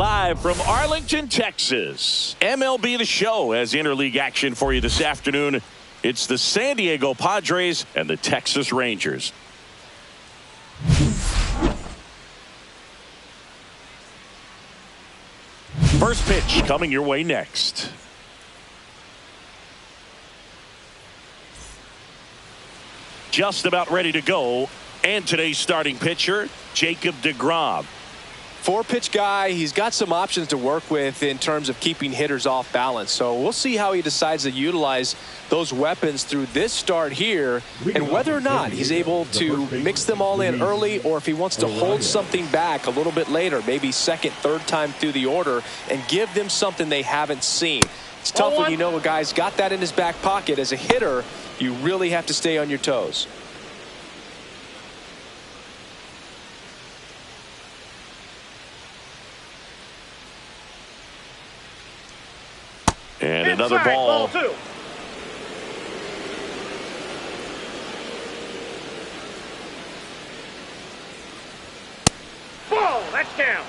Live from Arlington, Texas, MLB The Show has interleague action for you this afternoon. It's the San Diego Padres and the Texas Rangers. First pitch coming your way next. Just about ready to go. And today's starting pitcher, Jacob deGrom. Four-pitch guy. He's got some options to work with in terms of keeping hitters off balance. So we'll see how he decides to utilize those weapons through this start here and whether or not he's able to mix them all in early or if he wants to hold something back a little bit later, maybe second, third time through the order and give them something they haven't seen. It's tough when you know a guy's got that in his back pocket. As a hitter, you really have to stay on your toes. And another ball. Ball 2. Ball, that's down.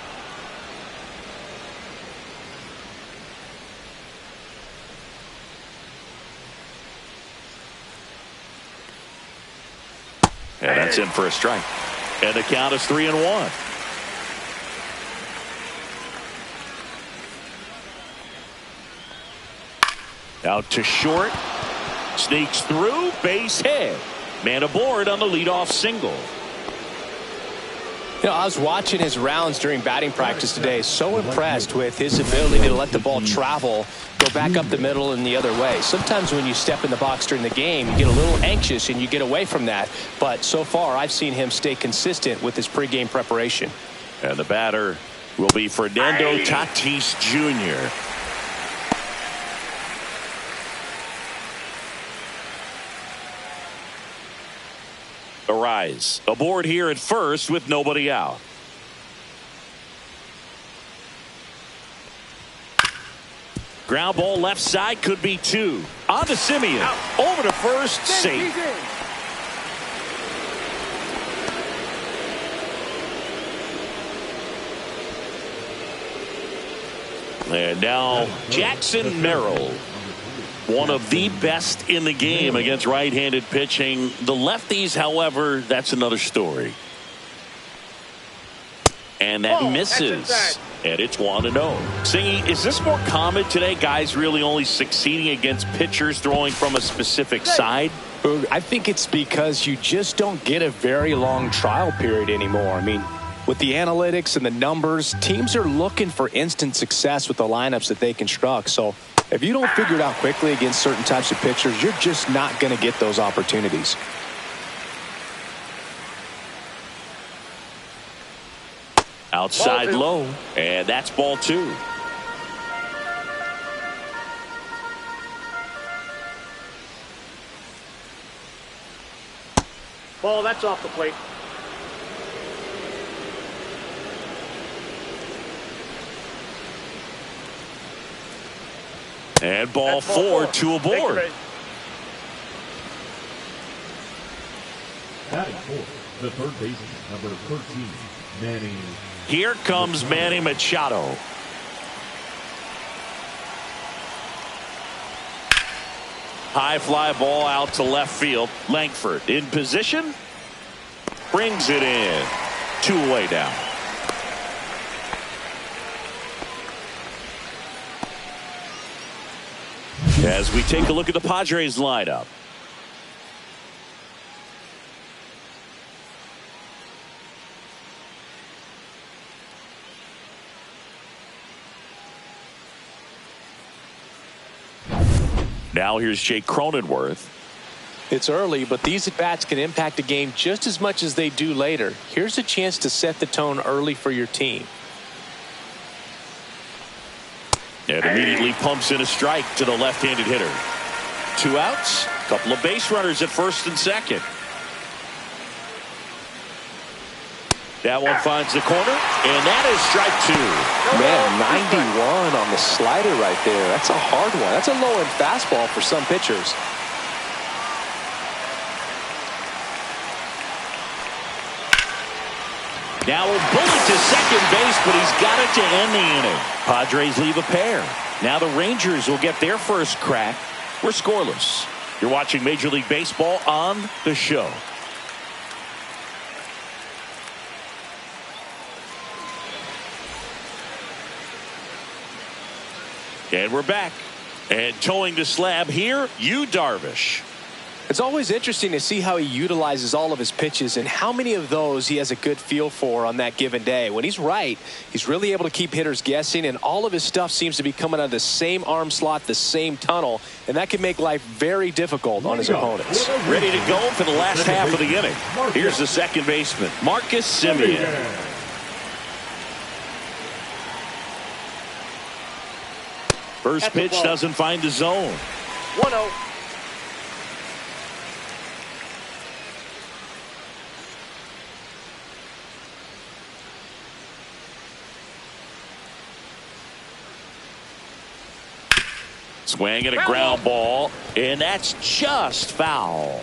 And that's in for a strike. And the count is 3-1. Out to short. Sneaks through. Base hit. Man aboard on the leadoff single. You know, I was watching his rounds during batting practice today. So impressed with his ability to let the ball travel, go back up the middle and the other way. Sometimes when you step in the box during the game, you get a little anxious and you get away from that. But so far, I've seen him stay consistent with his pregame preparation. And the batter will be Fernando Tatis Jr. Arise aboard here at first with nobody out. Ground ball left side, could be two. On to Simeon. Over to first, safe. And now Jackson Merrill. One of the best in the game against right-handed pitching. The lefties, however, that's another story. And that misses. And it's 1-0. Singy, is this more common today? Guys really only succeeding against pitchers throwing from a specific side? I think it's because you just don't get a very long trial period anymore. I mean, with the analytics and the numbers, teams are looking for instant success with the lineups that they construct. So if you don't figure it out quickly against certain types of pitchers, you're just not going to get those opportunities. Outside low, and that's ball 2. Ball, that's off the plate. And ball 4, 2 aboard. Batting fourth, the third baseman, number 13, Manny. Here comes Manny Machado. High fly ball out to left field. Langford in position. Brings it in. 2 away down. As we take a look at the Padres lineup. Now here's Jake Cronenworth. It's early, but these at-bats can impact a game just as much as they do later. Here's a chance to set the tone early for your team. And immediately pumps in a strike to the left-handed hitter. 2 outs, couple of base runners at first and second. That one finds the corner, and that is strike 2. Man, 91 on the slider right there. That's a hard one. That's a low-end fastball for some pitchers. Now a bullet to second base, but he's got it to end the inning. Padres leave a pair. Now the Rangers will get their first crack. We're scoreless. You're watching Major League Baseball on the show. And we're back. And towing the slab here, Yu Darvish. It's always interesting to see how he utilizes all of his pitches and how many of those he has a good feel for on that given day. When he's right, he's really able to keep hitters guessing, and all of his stuff seems to be coming out of the same arm slot, the same tunnel, and that can make life very difficult on his opponents. Ready to go for the last half of the inning. Here's the second baseman, Marcus Semien. First pitch doesn't find the zone. 1-0. Swing and a ground ball, and that's just foul.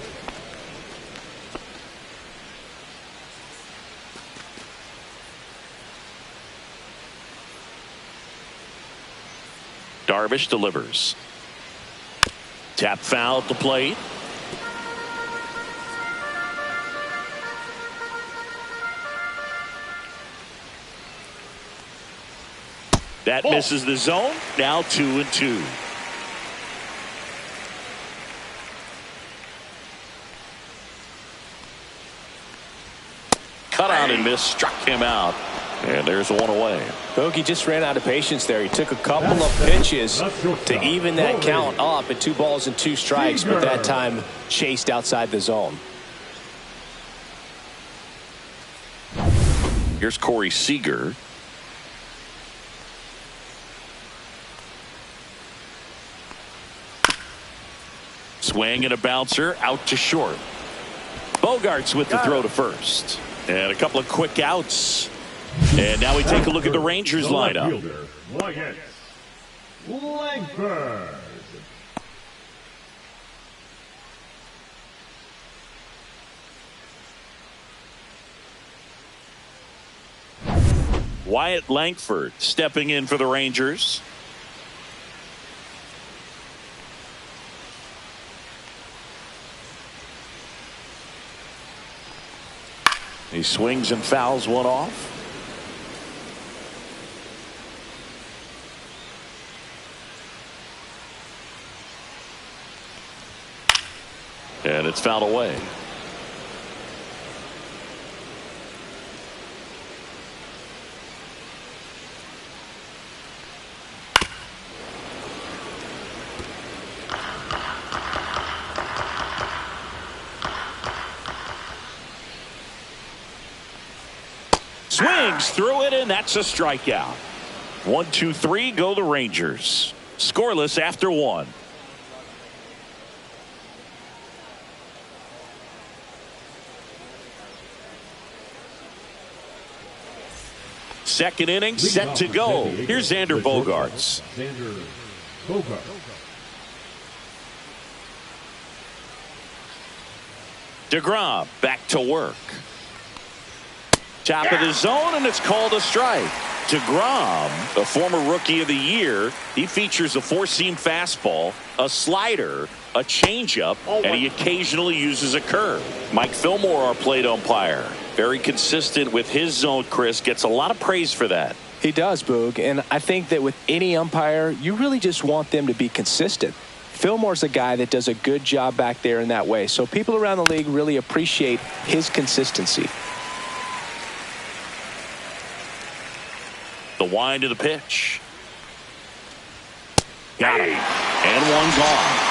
Darvish delivers. Tap foul at the plate. That misses the zone. Now 2-2. Cut out and miss, struck him out. And there's one away. Bogey just ran out of patience there. He took a couple of pitches to even that count up at 2 balls and 2 strikes, but that time chased outside the zone. Here's Corey Seager. Swing and a bouncer out to short. Bogarts with the throw to first. And a couple of quick outs. And now we take a look at the Rangers lineup. Langford. Wyatt Langford stepping in for the Rangers. He swings and fouls one off. And it's fouled away. Swings through it, and that's a strikeout. 1-2-3, go the Rangers. Scoreless after 1. Second inning set to go. Here's Xander Bogaerts. Xander Bogaerts. DeGrom back to work. Top of the zone, and it's called a strike. DeGrom, the former Rookie of the Year, he features a 4-seam fastball, a slider, a changeup, and he occasionally uses a curve. Mike Fillmore, our plate umpire, very consistent with his zone, Chris, gets a lot of praise for that. He does, Boog, and I think that with any umpire, you really just want them to be consistent. Fillmore's a guy that does a good job back there in that way, so people around the league really appreciate his consistency. The wind of the pitch. Got it. And one gone.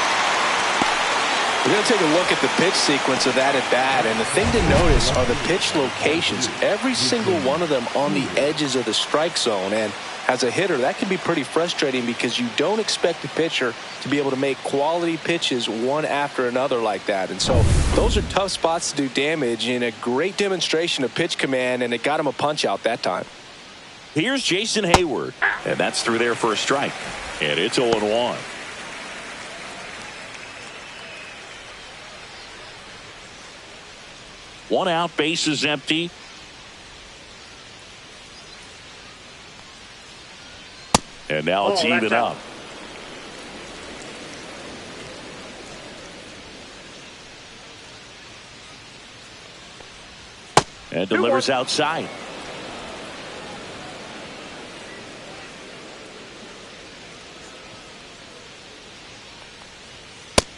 We're going to take a look at the pitch sequence of that at bat, and the thing to notice are the pitch locations. Every single one of them on the edges of the strike zone, and as a hitter, that can be pretty frustrating because you don't expect the pitcher to be able to make quality pitches one after another like that. And so those are tough spots to do damage, and a great demonstration of pitch command, and it got him a punch out that time. Here's Jason Hayward, and that's through there for a strike. And it's 0-1. One out, base is empty. And now it's even up. And delivers outside.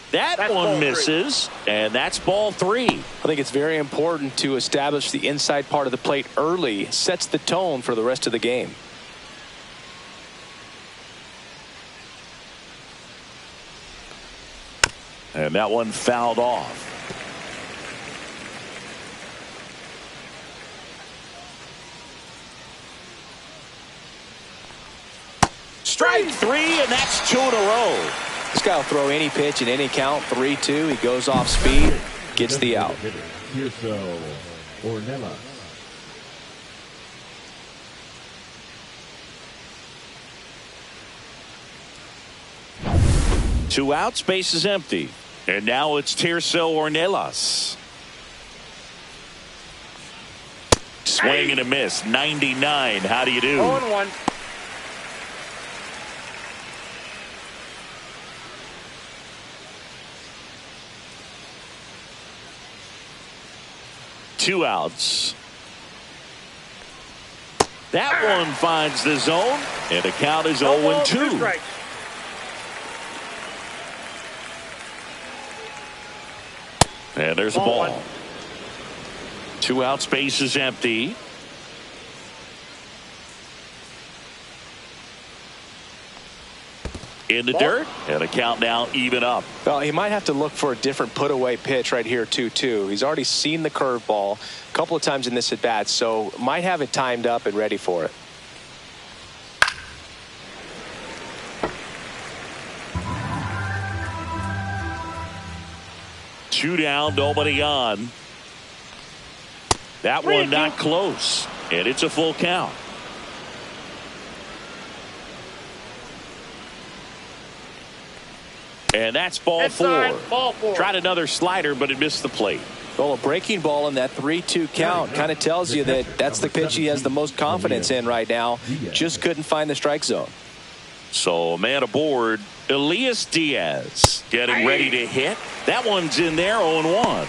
That one misses, and that's ball 3. I think it's very important to establish the inside part of the plate early. Sets the tone for the rest of the game. And that one fouled off. Strike 3, and that's 2 in a row. This guy will throw any pitch in any count. 3-2. He goes off speed, gets the out. Two outs, base is empty. And now it's Tirso Ornelas. Swing and a miss. 99. How do you do? 0-1. Two outs. That one finds the zone, and the count is 0-2. And there's a ball. 2 outs, base is empty. In the dirt, and the count now even up. Well, he might have to look for a different put away pitch right here. 2-2. He's already seen the curveball a couple of times in this at bat, so might have it timed up and ready for it. Two down, nobody on. That one not close, and it's a full count. And that's ball 4. Tried another slider, but it missed the plate. Well, a breaking ball in that 3-2 count kind of tells you that that's the pitch he has the most confidence in right now. Just couldn't find the strike zone. So, man aboard, Elias Diaz getting ready to hit. That one's in there, 0-1.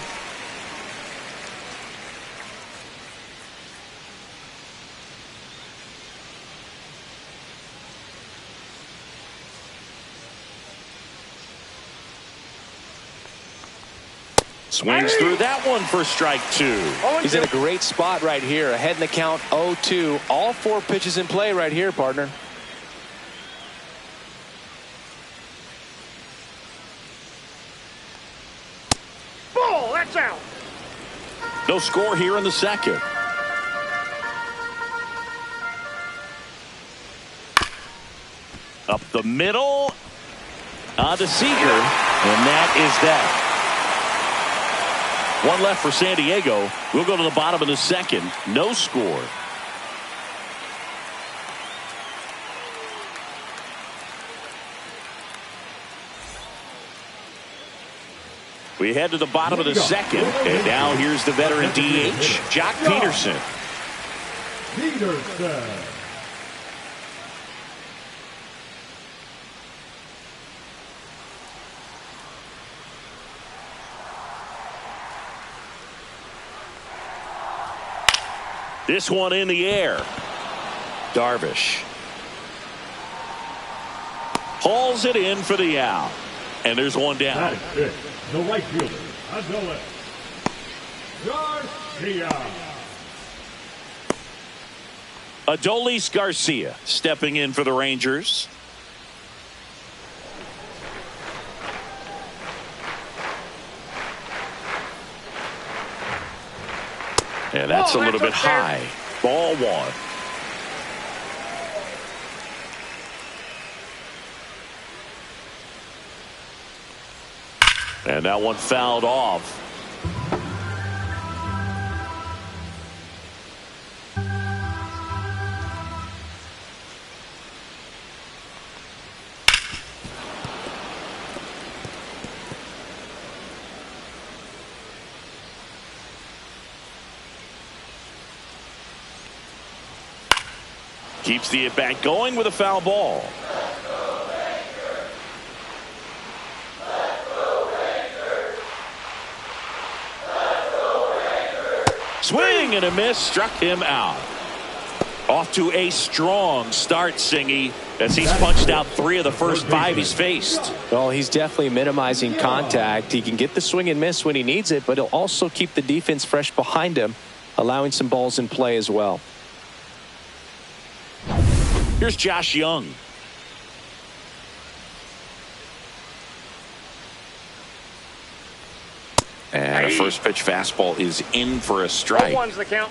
Swings through that one for strike 2. He's in a great spot right here. Ahead in the count, 0-2. All 4 pitches in play right here, partner. Ball, that's out. No score here in the second. Up the middle. On to Seager. And that is that. One left for San Diego. We'll go to the bottom of the second. No score. We head to the bottom of the second. And now here's the veteran DH, Jock Peterson. This one in the air. Darvish hauls it in for the out. And there's one down. That is it. The right fielder, Adolis Garcia. Adolis Garcia stepping in for the Rangers. And that's a little bit high. Ball 1. And that one fouled off. Keeps the at-bat going with a foul ball. Swing and a miss, struck him out. Off to a strong start, Singy, as he's punched out 3 of the first 5 he's faced. Well, he's definitely minimizing contact. He can get the swing and miss when he needs it, but he'll also keep the defense fresh behind him, allowing some balls in play as well. Here's Josh Young. And a first pitch fastball is in for a strike. 0-1's the count.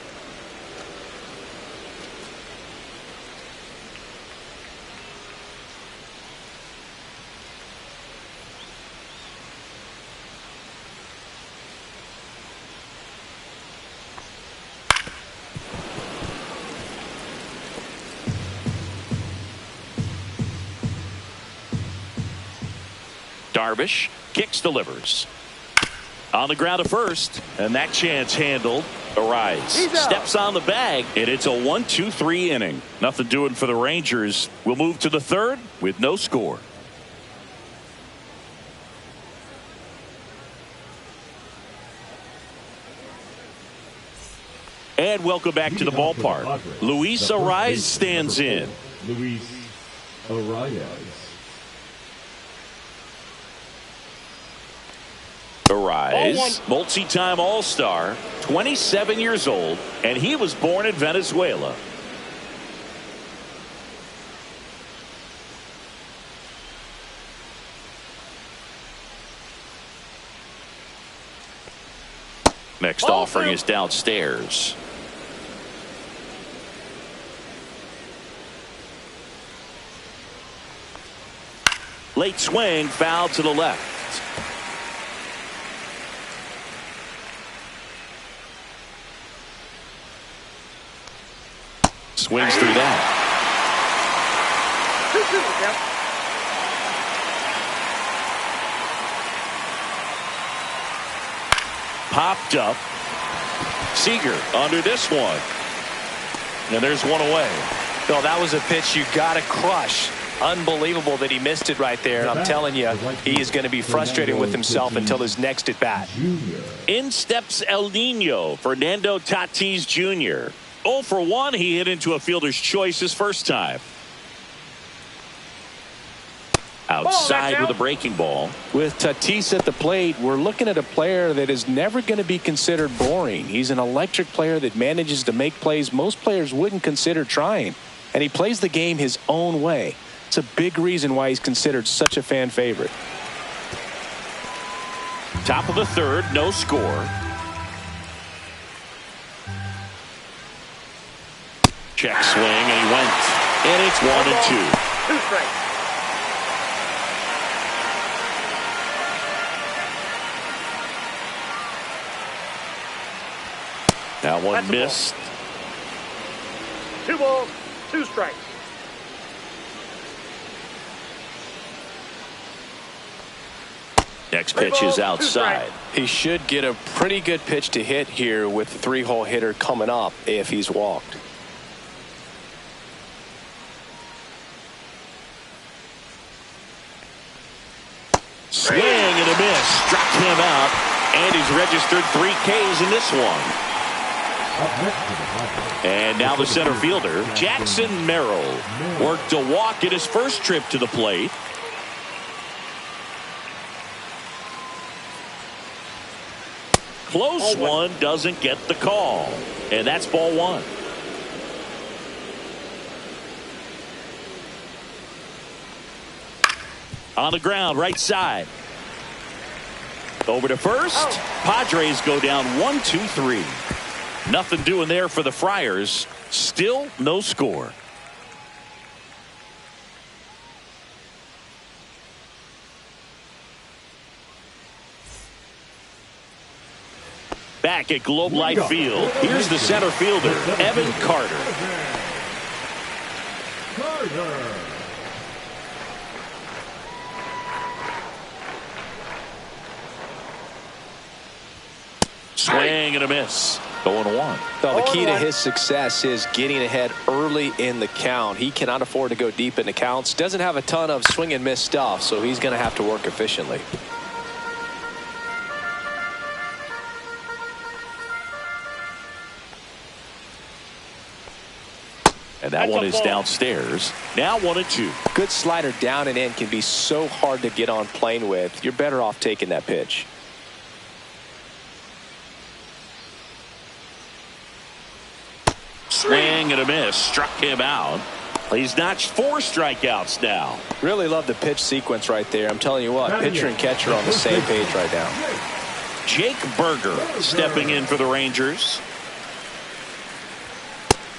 Darvish kicks, delivers. On the ground to first, and that chance handled. Arise steps on the bag, and it's a 1-2-3 inning. Nothing doing for the Rangers. We'll move to the third with no score. And welcome back to the ballpark. Luis Arise stands in. Luis Arias. Arise, multi-time All-Star, 27 years old, and he was born in Venezuela. Next offering is downstairs. Late swing, foul to the left. Swings through that. 2-2. Popped up. Seager under this one. And there's one away. Well, that was a pitch you got to crush. Unbelievable that he missed it right there. And I'm telling you, he is going to be frustrated with himself until his next at bat. In steps El Nino, Fernando Tatis Jr. 0 for 1. He hit into a fielder's choice his first time. Outside with a breaking ball. With Tatis at the plate, we're looking at a player that is never going to be considered boring. He's an electric player that manages to make plays most players wouldn't consider trying. And he plays the game his own way. It's a big reason why he's considered such a fan favorite. Top of the third, no score. Check swing, and he went. And it's 1-2. 2 strikes. That one missed. 2 balls, 2 strikes. Next pitch is outside. He should get a pretty good pitch to hit here with the 3-hole hitter coming up if he's walked. Swing and a miss. Struck him out. And he's registered 3 Ks in this one. And now the center fielder, Jackson Merrill, worked a walk in his first trip to the plate. Close one, doesn't get the call. And that's ball 1. On the ground, right side. Over to first. Padres go down 1-2-3. Nothing doing there for the Friars. Still no score. Back at Globe Life Field, here's the center fielder, Evan Carter. Swing and a miss. 0-1. Well, the key to his success is getting ahead early in the count. He cannot afford to go deep in the counts. Doesn't have a ton of swing and miss stuff, so he's going to have to work efficiently. And that one is downstairs. Now 1-2. Good slider down and in can be so hard to get on plane with. You're better off taking that pitch. Swing and a miss. Struck him out. He's notched 4 strikeouts now. Really love the pitch sequence right there. I'm telling you what, pitcher and catcher are on the same page right now. Jake Berger stepping in for the Rangers.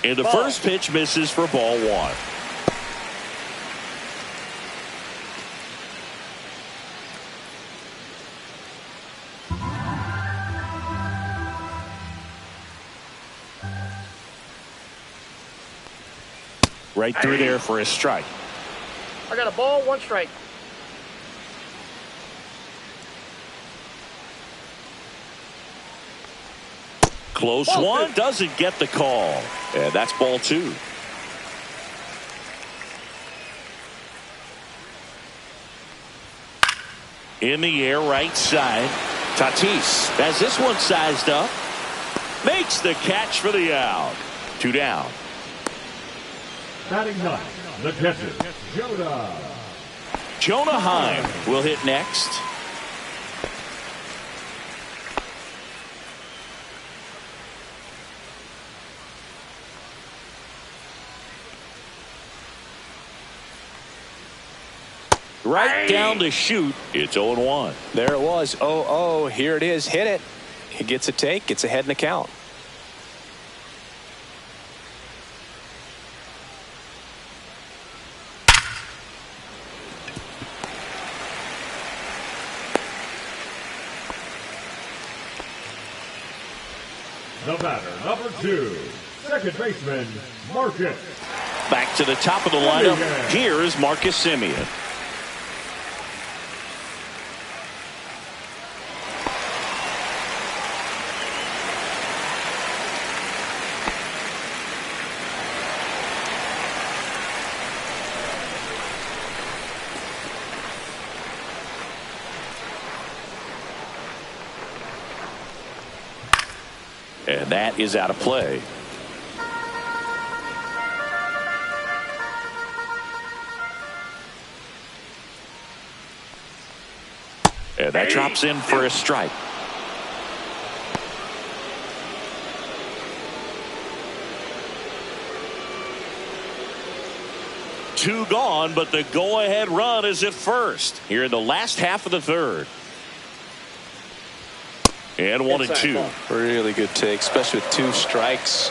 And the first pitch misses for ball 1. Right through there for a strike. I got a ball, 1 strike. Close one, doesn't get the call. And that's ball 2. In the air, right side. Tatis has this one sized up. Makes the catch for the out. 2 down. Batting 9, the catcher, Jonah. Jonah Heim will hit next. Right down to shoot. It's 0-1. There it was. 0-0. Here it is. Hit it. He gets a take. Gets ahead in the count. The batter, number 2, second baseman, Marcus. Back to the top of the lineup. Here is Marcus Semien. And that is out of play. And that drops in for a strike. Two gone, but the go-ahead run is at first here in the last half of the third. And 1-2. Really good take, especially with 2 strikes.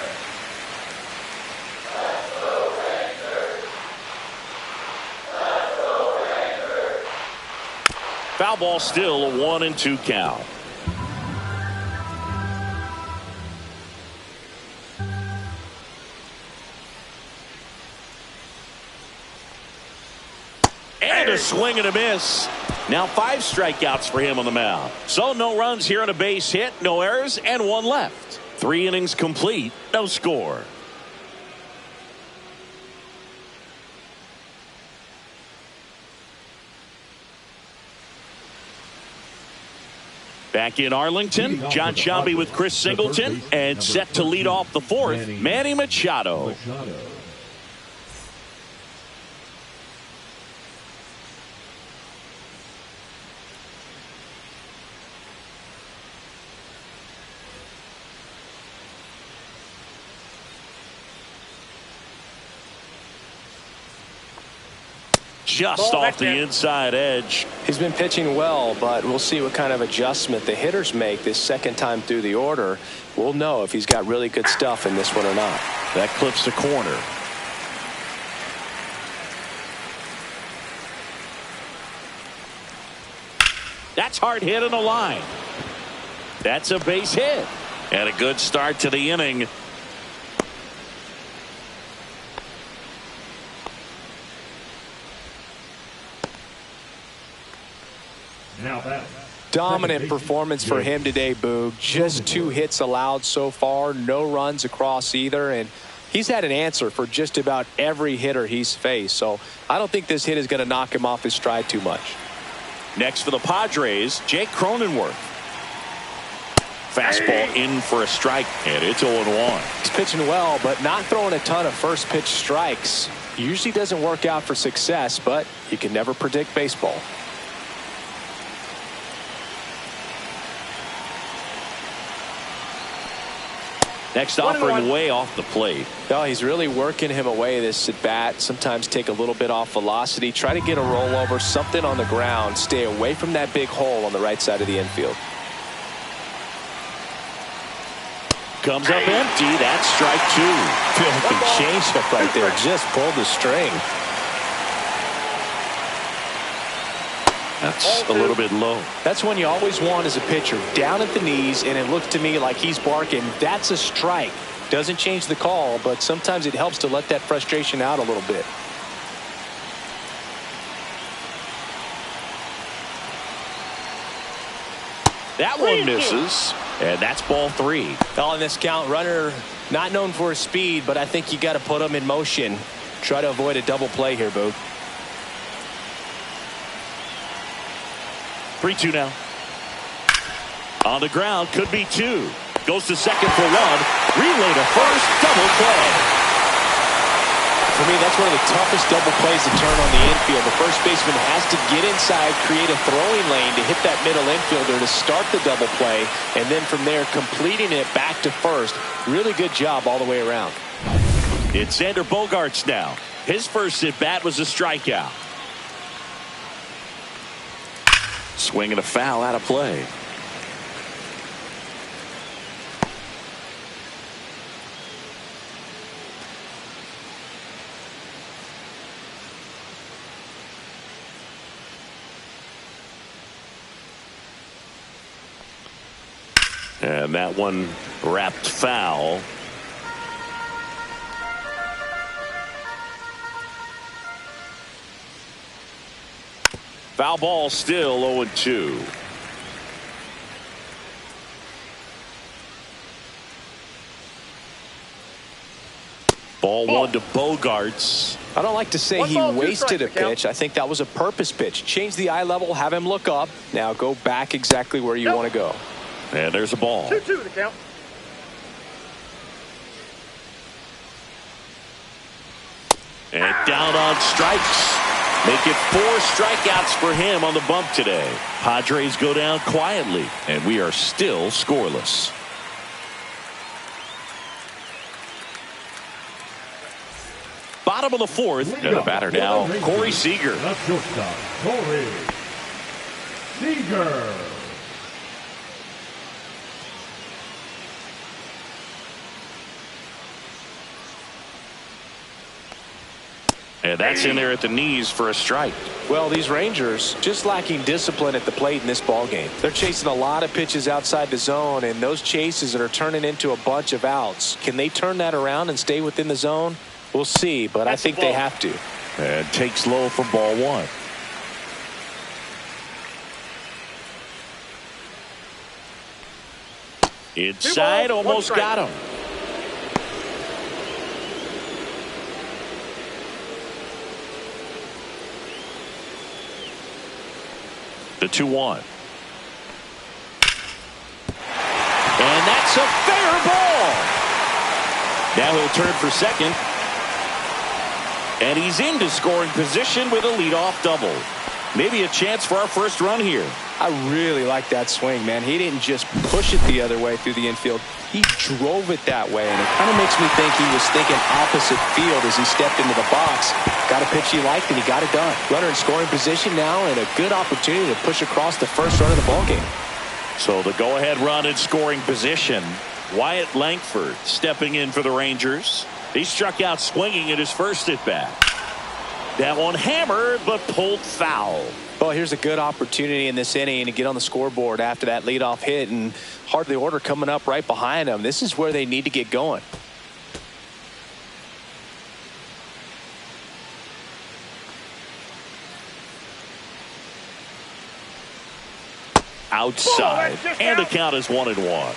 Foul ball, still a 1-2 count. And a swing and a miss. Now 5 strikeouts for him on the mound. So no runs here on a base hit, no errors, and 1 left. 3 innings complete, no score. Back in Arlington, John Shelby with Chris Singleton, and set to lead off the 4th, Manny Machado. Just off the inside edge. He's been pitching well, but we'll see what kind of adjustment the hitters make this second time through the order. We'll know if he's got really good stuff in this one or not. That clips the corner. That's hard hit on the line. That's a base hit. And a good start to the inning. Now batting, Dominant performance for him today, Boog. Just 2 hits allowed so far, no runs across either, and he's had an answer for just about every hitter he's faced. So I don't think this hit is going to knock him off his stride too much. Next for the Padres, Jake Cronenworth. Fastball in for a strike, and it's 0-1. He's pitching well, but not throwing a ton of first pitch strikes. Usually doesn't work out for success, but you can never predict baseball. Next offering way off the plate. Oh, he's really working him away this at bat. Sometimes take a little bit off velocity. Try to get a rollover, something on the ground. Stay away from that big hole on the right side of the infield. Comes up empty. That's strike 2. Filthy changeup right there. Just pulled the string. That's a little bit low. That's one you always want as a pitcher. Down at the knees, and it looks to me like he's barking. That's a strike. Doesn't change the call, but sometimes it helps to let that frustration out a little bit. That one misses, and that's ball 3. On this count, runner not known for his speed, but I think you got to put him in motion. Try to avoid a double play here, Boog. 3-2 now. On the ground, could be 2. Goes to second for 1. Relay to first, double play. For me, that's one of the toughest double plays to turn on the infield. The first baseman has to get inside, create a throwing lane to hit that middle infielder to start the double play, and then from there completing it back to first. Really good job all the way around. It's Xander Bogaerts now. His first at bat was a strikeout. Swing and a foul out of play. And that one wrapped foul. Foul ball, still 0-2. Ball 1 to Bogaerts. I don't like to say he wasted a pitch. I think that was a purpose pitch. Change the eye level, have him look up. Now go back exactly where you want to go. And there's a ball. 2-2 the count. And down on strikes. Make it 4 strikeouts for him on the bump today. Padres go down quietly, and we are still scoreless. Bottom of the 4th, and a batter now, Corey Seager. Corey Seager. And that's in there at the knees for a strike. Well, these Rangers just lacking discipline at the plate in this ball game. They're chasing a lot of pitches outside the zone, and those chases that are turning into a bunch of outs. Can they turn that around and stay within the zone? We'll see, but I think they have to. And takes low for ball 1. Inside, almost got him. The 2-1. And that's a fair ball. Now he'll turn for second. And he's into scoring position with a leadoff double. Maybe a chance for our first run here. I really like that swing, man. He didn't just push it the other way through the infield. He drove it that way, and it kind of makes me think he was thinking opposite field as he stepped into the box. Got a pitch he liked, and he got it done. Runner in scoring position now, and a good opportunity to push across the first run of the ballgame. So the go-ahead run in scoring position. Wyatt Langford stepping in for the Rangers. He struck out swinging at his first at-bat. That one hammered, but pulled foul. Well, here's a good opportunity in this inning to get on the scoreboard after that leadoff hit, and heart of the order coming up right behind them. This is where they need to get going. outside. And the count is 1-1.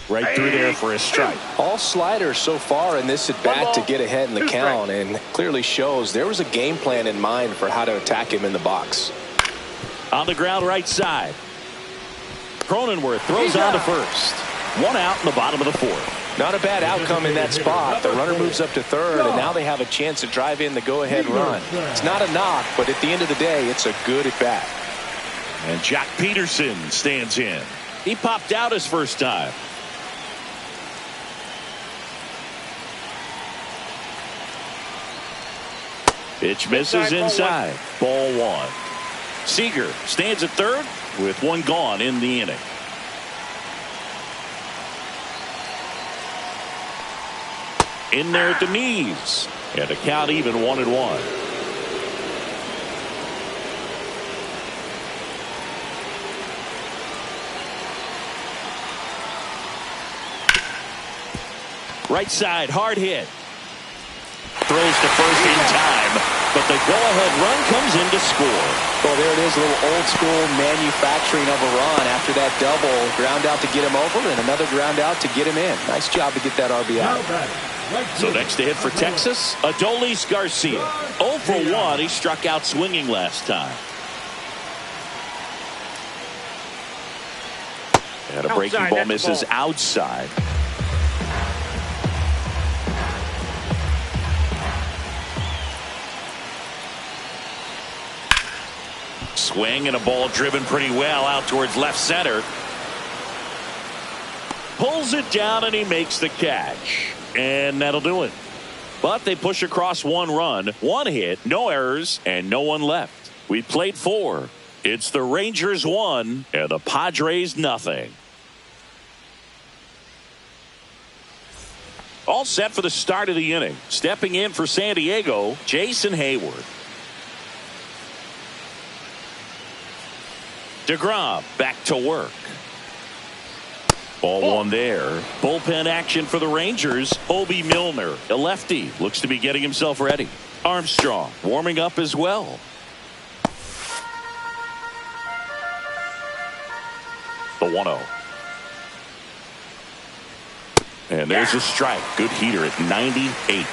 Right through there for a strike. All sliders so far in this at bat to get ahead in the count, and clearly shows there was a game plan in mind for how to attack him in the box. On the ground right side. Cronenworth throws on to first. One out in the bottom of the fourth. Not a bad outcome in that spot. The runner moves up to third, and now they have a chance to drive in the go-ahead run. It's not a knock, but at the end of the day, it's a good at bat. And Jack Peterson stands in. He popped out his first time. Pitch misses inside. Ball one. Seager stands at third with one gone in the inning. In there at the knees. And a count even 1-1. Right side, hard hit. Throws to first in time, but the go-ahead run comes in to score. Oh, there it is, a little old-school manufacturing of a run after that double. Ground out to get him over, and another ground out to get him in. Nice job to get that RBI. So next to hit for Texas, Adolis Garcia. 0 for 1. He struck out swinging last time. And a breaking ball misses outside. Swing and a ball driven pretty well out towards left center. Pulls it down and he makes the catch. And that'll do it. But they push across one run, one hit, no errors, and no one left. We played 4. It's the Rangers 1 and the Padres nothing. All set for the start of the inning. Stepping in for San Diego, Jason Hayward. DeGrom back to work. Ball one there. Bullpen action for the Rangers. Obi Milner, a lefty, looks to be getting himself ready. Armstrong warming up as well. The 1-0. And there's a strike. Good heater at 98.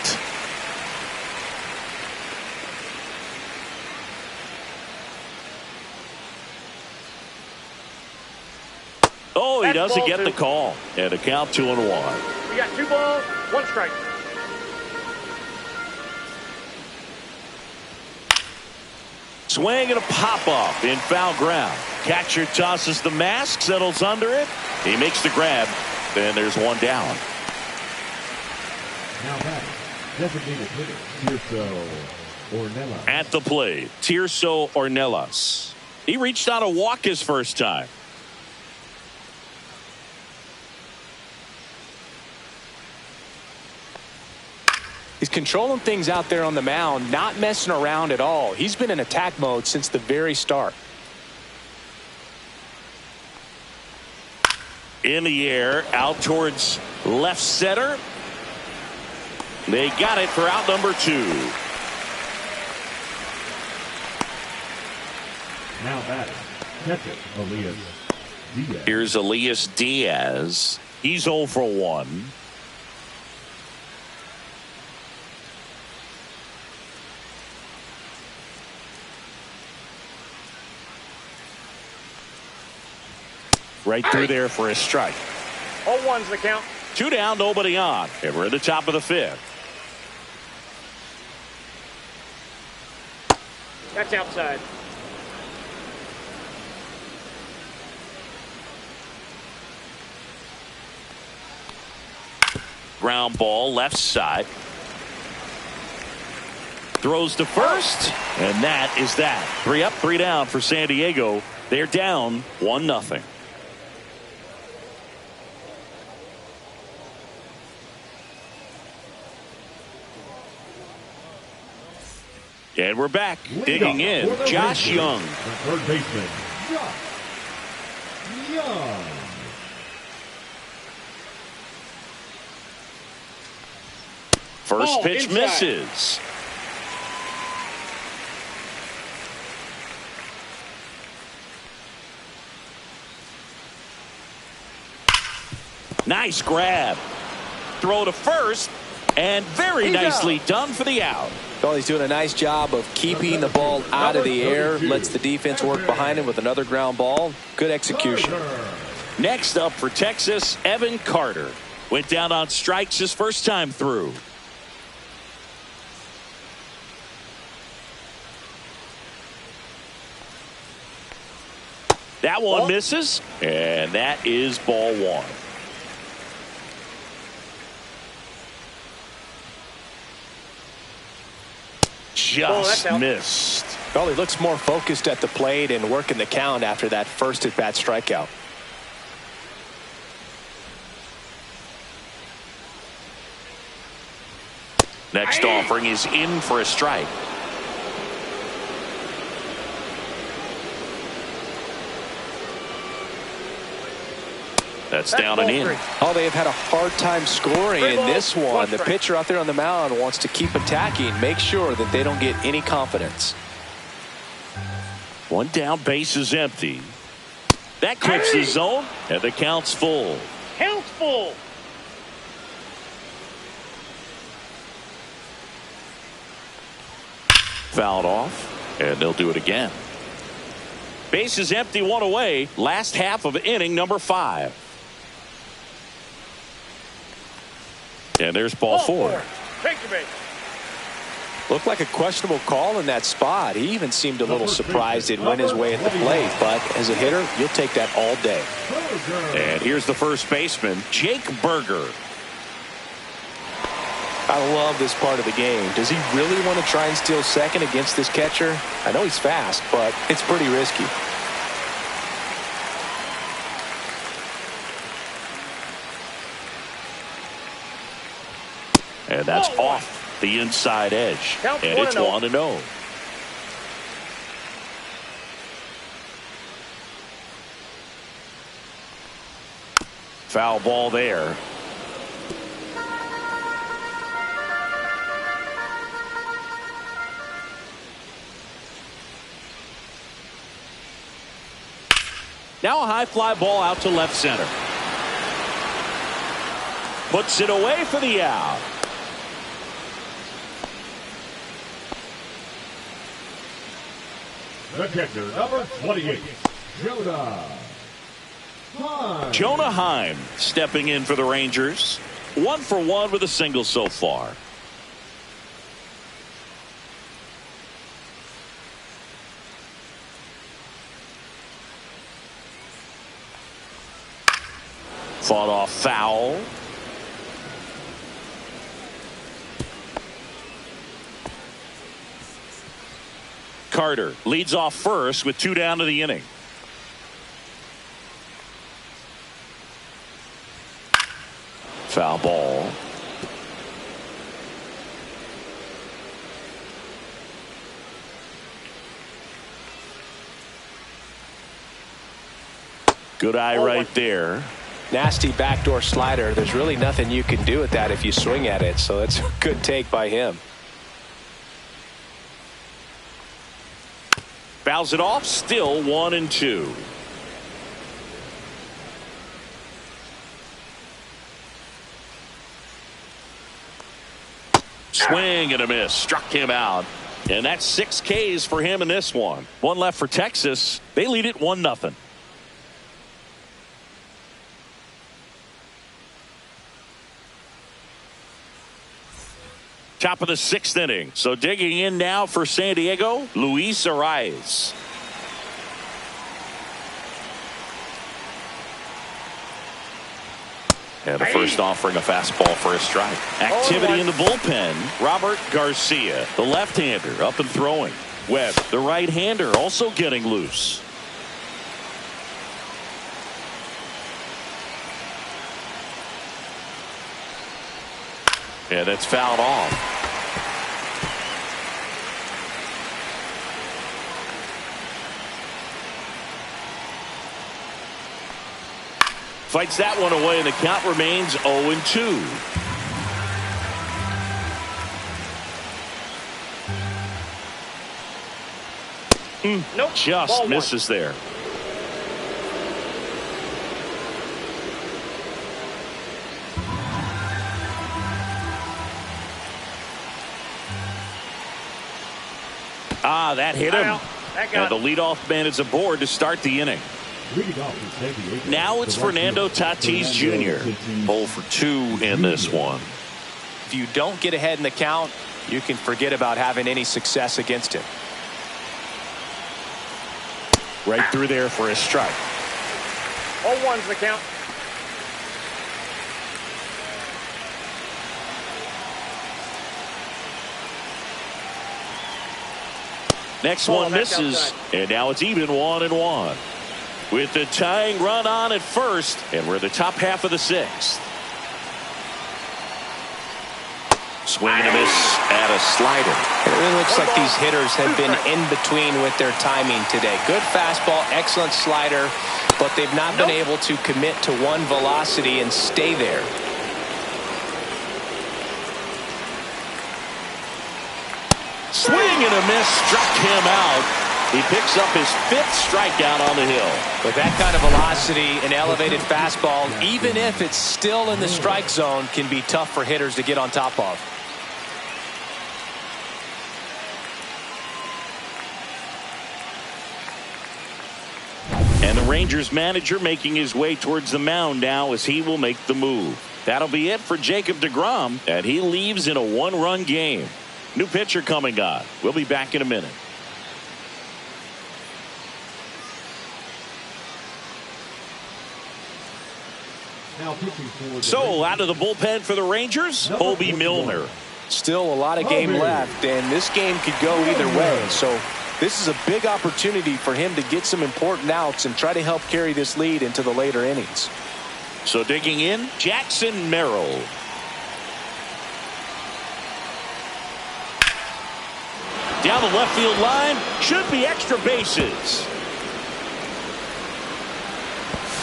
Oh, he doesn't get the call. And a count 2-1. We got 2 balls, 1 strike. Swing and a pop-off in foul ground. Catcher tosses the mask, settles under it. He makes the grab. Then there's one down. Now back, designated hitter, Tirso Ornelas. At the plate, Tirso Ornelas. He reached out a walk his first time. He's controlling things out there on the mound, not messing around at all. He's been in attack mode since the very start. In the air, out towards left center. They got it for out number 2. Now batting, catcher Elias Diaz. Here's Elias Diaz. He's 0 for 1. Right through there for a strike. 0-1's the count. 2 down, nobody on. And we're at the top of the 5th. That's outside. Ground ball left side. Throws to first. And that is that. 3 up, 3 down for San Diego. They're down 1-0. And we're back. Digging in, Josh Young. The third baseman, Josh Young. First Ball pitch inside. misses. Nice grab. Throw to first, and very nicely done for the out. Well, he's doing a nice job of keeping the ball out of the air, lets the defense work behind him with another ground ball. Good execution. Next up for Texas, Evan Carter. Went down on strikes his first time through. That one misses, and that is ball one. Just missed. Well, he looks more focused at the plate and working the count after that first at-bat strikeout. Next offering is in for a strike. That's down and in. Oh, they have had a hard time scoring in this one. The pitcher out there on the mound wants to keep attacking, make sure that they don't get any confidence. One down, base is empty. That clips the zone, and the count's full. Count's full. Fouled off, and they'll do it again. Base is empty, one away. Last half of inning number 5. And there's ball 4. Take your base. Looked like a questionable call in that spot. He even seemed a little surprised it went his way at the plate. But as a hitter, you'll take that all day. And here's the first baseman, Jake Berger. I love this part of the game. Does he really want to try and steal second against this catcher? I know he's fast, but it's pretty risky. And that's off the inside edge. And it's 1-0. Foul ball there. Now a high fly ball out to left center. Puts it away for the out. The catcher, number 28, Jonah Heim stepping in for the Rangers. 1 for 1 with a single so far. Fought off foul. Carter leads off first with 2 down to the inning. Foul ball. Good eye right there. Nasty backdoor slider. There's really nothing you can do with that if you swing at it. So that's a good take by him. Fouls it off. Still 1-2. Swing and a miss. Struck him out. And that's 6 Ks for him in this one. 1 left for Texas. They lead it 1-0. Top of the 6th inning. So digging in now for San Diego, Luis Arraez. And the first offering a fastball for a strike. Activity in the bullpen. Robert Garcia, the left-hander, up and throwing. Webb, the right-hander, also getting loose. And it's fouled off. Fights that one away, and the count remains 0-2. Nope. Just Ball misses there. That hit him. And the leadoff man is aboard to start the inning. Now it's Fernando Tatis Jr. 0 for 2 in this one. If you don't get ahead in the count, you can forget about having any success against him. Right through there for a strike. 0-1's the count. Next one misses, and now it's even 1-1. With the tying run on at first, and we're in the top half of the sixth. Swing and a miss at a slider. It really looks like these hitters have been in between with their timing today. Good fastball, excellent slider, but they've not been able to commit to one velocity and stay there. Swing and a miss, struck him out. He picks up his 5th strikeout on the hill. With that kind of velocity, an elevated fastball, even if it's still in the strike zone, can be tough for hitters to get on top of. And the Rangers manager making his way towards the mound now as he will make the move. That'll be it for Jacob deGrom, and he leaves in a 1-run game. New pitcher coming on. We'll be back in a minute. So out of the bullpen for the Rangers, Bobby Milner. Still a lot of game left, and this game could go either way. So this is a big opportunity for him to get some important outs and try to help carry this lead into the later innings. So digging in, Jackson Merrill. Down the left field line, should be extra bases.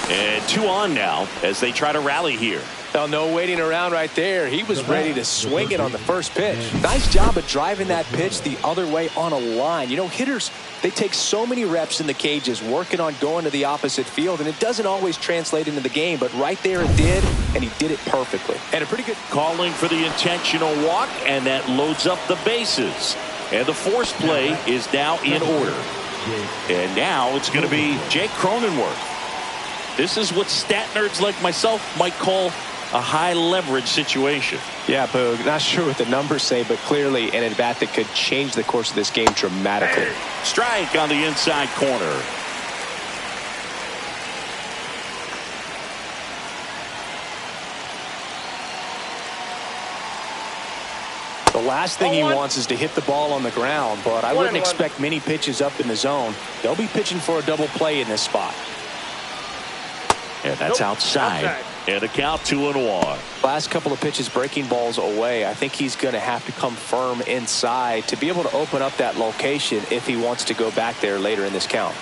And 2 on now as they try to rally here. Well, no waiting around right there. He was ready to swing it on the first pitch. Nice job of driving that pitch the other way on a line. You know, hitters, they take so many reps in the cages working on going to the opposite field, and it doesn't always translate into the game, but right there it did, and he did it perfectly. And a pretty good calling for the intentional walk, and that loads up the bases. And the force play is now in order. And now it's going to be Jake Cronenworth. This is what stat nerds like myself might call a high leverage situation. Yeah, Boog, not sure what the numbers say, but clearly an at-bat that could change the course of this game dramatically. Strike on the inside corner. The last thing he wants is to hit the ball on the ground, but I wouldn't expect many pitches up in the zone. They'll be pitching for a double play in this spot. And that's outside. And a count 2-1. Last couple of pitches breaking balls away. I think he's going to have to come firm inside to be able to open up that location if he wants to go back there later in this count.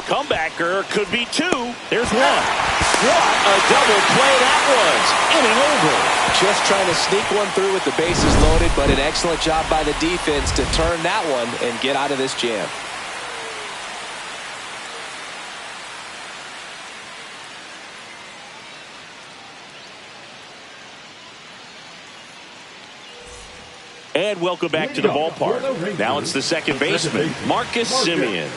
Comebacker could be 2. There's 1. What a double play that was. Inning over. Just trying to sneak one through with the bases loaded, but an excellent job by the defense to turn that one and get out of this jam. And welcome back to the ballpark. Now it's the second baseman, Marcus Semien.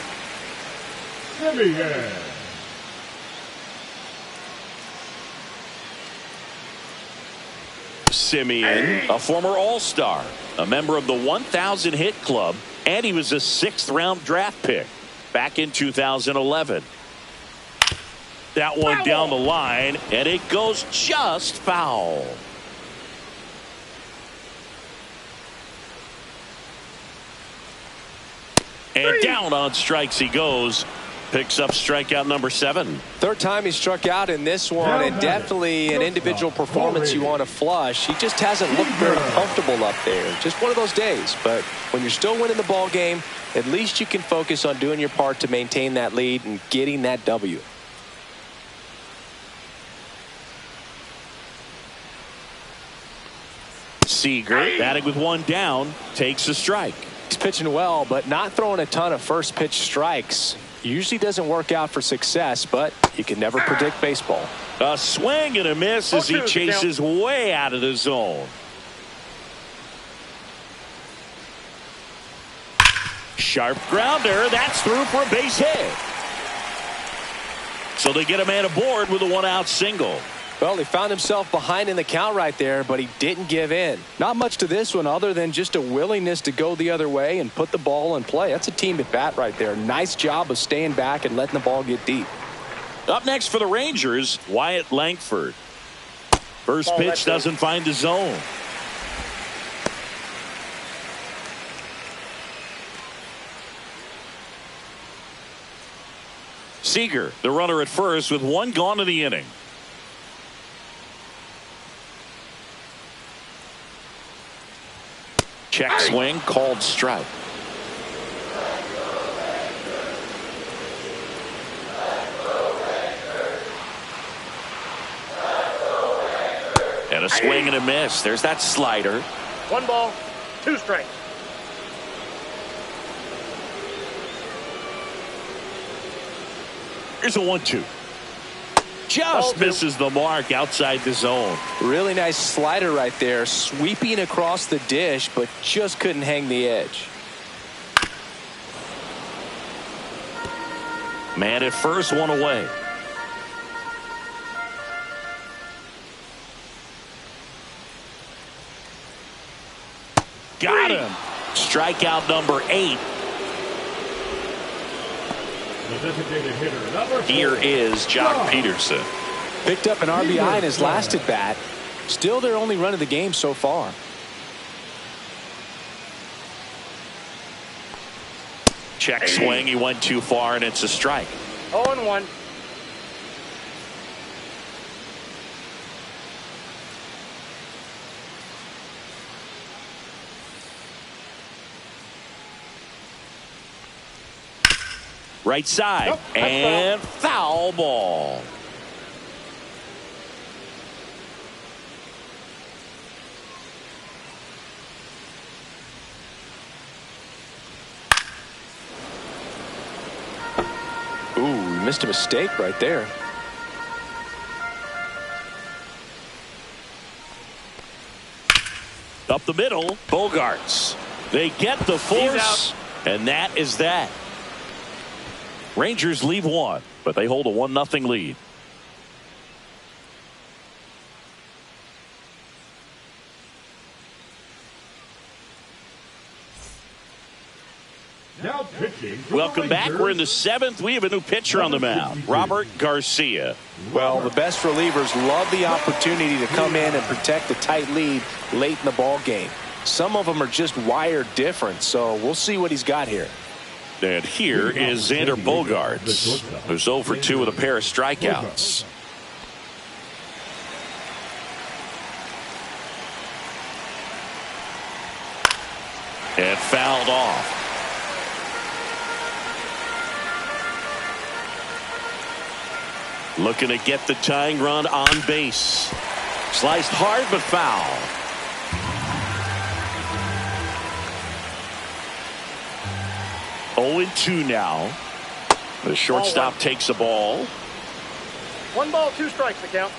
Semien, a former All-Star, a member of the 1,000 hit club, and he was a 6th-round draft pick back in 2011. That one down the line, and it goes just foul. And down on strikes he goes. Picks up strikeout number 7. Third time he struck out in this one, and definitely an individual performance you want to flush. He just hasn't looked very comfortable up there. Just one of those days. But when you're still winning the ball game, at least you can focus on doing your part to maintain that lead and getting that W. Seager, batting with one down, takes a strike. He's pitching well, but not throwing a ton of first pitch strikes. Usually doesn't work out for success, but you can never predict baseball. A swing and a miss as he chases way out of the zone. Sharp grounder. That's through for a base hit. So they get a man aboard with a one-out single. Well, he found himself behind in the count right there, but he didn't give in. Not much to this one other than just a willingness to go the other way and put the ball in play. That's a team at bat right there. Nice job of staying back and letting the ball get deep. Up next for the Rangers, Wyatt Langford. First pitch doesn't find the zone. Seager, the runner at first with one gone in the inning. Check swing, called strike. And a swing and a miss. There's that slider. 1 ball, 2 strikes. Here's a 1-2. Just misses the mark outside the zone. Really nice slider right there, sweeping across the dish, but just couldn't hang the edge. Man at first, one away. Got him. Strikeout number 8. The designated hitter, number 4. Here is Jock Peterson. Picked up an RBI in his last at bat. Still their only run of the game so far. Check swing. He went too far, and it's a strike. 0-1. Right side. Nope, and foul ball. Ooh, missed a mistake right there. Up the middle, Bogarts. They get the force, and that is that. Rangers leave one, but they hold a 1-0 lead. Now pitching. Welcome back. We're in the 7th. We have a new pitcher on the mound, Robert Garcia. Well, the best relievers love the opportunity to come in and protect a tight lead late in the ball game. Some of them are just wired different, so we'll see what he's got here. And here is Xander Bogaerts, who's 0 for 2 with a pair of strikeouts. And fouled off. Looking to get the tying run on base. Sliced hard but foul. Oh, 2 now. The shortstop takes the ball. 1 ball, 2 strikes the count.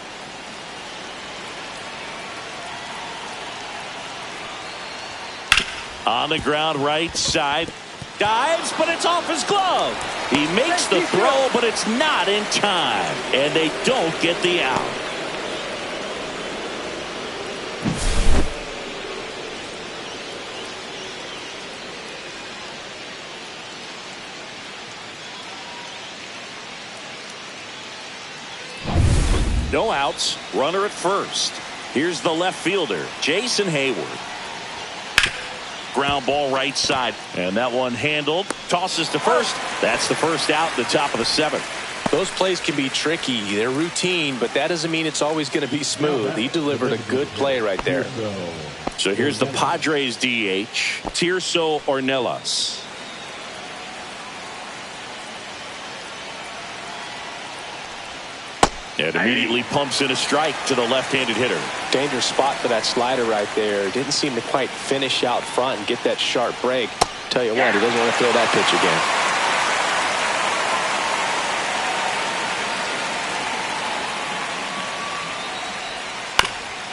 On the ground, right side. Dives, but it's off his glove. He makes the throw, but it's not in time. And they don't get the out. No outs. Runner at first. Here's the left fielder, Jason Hayward. Ground ball right side. And that one handled. Tosses to first. That's the first out, the top of the 7th. Those plays can be tricky. They're routine, but that doesn't mean it's always going to be smooth. He delivered a good play right there. So here's the Padres DH, Tirso Ornelas. And immediately pumps in a strike to the left-handed hitter. Dangerous spot for that slider right there. Didn't seem to quite finish out front and get that sharp break. Tell you what, he doesn't want to throw that pitch again.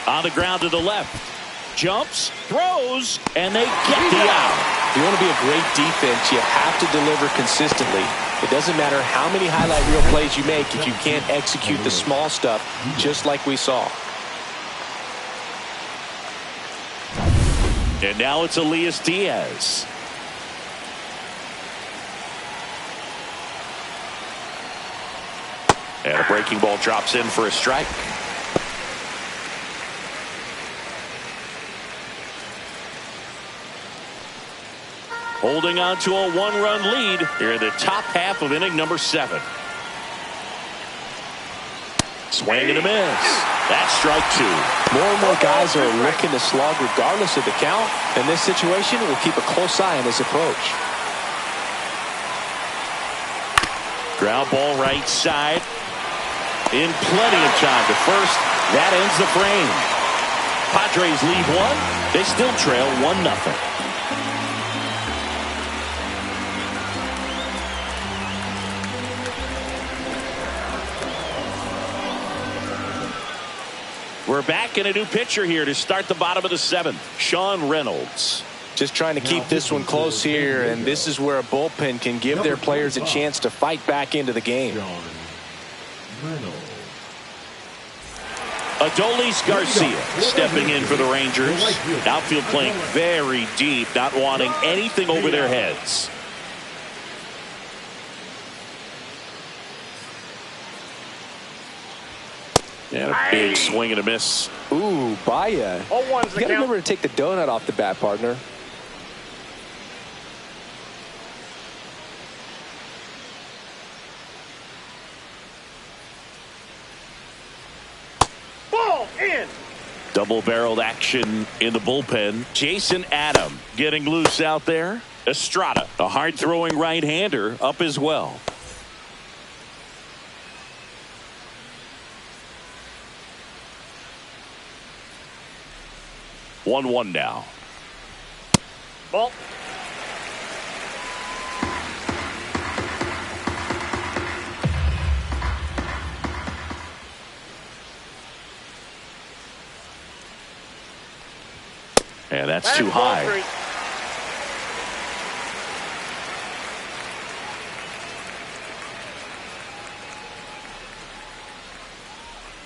On the ground to the left. Jumps, throws, and they get the out. If you want to be a great defense, you have to deliver consistently. It doesn't matter how many highlight reel plays you make if you can't execute the small stuff, just like we saw. And now it's Elias Diaz. And a breaking ball drops in for a strike. Holding on to a one-run lead here in the top half of inning number 7. Swing and a miss. That's strike 2. More and more guys are looking to slug regardless of the count. In this situation, we'll keep a close eye on his approach. Ground ball right side. In plenty of time to first. That ends the frame. Padres lead 1. They still trail 1-0. We're back in a new pitcher here to start the bottom of the 7th. Sean Reynolds. Just trying to keep this one close here, and this is where a bullpen can give their players a chance to fight back into the game. Adolis Garcia stepping in for the Rangers. Outfield playing very deep, not wanting anything over their heads. And a big swing and a miss. Ooh, Baya. You got to remember to take the donut off the bat, partner. Ball in. Double-barreled action in the bullpen. Jason Adam getting loose out there. Estrada, a hard-throwing right-hander, up as well. One now. Ball. And that's too high.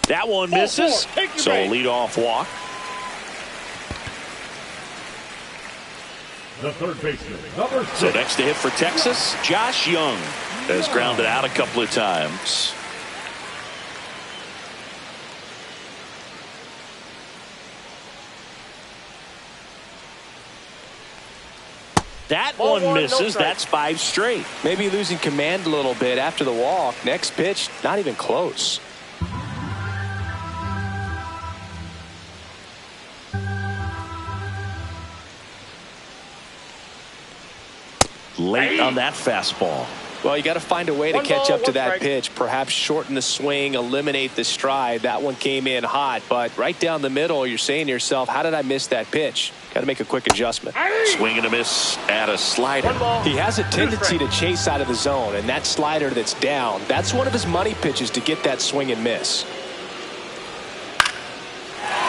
That one misses. So leadoff walk. The third baseman, number 6. So next to hit for Texas, Josh Young has grounded out a couple of times. That one misses. That's 5 straight. Maybe losing command a little bit after the walk. Next pitch, not even close. Late on that fastball. Well, you got to find a way to catch up to that pitch. Perhaps shorten the swing, eliminate the stride. That one came in hot, but right down the middle, you're saying to yourself, how did I miss that pitch? Got to make a quick adjustment. Swing and a miss at a slider. He has a tendency to chase out of the zone, and that slider that's down, that's one of his money pitches to get that swing and miss.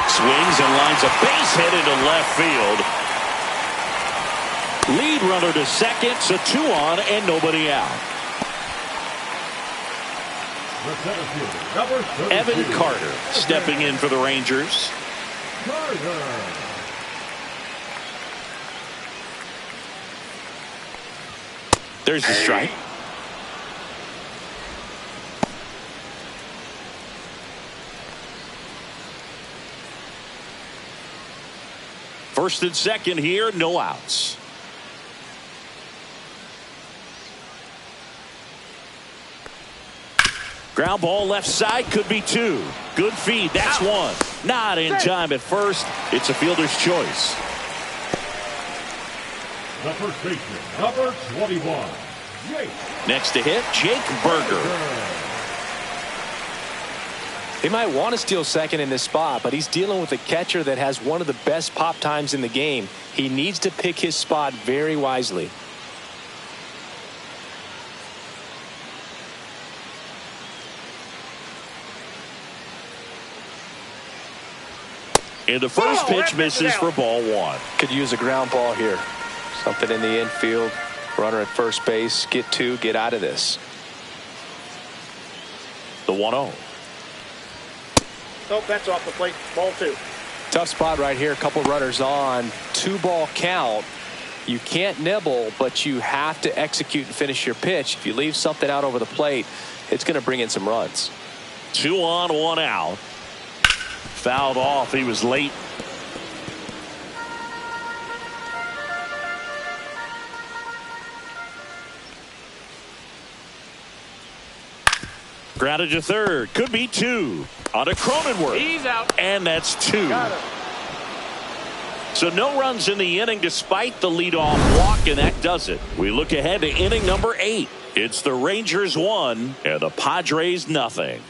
Swings and lines a base hit into left field. Lead runner to second, so 2 on and nobody out. Evan Carter stepping in for the Rangers. There's the strike. First and second here, no outs. Ground ball left side, could be 2. Good feed, that's 1. Not in time at first. It's a fielder's choice. The first baseman, number 21, Jake. Next to hit, Jake Berger. He might want to steal second in this spot, but he's dealing with a catcher that has one of the best pop times in the game. He needs to pick his spot very wisely. And the first pitch misses for ball one. Could use a ground ball here. Something in the infield. Runner at first base. Get two. Get out of this. The 1-0. Oh, that's off the plate. Ball two. Tough spot right here. A couple runners on. 2-ball count. You can't nibble, but you have to execute and finish your pitch. If you leave something out over the plate, it's going to bring in some runs. 2 on, 1 out. Fouled off. He was late. Grounded to third. Could be 2. On to Cronenworth. He's out. And that's 2. So no runs in the inning despite the leadoff walk, and that does it. We look ahead to inning number 8. It's the Rangers 1 and the Padres nothing.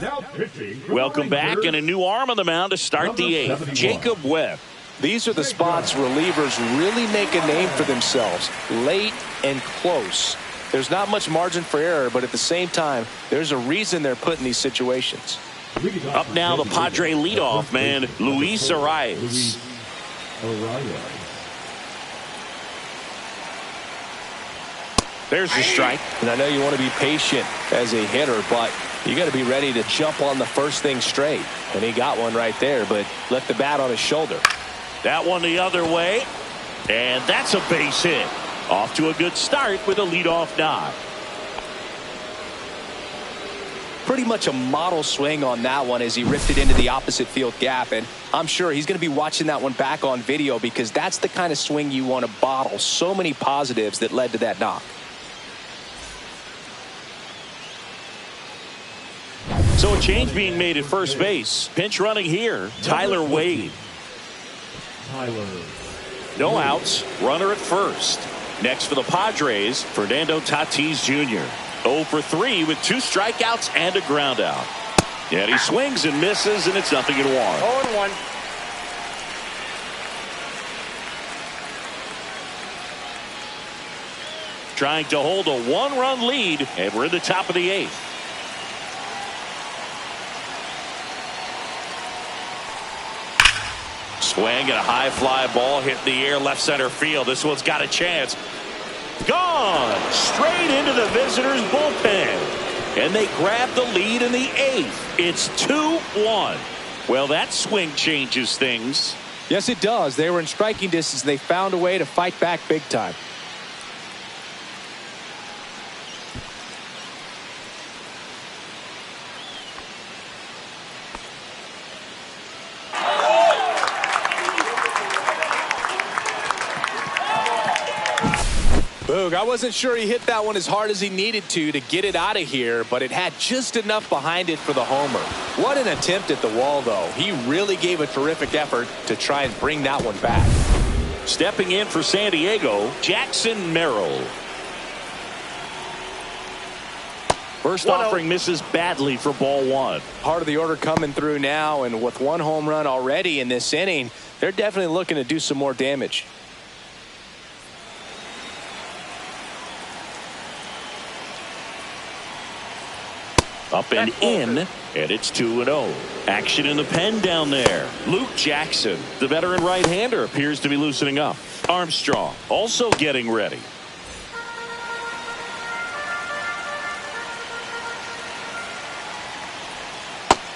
Now pitching. Welcome back, and a new arm on the mound to start the 8th. Jacob Webb. These are the spots relievers really make a name for themselves. Late and close. There's not much margin for error, but at the same time, there's a reason they're put in these situations. Up now, the Padre leadoff man, Luis Arias. There's the strike. And I know you want to be patient as a hitter, but you got to be ready to jump on the first thing straight. And he got one right there, but left the bat on his shoulder. That one the other way. And that's a base hit. Off to a good start with a leadoff nod. Pretty much a model swing on that one as he ripped it into the opposite field gap. And I'm sure he's going to be watching that one back on video because that's the kind of swing you want to bottle. So many positives that led to that knock. So a change being made at first base. Pinch running here, Tyler Wade. No outs. Runner at first. Next for the Padres, Fernando Tatis Jr. 0 for 3 with 2 strikeouts and a ground out. And he swings and misses, and it's 0-1. 0-1. Trying to hold a 1-run lead, and we're in the top of the 8th. Swing and a high fly ball hit in the air left center field. This one's got a chance. Gone straight into the visitors' bullpen. And they grab the lead in the 8th. It's 2-1. Well, that swing changes things. Yes, it does. They were in striking distance. They found a way to fight back big time. Boog, I wasn't sure he hit that one as hard as he needed to get it out of here, but it had just enough behind it for the homer. What an attempt at the wall, though. He really gave a terrific effort to try and bring that one back. Stepping in for San Diego, Jackson Merrill. First offering misses badly for ball 1. Part of the order coming through now, and with 1 home run already in this inning, they're definitely looking to do some more damage. Up and in, and it's 2-0. Action in the pen down there. Luke Jackson, the veteran right-hander, appears to be loosening up. Armstrong also getting ready.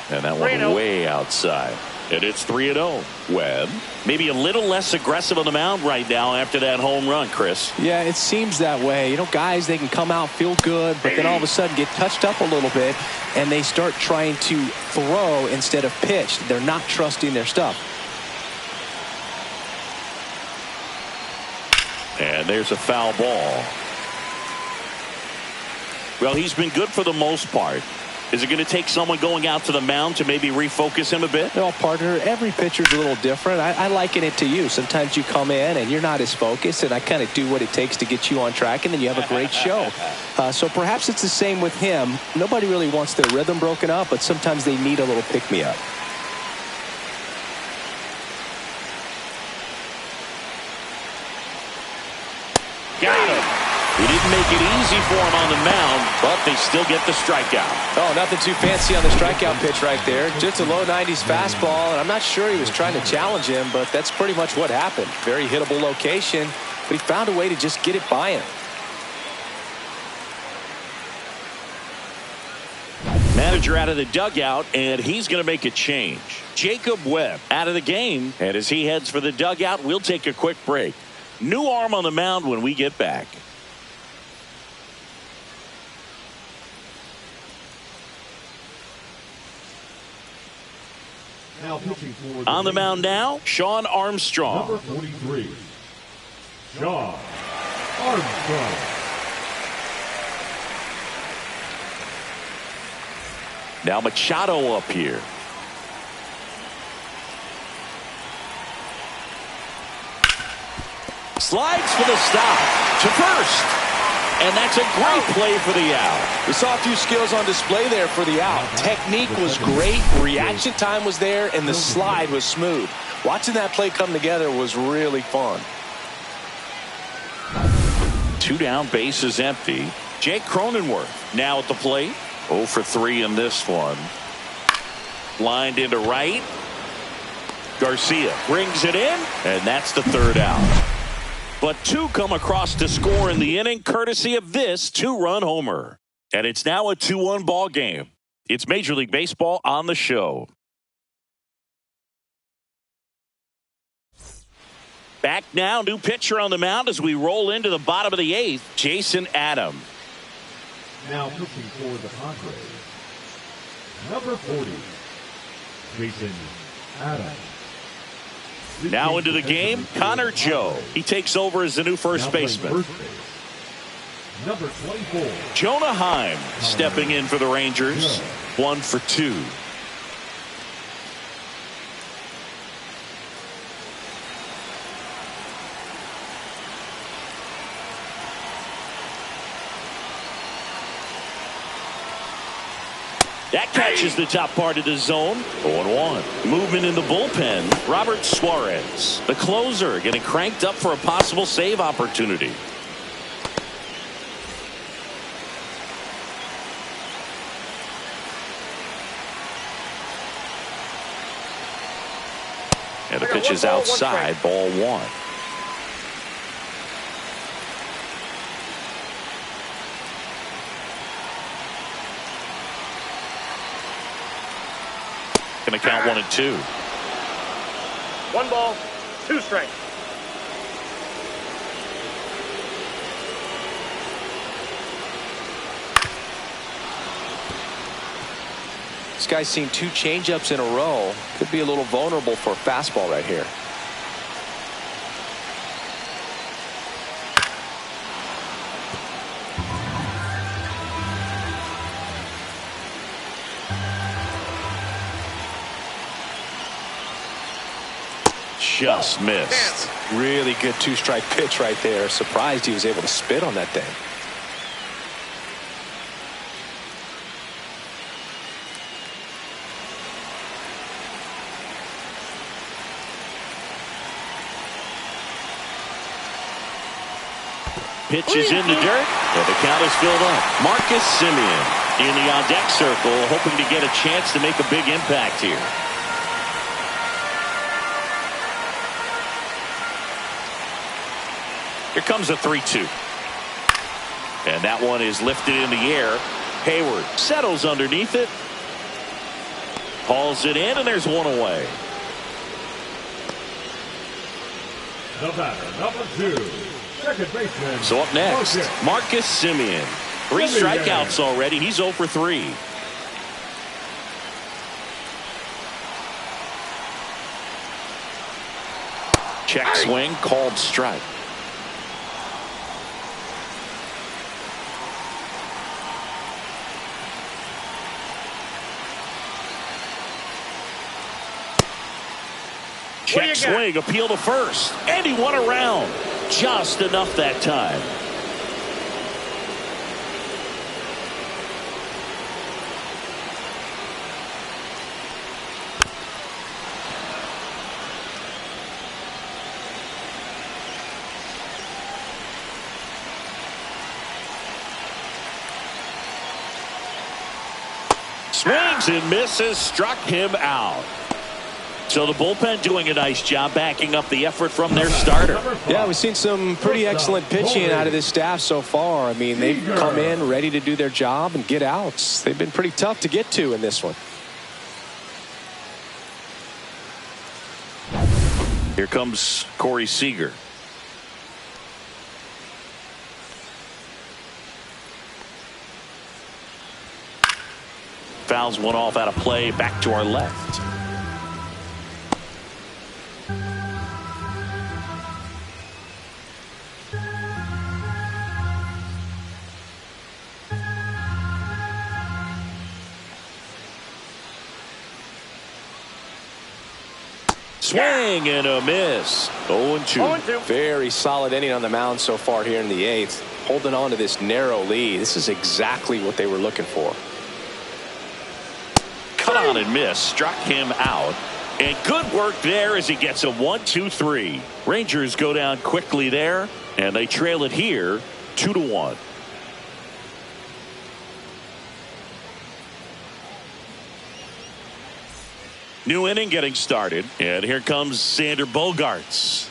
And that one way outside. And it's 3-0. Webb, maybe a little less aggressive on the mound right now after that home run, Chris. Yeah, it seems that way. You know, guys, they can come out, feel good, but then all of a sudden get touched up a little bit, and they start trying to throw instead of pitch. They're not trusting their stuff. And there's a foul ball. Well, he's been good for the most part. Is it going to take someone going out to the mound to maybe refocus him a bit? No, partner, every pitcher's a little different. I liken it to you. Sometimes you come in and you're not as focused, and I kind of do what it takes to get you on track, and then you have a great show. So perhaps it's the same with him. Nobody really wants their rhythm broken up, but sometimes they need a little pick-me-up. Got him. He didn't make it easy for him on the mound, but they still get the strikeout. Oh, nothing too fancy on the strikeout pitch right there. Just a low 90s fastball, and I'm not sure he was trying to challenge him, but that's pretty much what happened. Very hittable location, but he found a way to just get it by him. Manager out of the dugout, and he's going to make a change. Jacob Webb out of the game, and as he heads for the dugout, we'll take a quick break. New arm on the mound when we get back. Now pitching for On the mound now, Shawn Armstrong. Number 43, Shawn Armstrong. Now Machado up here. Slides for the stop to first. And that's a great play for the out. We saw a few skills on display there for the out. Technique was great, reaction time was there, and the slide was smooth. Watching that play come together was really fun. 2 down, bases empty. Jake Cronenworth now at the plate. 0 for 3 in this one. Lined into right. Garcia brings it in, and that's the 3rd out. But 2 come across to score in the inning, courtesy of this 2-run homer. And it's now a 2-1 ball game. It's Major League Baseball on the show. Back now, new pitcher on the mound as we roll into the bottom of the 8th, Jason Adams. Now pitching for the Padres, number 40, Jason Adams. Now into the game, Connor Joe. He takes over as the new first baseman. Number 24, Jonah Heim stepping in for the Rangers. 1 for 2. That catches the top part of the zone. 0-1. Movement in the bullpen. Robert Suarez, the closer, getting cranked up for a possible save opportunity. And the pitch is outside. Ball 1. Going to count 1 and 2. 1 ball, 2 strikes. This guy's seen 2 changeups in a row. Could be a little vulnerable for a fastball right here. Just missed. Really good 2-strike pitch right there. Surprised he was able to spit on that thing. Pitch is in the dirt, and the count is filled up. Marcus Semien in the on-deck circle, hoping to get a chance to make a big impact here. Here comes a 3-2. And that one is lifted in the air. Hayward settles underneath it. Hauls it in, and there's 1 away. the batter, number 2, second baseman. So up next, Marcus Semien. 3 strikeouts already. He's 0 for 3. Check swing, called strike. Check swing, appeal to first, and he won around. Just enough that time. Swings and misses, struck him out. So the bullpen doing a nice job backing up the effort from their starter. Yeah, we've seen some pretty excellent pitching out of this staff so far. I mean, they've come in ready to do their job and get outs. They've been pretty tough to get to in this one. Here comes Corey Seager. Fouls one off out of play, back to our left. Swing and a miss. 0-2. Very solid inning on the mound so far here in the 8th. Holding on to this narrow lead. This is exactly what they were looking for. Cut on and miss. Struck him out. And good work there as he gets a 1-2-3. Rangers go down quickly there, and they trail it here 2-1. New inning getting started, and here comes Xander Bogaerts.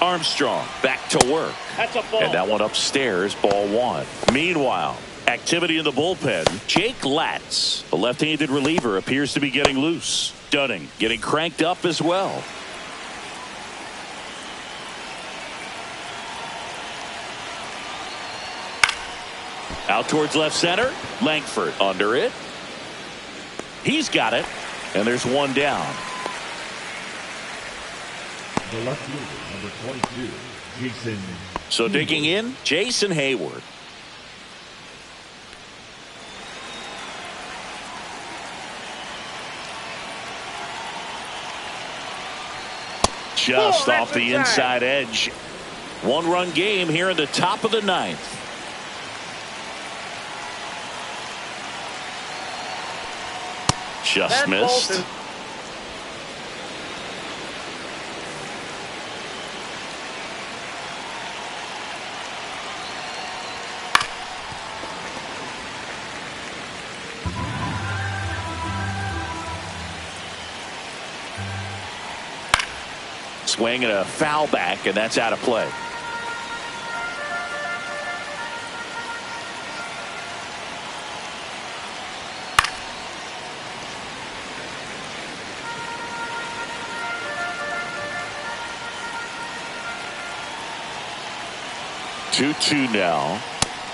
Armstrong back to work. That's a ball. And that one upstairs, ball one. Meanwhile, activity in the bullpen. Jake Latz, the left-handed reliever, appears to be getting loose. Dunning getting cranked up as well. Out towards left center. Langford under it. He's got it. And there's one down. The left fielder, number 22, Jason. So digging in, Jason Hayward. Just off the inside edge. One-run game here in the top of the 9th. Just missed. Swing and a foul back, and that's out of play. Two now,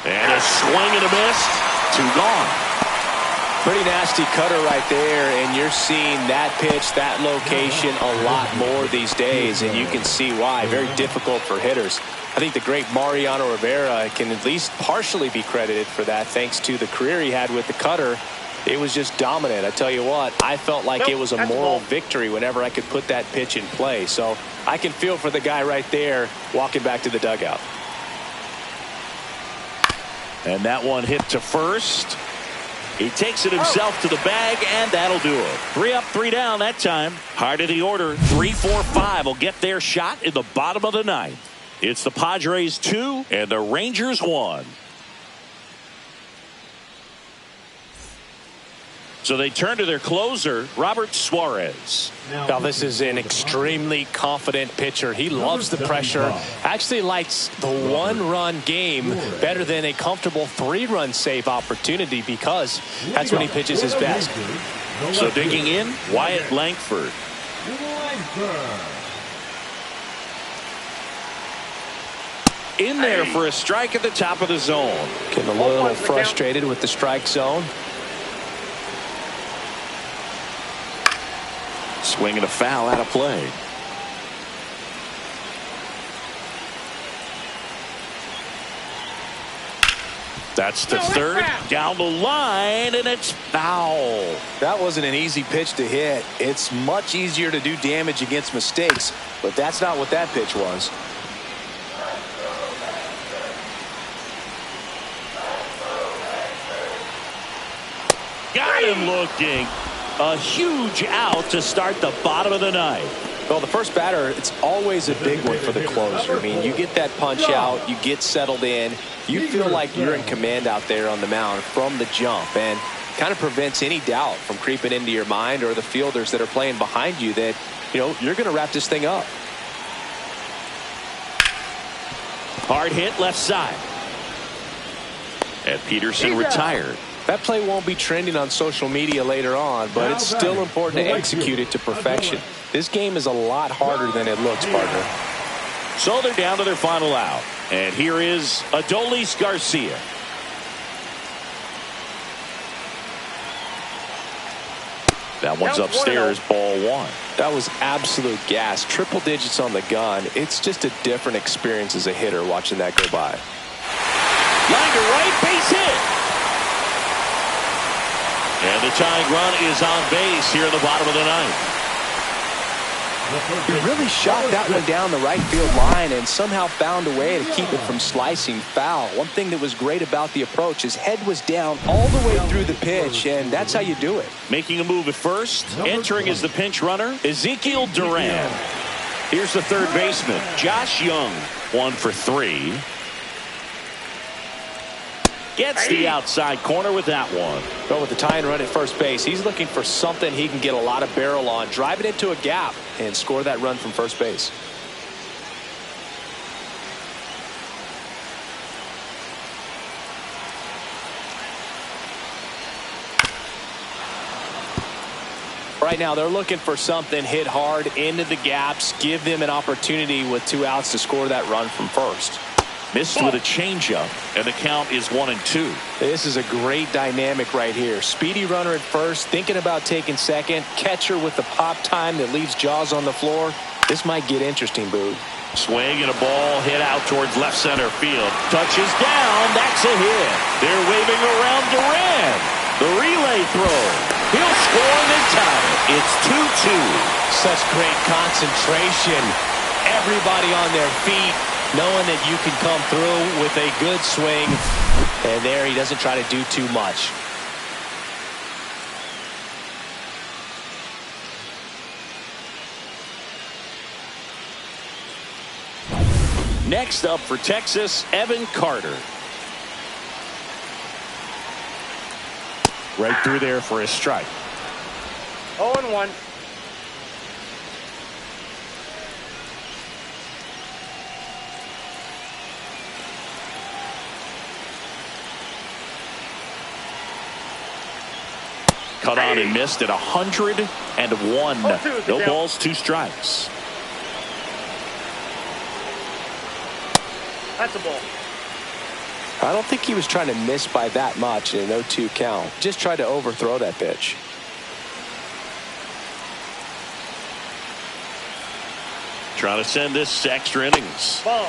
and a swing and a miss. 2 gone. Pretty nasty cutter right there, and you're seeing that pitch, that location a lot more these days, and you can see why. Very difficult for hitters. I think the great Mariano Rivera can at least partially be credited for that, thanks to the career he had with the cutter. It was just dominant. I tell you what, I felt like it was a moral victory whenever I could put that pitch in play. So I can feel for the guy right there walking back to the dugout. And that one hit to first. He takes it himself to the bag, and that'll do it. 3 up, 3 down that time. Heart of the order. 3, 4, 5 will get their shot in the bottom of the 9th. It's the Padres 2 and the Rangers 1. So they turn to their closer, Robert Suarez. Now this is an extremely confident pitcher. He loves the pressure. Actually likes the 1-run game better than a comfortable 3-run save opportunity, because that's when he pitches his best. So digging in, Wyatt Langford. In there for a strike at the top of the zone. Getting a little frustrated with the strike zone. Swing and a foul out of play. That's the third. Down the line, and it's foul. That wasn't an easy pitch to hit. It's much easier to do damage against mistakes, but that's not what that pitch was. Got him looking. A huge out to start the bottom of the ninth. Well, the first batter, it's always a big one for the closer. I mean, you get that punch out, you get settled in, you feel like you're in command out there on the mound from the jump, and kind of prevents any doubt from creeping into your mind or the fielders that are playing behind you that, you know, you're going to wrap this thing up. Hard hit left side. And Peterson retired. That play won't be trending on social media later on, but it's still important to execute it to perfection. This game is a lot harder than it looks, partner. So they're down to their final out. And here is Adolis Garcia. That one's upstairs, ball one. That was absolute gas. Triple digits on the gun. It's just a different experience as a hitter watching that go by. Line to right, base hit. And the tying run is on base here in the bottom of the ninth. He really shot that one down the right field line and somehow found a way to keep it from slicing foul. One thing that was great about the approach, his head was down all the way through the pitch, and that's how you do it. Making a move at first, entering as the pinch runner, Ezekiel Duran. Here's the third baseman, Josh Young, 1 for 3. Gets the outside corner with that one. Well, with the tying run at first base, he's looking for something he can get a lot of barrel on, drive it into a gap, and score that run from first base. Right now, they're looking for something hit hard into the gaps, give them an opportunity with 2 outs to score that run from first. Missed with a changeup, and the count is 1-2. This is a great dynamic right here. Speedy runner at first, thinking about taking second. Catcher with the pop time that leaves Jaws on the floor. This might get interesting, Boog. Swing and a ball hit out towards left center field. Touches down. That's a hit. They're waving around Duran. The relay throw. He'll score and they tie it. It's 2-2. Such great concentration. Everybody on their feet, knowing that you can come through with a good swing. And there he doesn't try to do too much. Next up for Texas, Evan Carter. Right through there for a strike. 0-1. Cut on and missed at 101. No balls, 2 strikes. That's a ball. I don't think he was trying to miss by that much in an 0-2 count. Just tried to overthrow that pitch. Trying to send this to extra innings. Ball.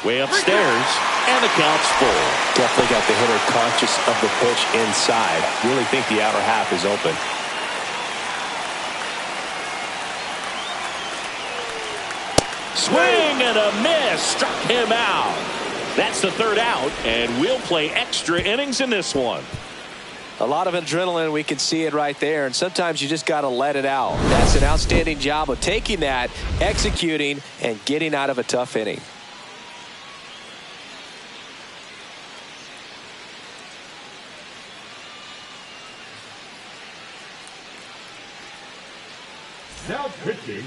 Way upstairs, and the count's full. Definitely got the hitter conscious of the pitch inside. Really think the outer half is open. Swing and a miss. Struck him out. That's the 3rd out, and we'll play extra innings in this one. A lot of adrenaline, we can see it right there, and sometimes you just got to let it out. That's an outstanding job of taking that, executing, and getting out of a tough inning.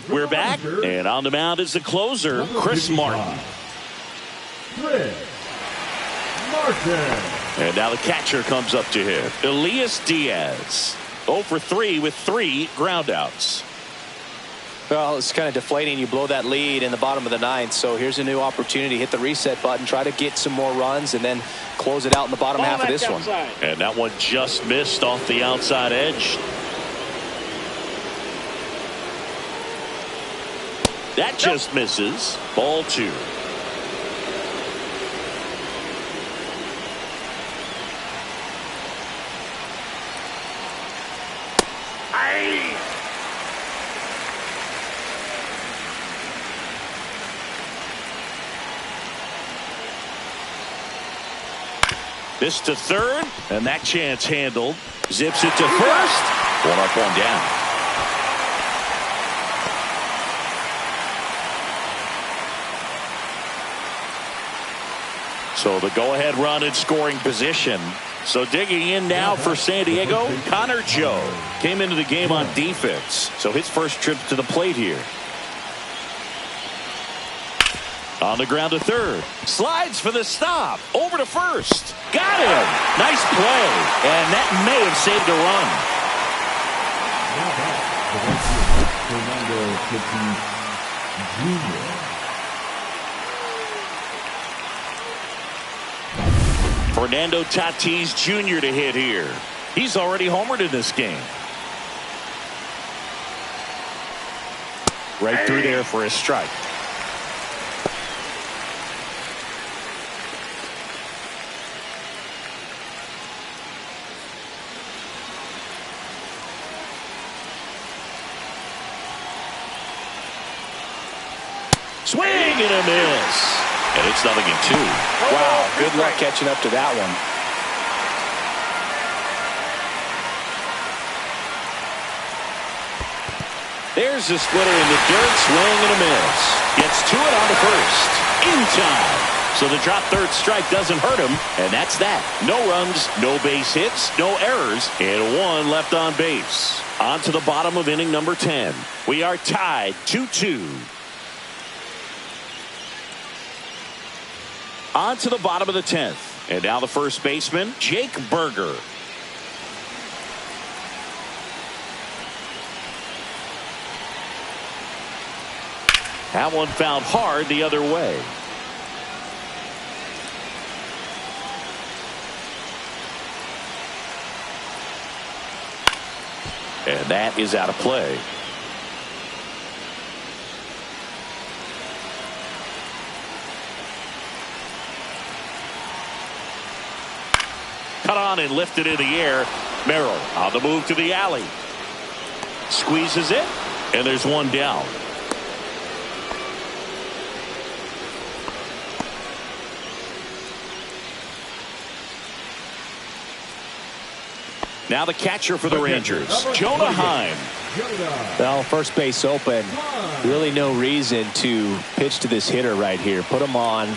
We're back, and on the mound is the closer, Chris Martin. And now the catcher comes up to him, Elias Diaz. 0 for 3 with 3 groundouts. Well, it's kind of deflating. You blow that lead in the bottom of the 9th, so here's a new opportunity. Hit the reset button, try to get some more runs, and then close it out in the bottom half of this one. And that one just missed off the outside edge. That just misses. Ball 2. This to third, and that chance handled. Zips it to first. One up, one down. So the go-ahead run in scoring position. So digging in now for San Diego, Connor Joe came into the game on defense. So his first trip to the plate here. On the ground to third. Slides for the stop. Over to first. Got him. Nice play. And that may have saved a run. Fernando Tatis Jr. to hit here. He's already homered in this game. Right through there for a strike. Swing and a miss. And it's 0-2. Wow, good luck catching up to that one. There's the splitter in the dirt. Swing and a miss. Gets to it on to first. In time. So the drop third strike doesn't hurt him. And that's that. No runs, no base hits, no errors, and one left on base. On to the bottom of inning number 10. We are tied 2-2. On to the bottom of the 10th. And now the first baseman, Jake Berger. That one fouled hard the other way. And that is out of play. Cut on and lifted in the air. Merrill on the move to the alley. Squeezes it, and there's one down. Now the catcher for the Rangers, Jonah Heim. Well, first base open. Really no reason to pitch to this hitter right here. Put him on.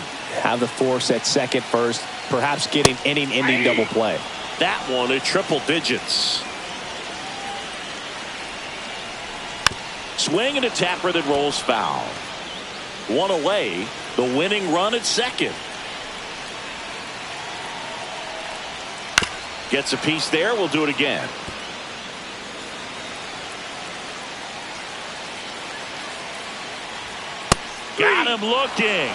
Have the force at second first. Perhaps getting inning-ending double play. That one at triple digits. Swing and a tapper that rolls foul. One away. The winning run at second. Gets a piece there. We'll do it again. Got him looking.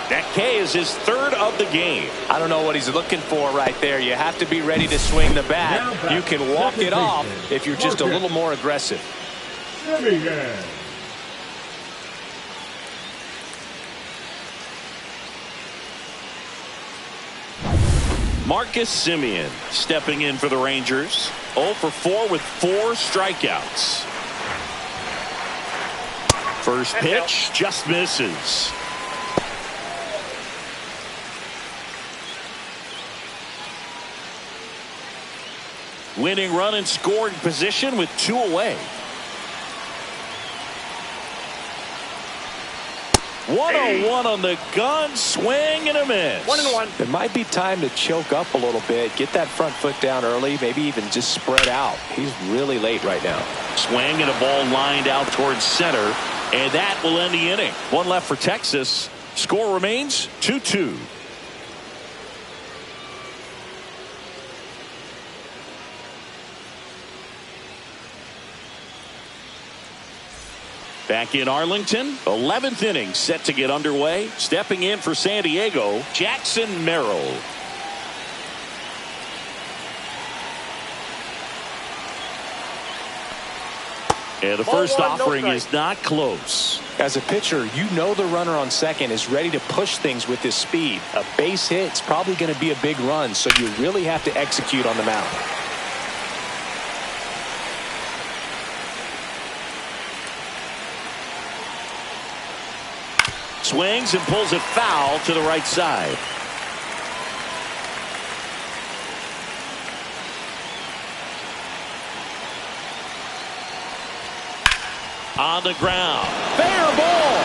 That K is his third of the game. I don't know what he's looking for right there. You have to be ready to swing the bat. You can walk it off if you're just a little more aggressive. Marcus Semien stepping in for the Rangers. 0 for 4 with 4 strikeouts. First pitch just misses. Winning run in scoring position with 2 away. 1-0-1 on the gun. Swing and a miss. 1-1. It might be time to choke up a little bit. Get that front foot down early. Maybe even just spread out. He's really late right now. Swing and a ball lined out towards center. And that will end the inning. One left for Texas. Score remains 2-2. Back in Arlington, 11th inning set to get underway. Stepping in for San Diego, Jackson Merrill. And the first offering is not close. As a pitcher, you know the runner on second is ready to push things with his speed. A base hit is probably going to be a big run, so you really have to execute on the mound. Swings and pulls it foul to the right side. On the ground. Fair ball.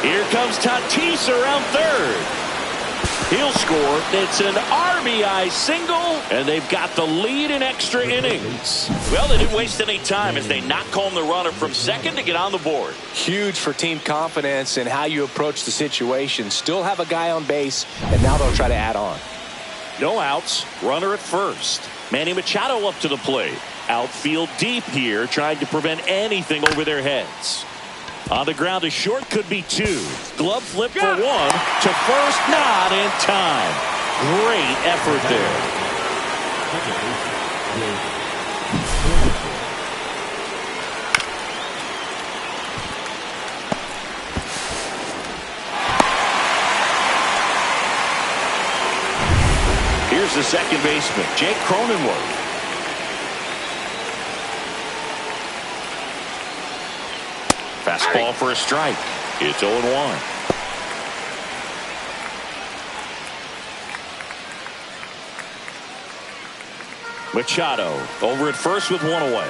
Here comes Tatis around third. He'll score. It's an RBI single, and they've got the lead in extra innings. Well, they didn't waste any time as they knock home the runner from second to get on the board. Huge for team confidence in how you approach the situation. Still have a guy on base, and now they'll try to add on. No outs. Runner at first. Manny Machado up to the plate. Outfield deep here, trying to prevent anything over their heads. On the ground, a short could be two. Glove flip for one. To first, not in time. Great effort there. Here's the second baseman, Jake Cronenworth. Fastball for a strike. It's 0-1. Machado over at first with one away.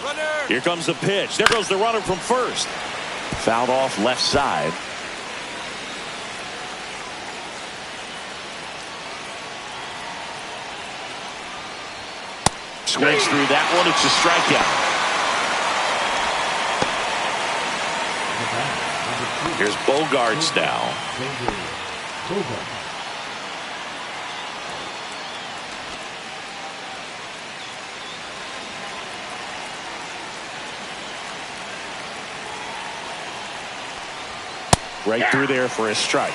Runner. Here comes the pitch. There goes the runner from first. Fouled off left side. Swings through that one. It's a strikeout. Here's Bogarts now. Right through there for a strike.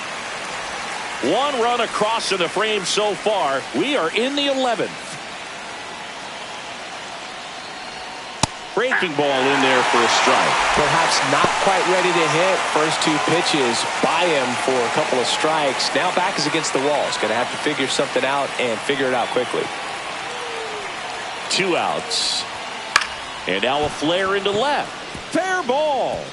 One run across in the frame so far. We are in the 11th. Breaking ball in there for a strike. Perhaps not quite ready to hit. First two pitches by him for a couple of strikes. Now back is against the wall. He's going to have to figure something out and figure it out quickly. 2 outs. And now a flare into left. Fair ball.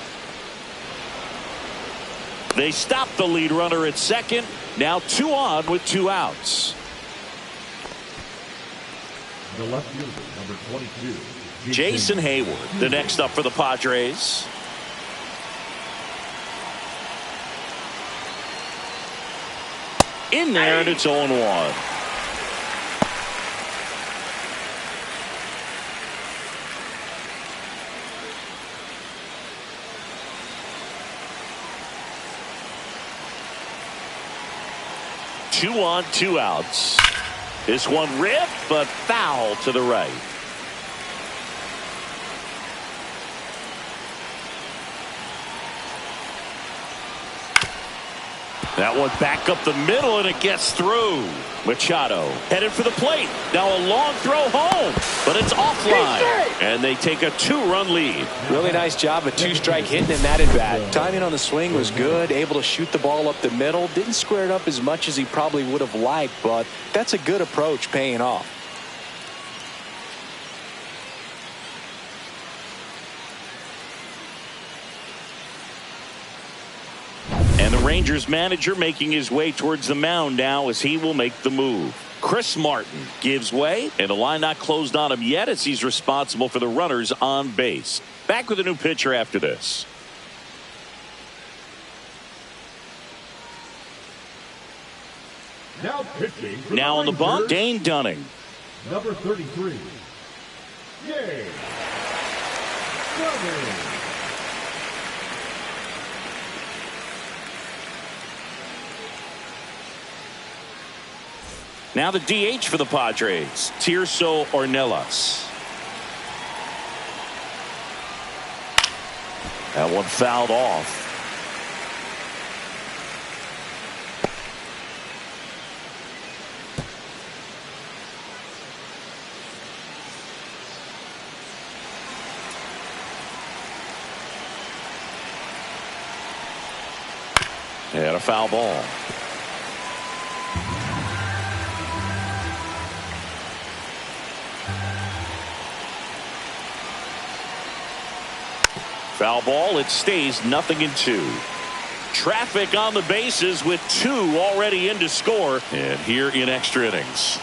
They stop the lead runner at second. Now 2 on with 2 outs. The left fielder, number 22. Jason Hayward, the next up for the Padres. In there, and it's 0-1. Two on, 2 outs. This one ripped, but foul to the right. That one back up the middle, and it gets through. Machado headed for the plate. Now a long throw home, but it's offline. And they take a 2-run lead. Really nice job, a 2-strike hitting in that at bat. Timing on the swing was good, able to shoot the ball up the middle. Didn't square it up as much as he probably would have liked, but that's a good approach paying off. And the Rangers manager making his way towards the mound now as he will make the move. Chris Martin gives way, and the line not closed on him yet as he's responsible for the runners on base. Back with a new pitcher after this. Now pitching. Now on the bump, Dane Dunning. Number 33. Yay. Dunning. Now the DH for the Padres, Tirso Ornelas. That one fouled off. And a foul ball. Foul ball. It stays 0-2. Traffic on the bases with 2 already in to score. And here in extra innings.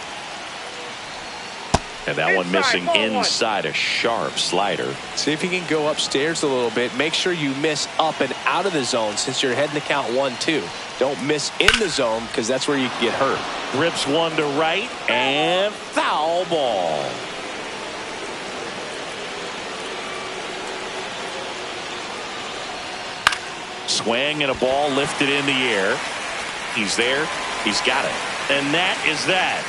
And that one missing inside, a sharp slider. See if you can go upstairs a little bit. Make sure you miss up and out of the zone since you're heading to count 1-2. Don't miss in the zone because that's where you can get hurt. Rips one to right and foul ball. Swing and a ball lifted in the air. He's there. He's got it. And that is that.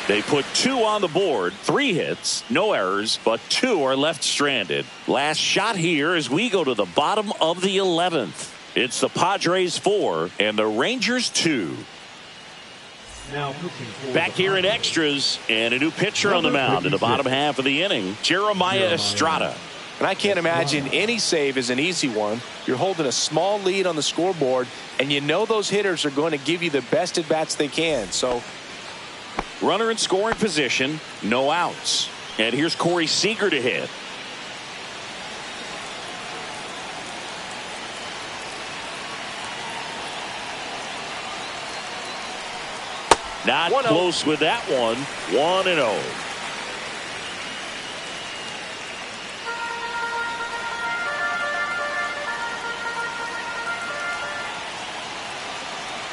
They put 2 on the board, 3 hits, no errors, but 2 are left stranded. Last shot here as we go to the bottom of the 11th. It's the Padres 4 and the Rangers 2. Now back here in extras and a new pitcher on the mound in the bottom half of the inning, Jeremiah Estrada. And I can't imagine any save is an easy one. You're holding a small lead on the scoreboard, and you know those hitters are going to give you the best at-bats they can. So, runner in scoring position, no outs. And here's Corey Seager to hit. Not close with that one. 1-0.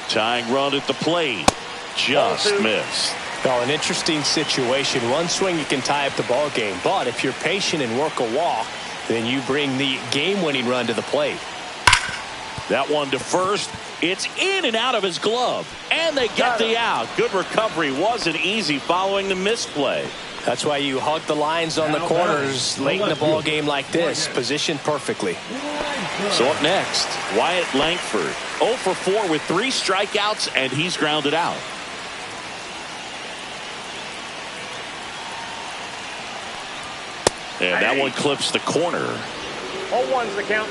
Tying run at the plate. Just missed. Well, an interesting situation. One swing you can tie up the ball game, but if you're patient and work a walk, then you bring the game-winning run to the plate. That one to first. It's in and out of his glove, and they get the out. Good recovery. Wasn't easy following the misplay. That's why you hug the lines on the corners late in the ball game like this, positioned perfectly. So up next, Wyatt Langford, 0 for 4 with 3 strikeouts, and he's grounded out. And that one clips the corner. 0-1's the count.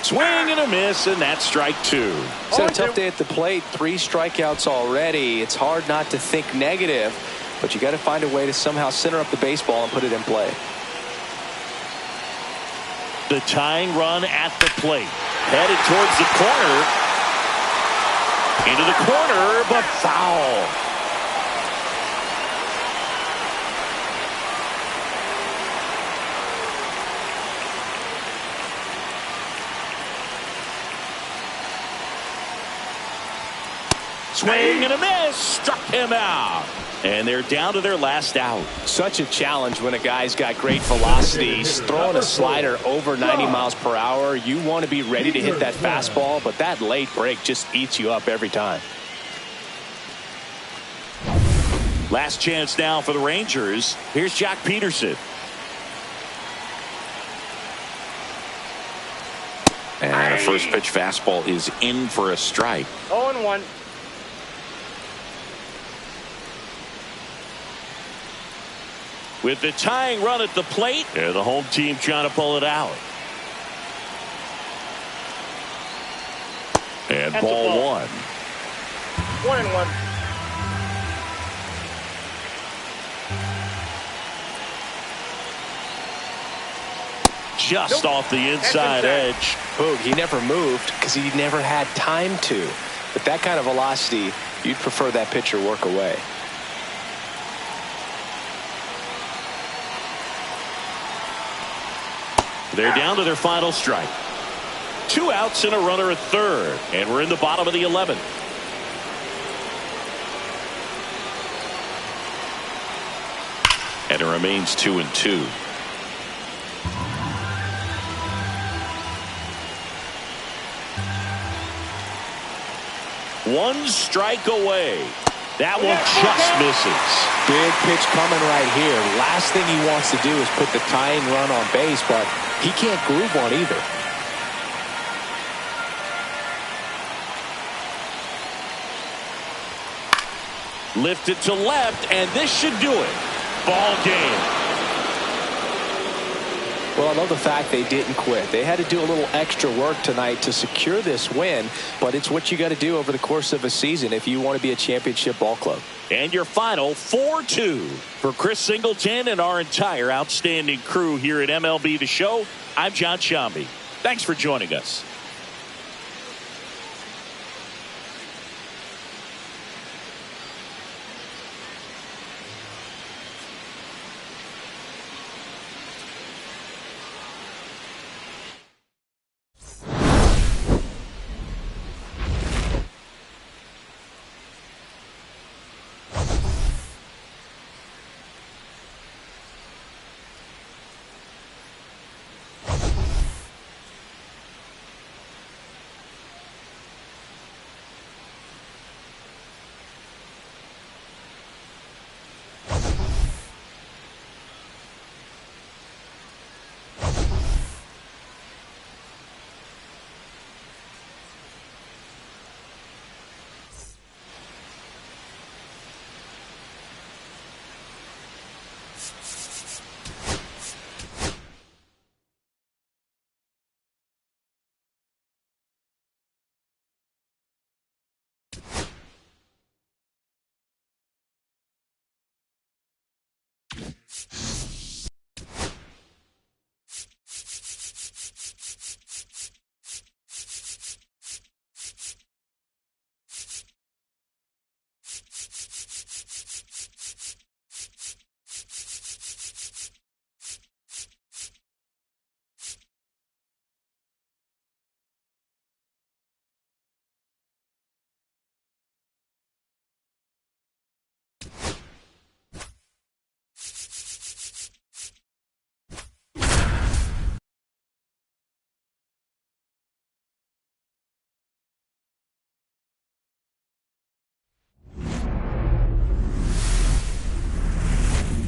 Swing and a miss, and that's strike 2. It's a tough day at the plate. 3 strikeouts already. It's hard not to think negative, but you got to find a way to somehow center up the baseball and put it in play. The tying run at the plate. Headed towards the corner. Into the corner, but foul. Swing and a miss. Struck him out. And they're down to their last out. Such a challenge when a guy's got great velocity. He's throwing a slider over 90 miles per hour. You want to be ready to hit that fastball, but that late break just eats you up every time. Last chance now for the Rangers. Here's Jock Peterson. And a first pitch fastball is in for a strike. 0-1. With the tying run at the plate, and the home team trying to pull it out. And That's ball 1. 1-1. Just off the inside edge. Boog, he never moved because he never had time to. With that kind of velocity, you'd prefer that pitcher work away. They're down to their final strike. 2 outs and a runner at third. And we're in the bottom of the 11th. And it remains 2-2. One strike away. That one just misses. Big pitch coming right here. Last thing he wants to do is put the tying run on base, but he can't groove one either. Lifted to left, and this should do it. Ball game. Well, I love the fact they didn't quit. They had to do a little extra work tonight to secure this win, but it's what you got to do over the course of a season if you want to be a championship ball club. And your final 4-2 for Chris Singleton and our entire outstanding crew here at MLB The Show. I'm John Shambi. Thanks for joining us.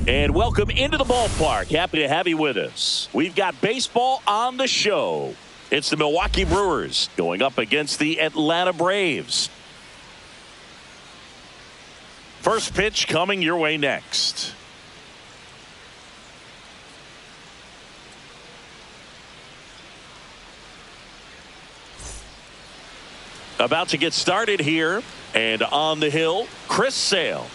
And welcome into the ballpark. Happy to have you with us. We've got baseball on the show. It's the Milwaukee Brewers going up against the Atlanta Braves. First pitch coming your way next. About to get started here. And on the hill, Chris Sale.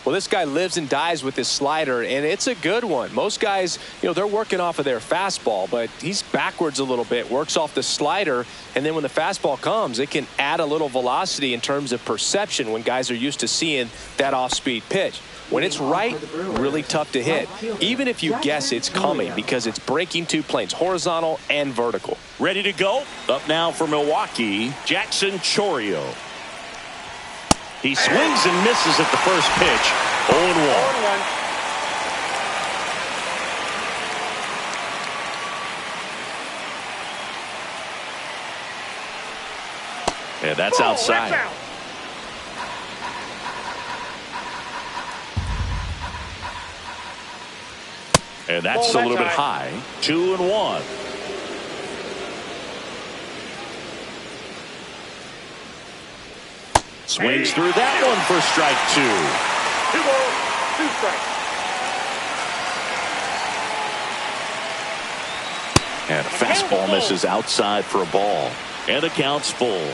Well, this guy lives and dies with his slider, and it's a good one. Most guys, they're working off of their fastball, but he's backwards a little bit, works off the slider, and then when the fastball comes, it can add a little velocity in terms of perception when guys are used to seeing that off-speed pitch. When it's right, really tough to hit, even if you guess it's coming because it's breaking two planes, horizontal and vertical. Ready to go? Up now for Milwaukee, Jackson Chourio. He swings and misses at the first pitch. 0-1. And that's outside. And that's a little bit high. 2-1. Swings through that one for strike 2. 2 balls, 2 strikes. And a fastball misses outside for a ball. And the count's full.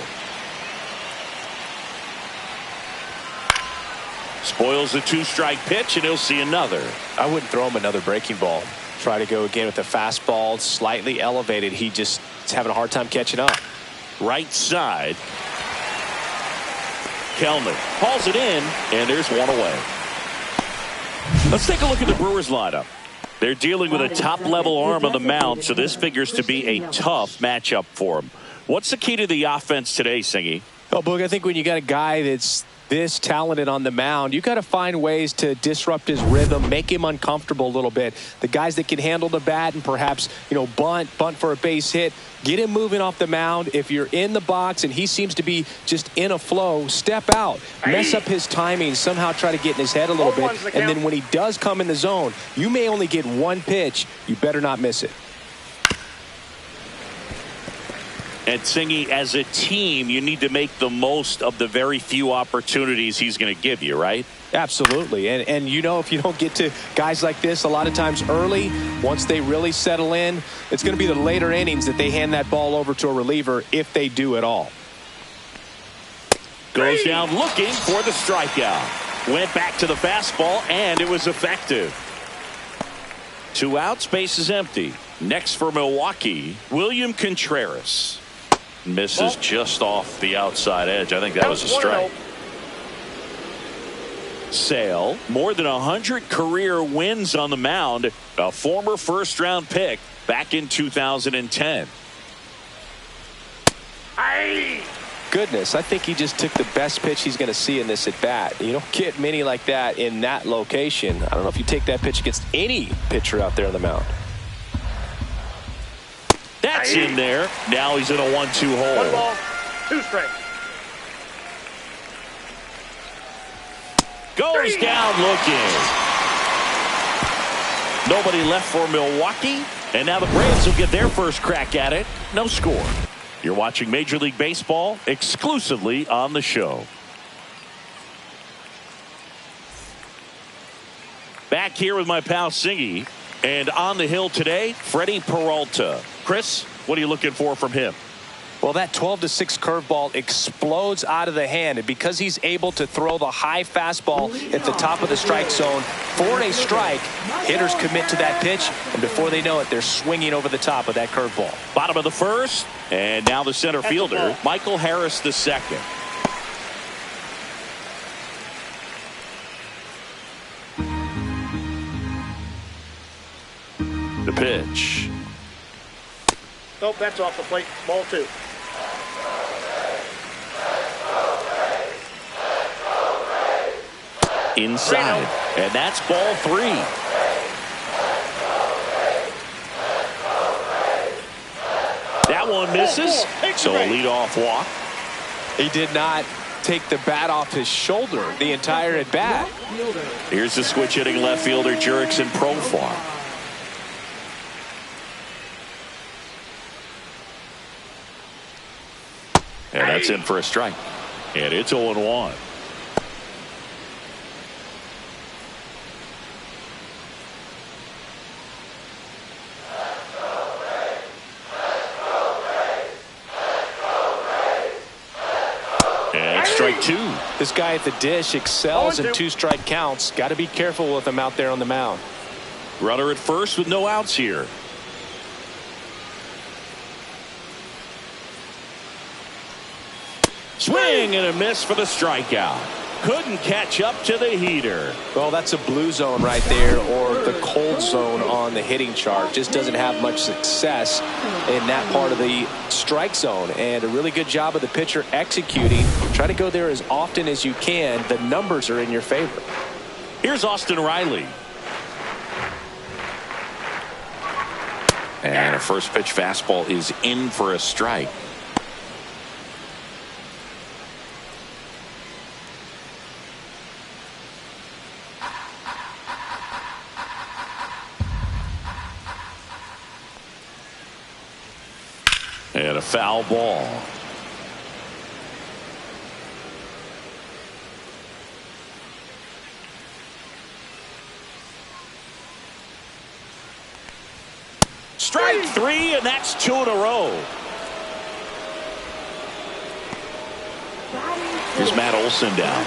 Spoils the 2-strike pitch, and he'll see another. I wouldn't throw him another breaking ball. Try to go again with the fastball, slightly elevated. He just is having a hard time catching up. Right side. Kellner hauls it in, and there's one away. Let's take a look at the Brewers lineup. They're dealing with a top-level arm on the mound, so this figures to be a tough matchup for them. What's the key to the offense today, Singy? Oh, Boog, I think when you got a guy that's this talented on the mound, you got to find ways to disrupt his rhythm, make him uncomfortable a little bit. The guys that can handle the bat and perhaps, bunt for a base hit, get him moving off the mound. If you're in the box and he seems to be just in a flow, step out, mess up his timing, somehow try to get in his head a little bit. And then when he does come in the zone, you may only get one pitch. You better not miss it. And Singy, as a team, you need to make the most of the very few opportunities he's going to give you, right? Absolutely. And you know, if you don't get to guys like this a lot of times early, once they really settle in, it's going to be the later innings that they hand that ball over to a reliever, if they do at all. Goes down looking for the strikeout. Went back to the fastball, and it was effective. 2 outs, base is empty. Next for Milwaukee, William Contreras. Misses just off the outside edge. I think that was a strike. Sale, more than 100 career wins on the mound. A former first-round pick back in 2010. Goodness, I think he just took the best pitch he's going to see in this at-bat. You don't get many like that in that location. I don't know if you take that pitch against any pitcher out there on the mound. That's in there. Now he's in a 1-2 hole. 1 ball, 2 strikes. Goes down looking. Nobody left for Milwaukee. And now the Braves will get their first crack at it. No score. You're watching Major League Baseball exclusively on the show. Back here with my pal Singy. And on the hill today, Freddie Peralta. Chris, what are you looking for from him? Well, that 12-6 curveball explodes out of the hand, and because he's able to throw the high fastball at the top of the strike zone for a strike, hitters commit to that pitch, and before they know it, they're swinging over the top of that curveball. Bottom of the first, and now the center fielder, Michael Harris II. The pitch. Nope, that's off the plate. Ball 2. Inside, and that's ball 3. That one misses, so a leadoff walk. He did not take the bat off his shoulder the entire at bat. Here's the switch hitting left fielder Jurickson Profar. And that's in for a strike. And it's 0-1. And strike 2. This guy at the dish excels in 2-strike counts. Got to be careful with him out there on the mound. Runner at first with no outs here. Swing and a miss for the strikeout. Couldn't catch up to the heater. Well, that's a blue zone right there, or the cold zone on the hitting chart. Just doesn't have much success in that part of the strike zone. And a really good job of the pitcher executing. Try to go there as often as you can. The numbers are in your favor. Here's Austin Riley. And a first pitch fastball is in for a strike. And a foul ball. Strike 3, and that's 2 in a row. Here's Matt Olson down.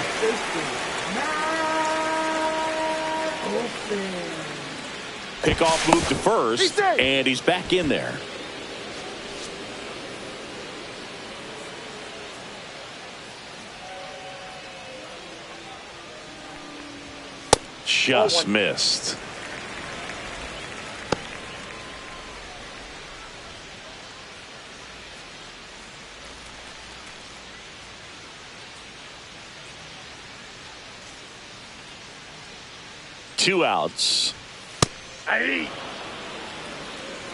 Pickoff move to first, and he's back in there. Just missed. Two outs.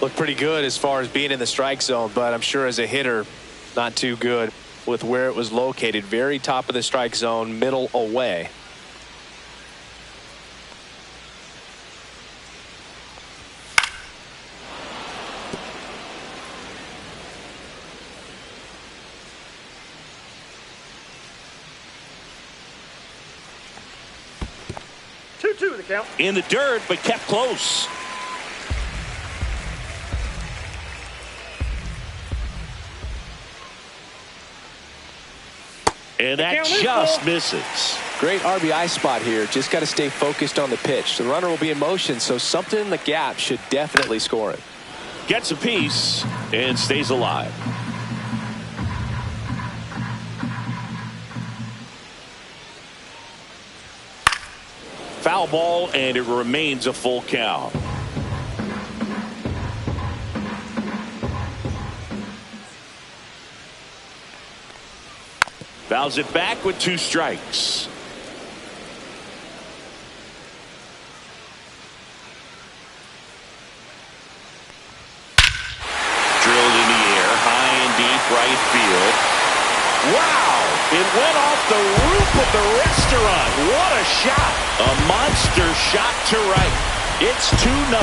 Looked pretty good as far as being in the strike zone, but I'm sure as a hitter, not too good with where it was located. Very top of the strike zone, middle away. 2-2 the count. In the dirt, but kept close. And that just misses. Great RBI spot here. Just got to stay focused on the pitch. The runner will be in motion, so something in the gap should definitely score it. Gets a piece and stays alive. Foul ball, and it remains a full count. Fouls it back with 2 strikes. Drilled in the air, high and deep right field. Wow! It went off the roof of the restaurant. What a shot! A monster shot to right. It's 2-0.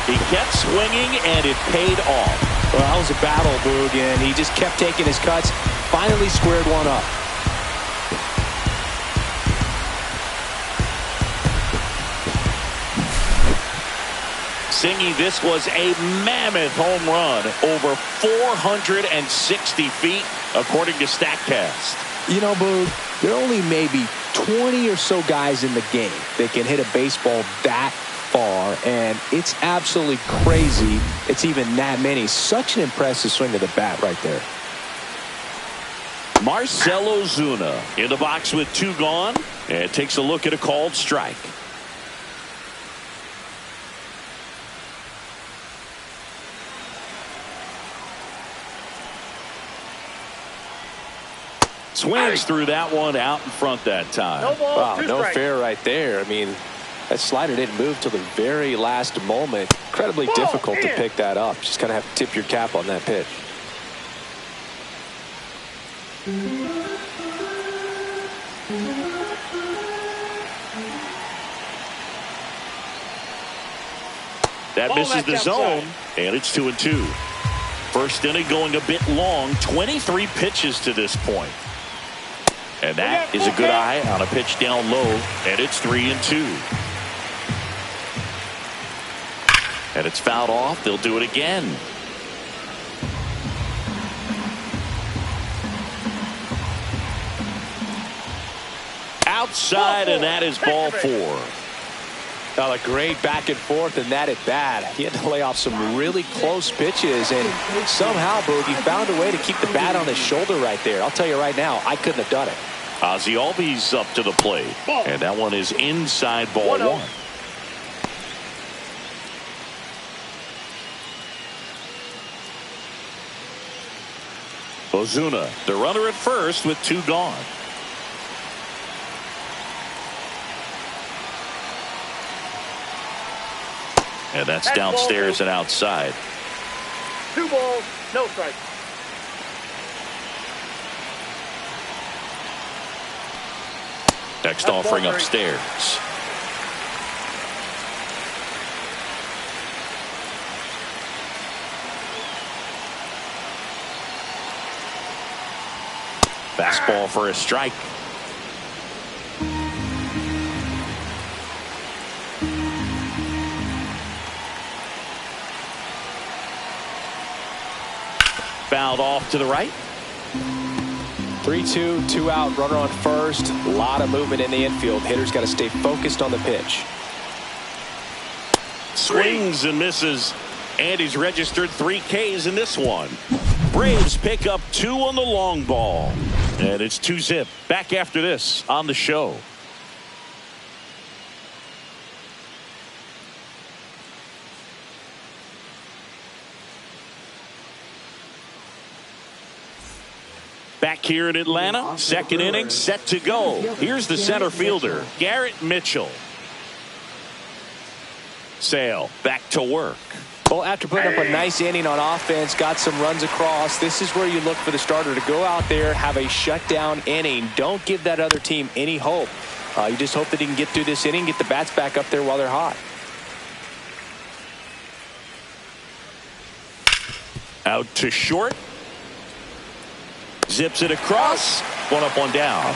He kept swinging, and it paid off. Well, that was a battle, Boog, and he just kept taking his cuts. Finally squared one up. Singy, this was a mammoth home run, over 460 feet, according to StatCast. You know, Boog, there are only maybe 20 or so guys in the game that can hit a baseball that far, and it's absolutely crazy it's even that many. Such an impressive swing of the bat right there. Marcell Ozuna in the box with 2 gone, and takes a look at a called strike. Swings through that one out in front that time. No ball, Wow, 2 no strikes. fair right there. I mean, that slider didn't move till the very last moment. Incredibly Ball difficult to in. pick that up. Just kind of have to tip your cap on that pitch. That Ball misses back the zone, outside. and it's 2-2. First inning going a bit long, 23 pitches to this point. And that is a good eye on a pitch down low, and it's 3-2. And it's fouled off. They'll do it again. Outside, and that is ball 4. A great back and forth, and that at bat. He had to lay off some really close pitches, and somehow, Boogie found a way to keep the bat on his shoulder right there. I'll tell you right now, I couldn't have done it. Ozzie Albies up to the plate, and that one is inside ball 1. Ozuna, the runner at first with 2 gone. And that's downstairs and outside. 2 balls, no strikes. Next offering upstairs. Fastball for a strike. Fouled off to the right. 3-2, 2 out, runner on first. A lot of movement in the infield. Hitter's got to stay focused on the pitch. Swings and misses, and he's registered 3 Ks in this one. Braves pick up 2 on the long ball, and it's 2-zip. Back after this on the show. Back here in Atlanta, second inning set to go. Here's the center fielder, Garrett Mitchell. Sale back to work. Well, after putting up a nice inning on offense, got some runs across, this is where you look for the starter to go out there, have a shutdown inning. Don't give that other team any hope. You just hope that he can get through this inning, get the bats back up there while they're hot. Out to short. Zips it across. 1 up, 1 down.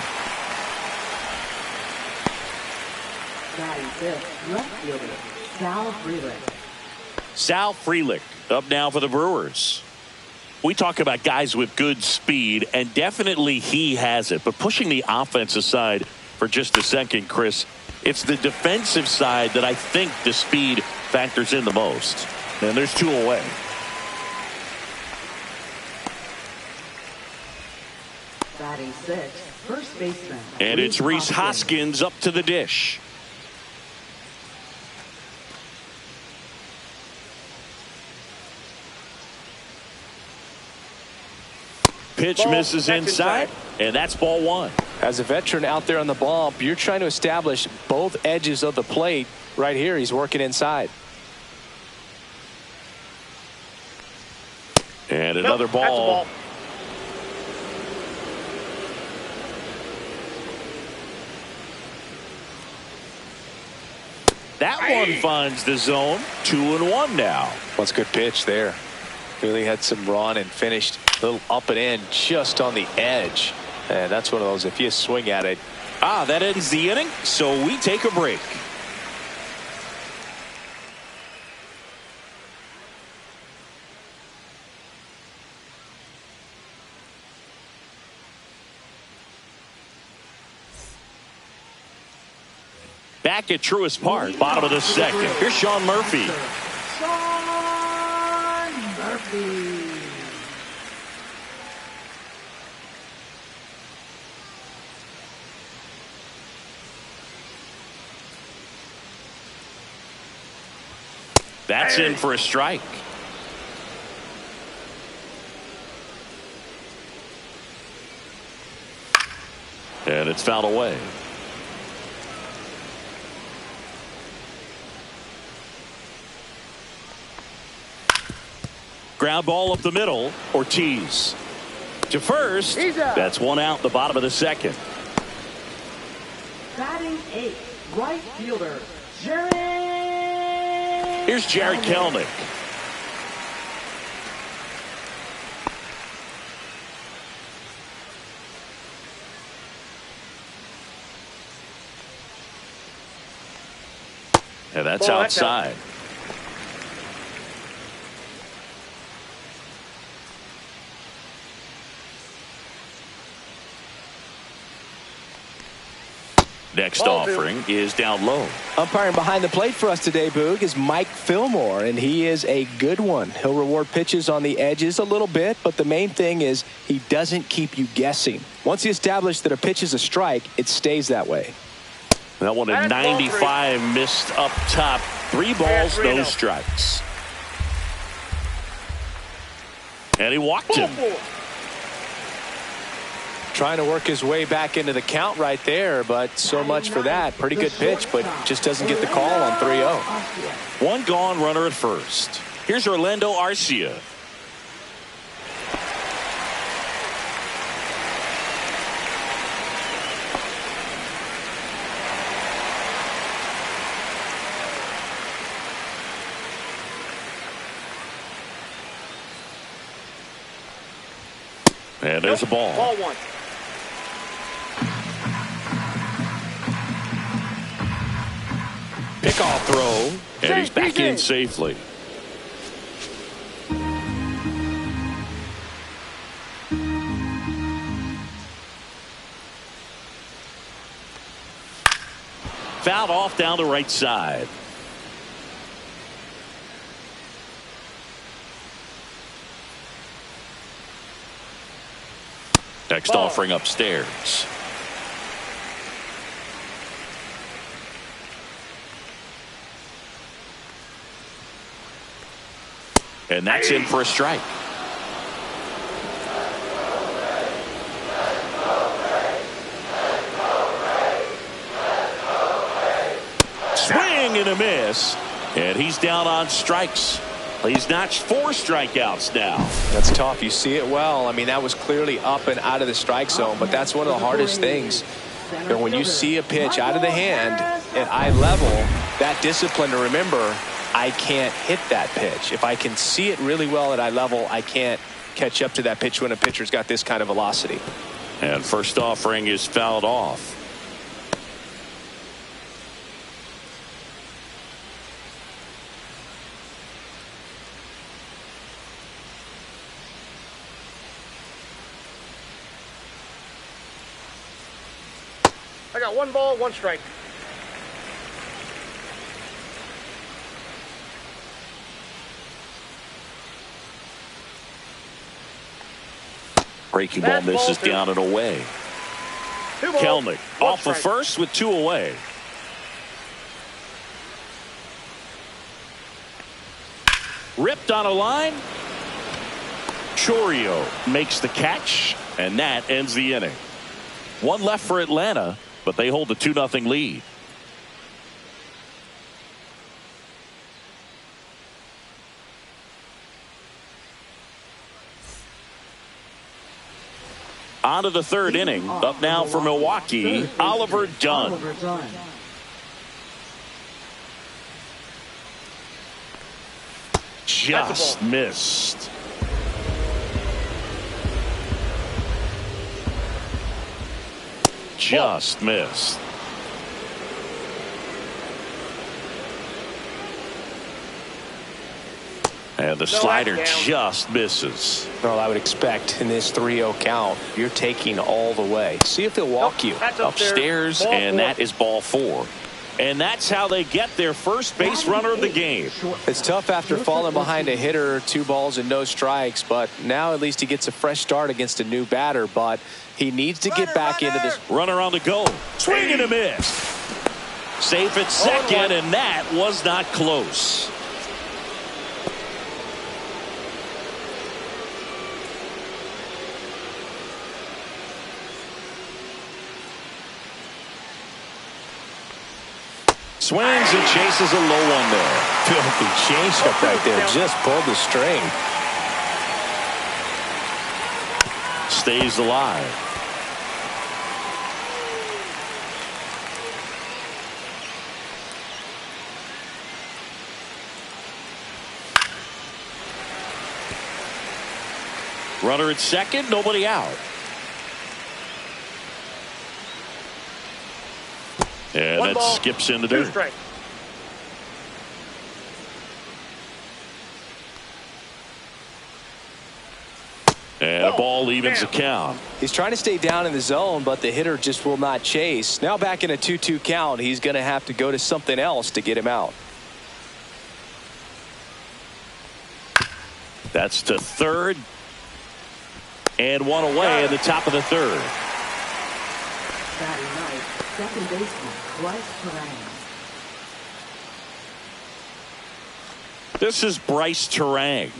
Batting fifth, left fielder, Sal Frelick. Sal Frelick up now for the Brewers. We talk about guys with good speed, and definitely he has it. But pushing the offense aside for just a second, Chris, it's the defensive side that I think the speed factors in the most. And there's two away. Batting sixth, first baseman. And it's Rhys Hoskins up to the dish. Pitch misses inside, and that's ball one. As a veteran out there on the bump, you're trying to establish both edges of the plate. Right here, he's working inside. And another ball. That one finds the zone. 2-1 now. That's a good pitch there. Really had some run and finished a little up and in just on the edge. And that's one of those, if you swing at it. That ends the inning, so we take a break. Back at Truist Park, bottom of the second. Here's Sean Murphy. Sean Murphy. That's in for a strike. And it's fouled away. Ground ball up the middle. Ortiz to first. That's one out, the bottom of the second. Batting eighth, right fielder, Jared. Here's Jared Kelenic. And that's outside. Next offering is down low. Umpiring behind the plate for us today, Boog, is Mike Fillmore, and he is a good one. He'll reward pitches on the edges a little bit, but the main thing is he doesn't keep you guessing. Once he established that a pitch is a strike, it stays that way. That one at 95 missed up top. 3 balls, no strikes. And he walked him. Trying to work his way back into the count right there, but so much for that. Pretty good pitch, but just doesn't get the call on 3-0. One gone, runner at first. Here's Orlando Arcia. And there's a ball. Ball one. Pickoff throw, and he's back in safely. Fouled off down the right side. Next offering upstairs. And that's in for a strike. Swing and a miss. And he's down on strikes. He's notched 4 strikeouts now. That's tough. You see it well. I mean, that was clearly up and out of the strike zone, but that's one of the hardest things. You know, when you see a pitch out of the hand at eye level, that discipline to remember, I can't hit that pitch. If I can see it really well at eye level, I can't catch up to that pitch when a pitcher's got this kind of velocity. And first offering is fouled off. I got 1 ball, 1 strike. Breaking ball misses down and away. 2 balls, Kelnick 1 off the strike. first with 2 away. Ripped on a line. Chourio makes the catch, and that ends the inning. 1 left for Atlanta, but they hold the 2-0 lead. On to the 3rd inning. Up now for Milwaukee, Oliver Dunn. Oliver Dunn. Just missed. Just missed. And the slider just misses. Well, I would expect in this 3-0 count, you're taking all the way. See if he'll walk you. That's Upstairs, Ball and 4. that is ball 4. And that's how they get their first base runner of the game. It's tough after falling behind a hitter, 2 balls and no strikes, but now at least he gets a fresh start against a new batter, but he needs to get back into this. Runner on the go. Swing and a miss. Safe at second, and that was not close. Swings and chases a low one there. Filthy changeup right there. Just pulled the string. Stays alive. Runner at second, nobody out. And 1 that ball, skips into 2 dirt. strike. And a ball evens the count. He's trying to stay down in the zone, but the hitter just will not chase. Now back in a 2-2 count, he's going to have to go to something else to get him out. That's to third. And 1 away in the top of the 3rd. Batting right, second baseman, Bryce Terang. This is Bryce Terang.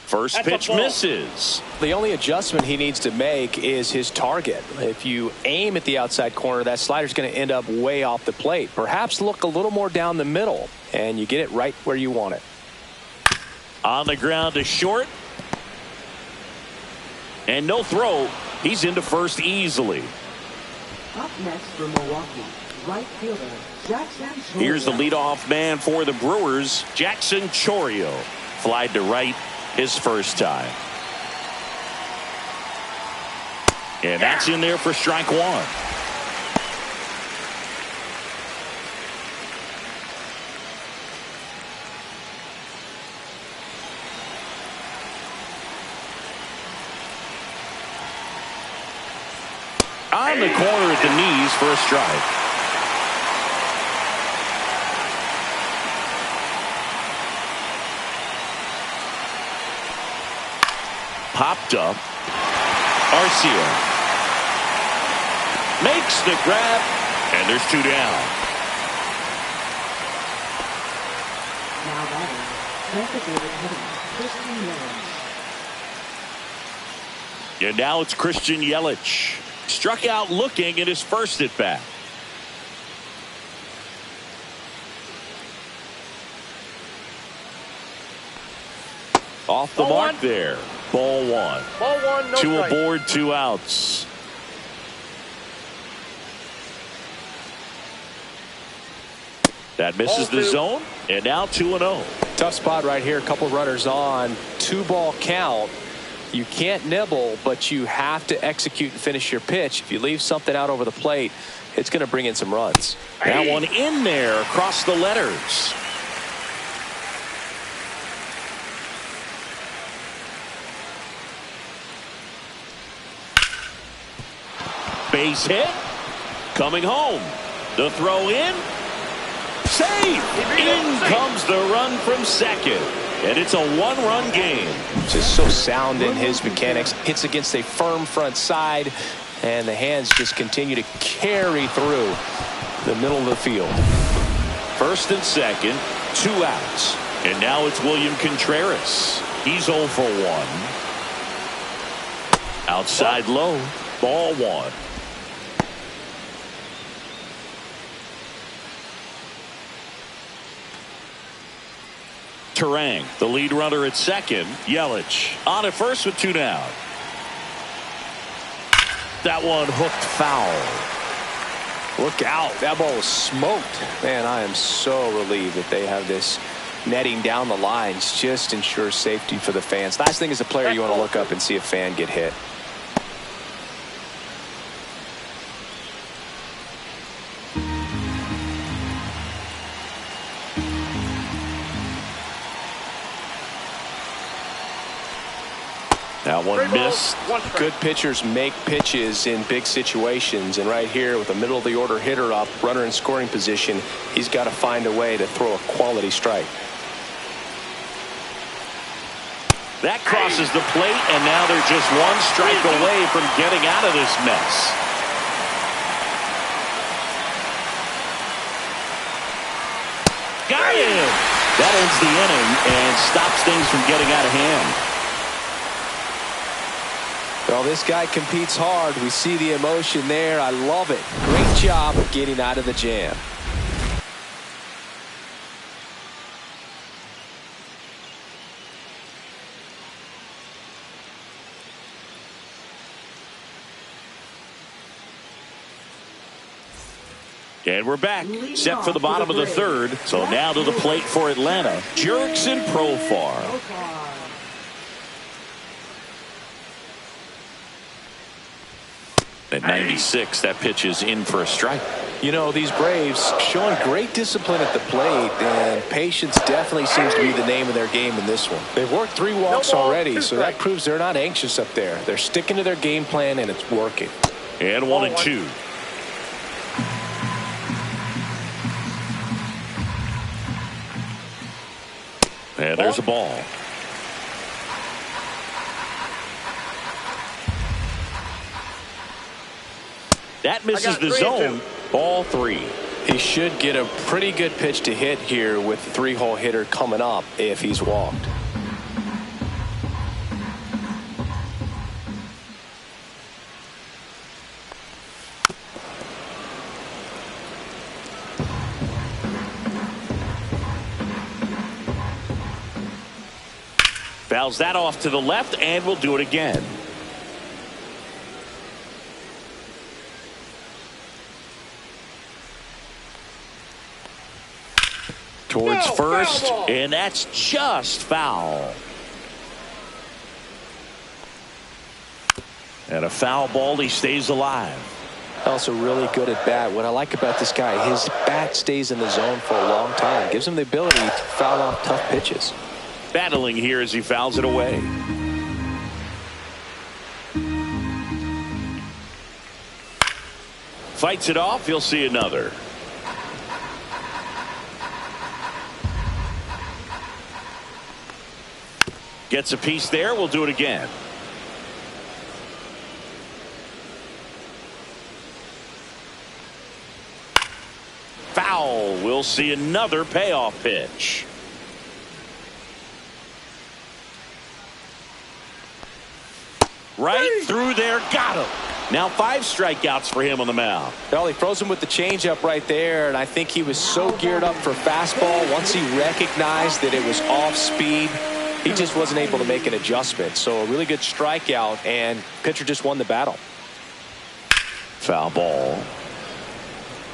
First That's a pitch ball. misses. The only adjustment he needs to make is his target. If you aim at the outside corner, that slider's going to end up way off the plate. Perhaps look a little more down the middle, and you get it right where you want it. On the ground to short. And no throw. He's into first easily. Up next for Milwaukee, right fielder, Jackson Chourio. Here's the leadoff man for the Brewers, Jackson Chourio. Flied to right his first time. And that's in there for strike 1. On the corner at the knees for a strike. Popped up. Arcia makes the grab, and there's 2 down. Now batting, designated hitter, Christian Yelich. And now it's Christian Yelich. Struck out looking at his first at bat. Off the Ball mark 1. there. Ball 1. Ball 1, no 2 strike. aboard, 2 outs. That misses Ball the 2. zone, and now 2-0. Tough spot right here. A couple runners on. 2-ball count. You can't nibble, but you have to execute and finish your pitch. If you leave something out over the plate, it's going to bring in some runs. That one in there across the letters. Base hit. Coming home. The throw in. Save. In comes the run from second. And it's a one-run game. Just so sound in his mechanics. Hits against a firm front side. And the hands just continue to carry through the middle of the field. First and second. 2 outs. And now it's William Contreras. He's 0 for 1. Outside low. Ball 1. Turang, the lead runner at second. Yelich on at first with 2 down. That one hooked foul. Look out. That ball was smoked. Man, I am so relieved that they have this netting down the lines. Just ensures safety for the fans. Last thing as a player, you want to look up and see a fan get hit. That one missed. Good pitchers make pitches in big situations, and right here with a middle of the order hitter up, runner in scoring position, he's got to find a way to throw a quality strike. That crosses the plate, and now they're just 1 strike away from getting out of this mess. Got him. That ends the inning and stops things from getting out of hand. Well, this guy competes hard. We see the emotion there. I love it. Great job of getting out of the jam. And we're back, set for the bottom of the third. So now to the plate for Atlanta, Jurickson Profar. At 96, that pitch is in for a strike. You know, these Braves showing great discipline at the plate, and patience definitely seems to be the name of their game in this one. They've worked 3 walks already, so that proves they're not anxious up there. They're sticking to their game plan, and it's working. And 1-2. And there's a ball. That misses the zone. Ball 3. He should get a pretty good pitch to hit here with the 3-hole hitter coming up if he's walked. Fouls that off to the left, and we'll do it again. Towards first, and that's just foul. And a foul ball, he stays alive. Also really good at bat. What I like about this guy, his bat stays in the zone for a long time. Gives him the ability to foul off tough pitches. Battling here as he fouls it away. Fights it off, he'll see another. Gets a piece there, we'll do it again. Foul, we'll see another payoff pitch. Right through there, got him. Now 5 strikeouts for him on the mound. Well, he froze him with the changeup right there, and I think he was so geared up for fastball. Once he recognized that it was off speed, he just wasn't able to make an adjustment. So a really good strikeout, and pitcher just won the battle. Foul ball.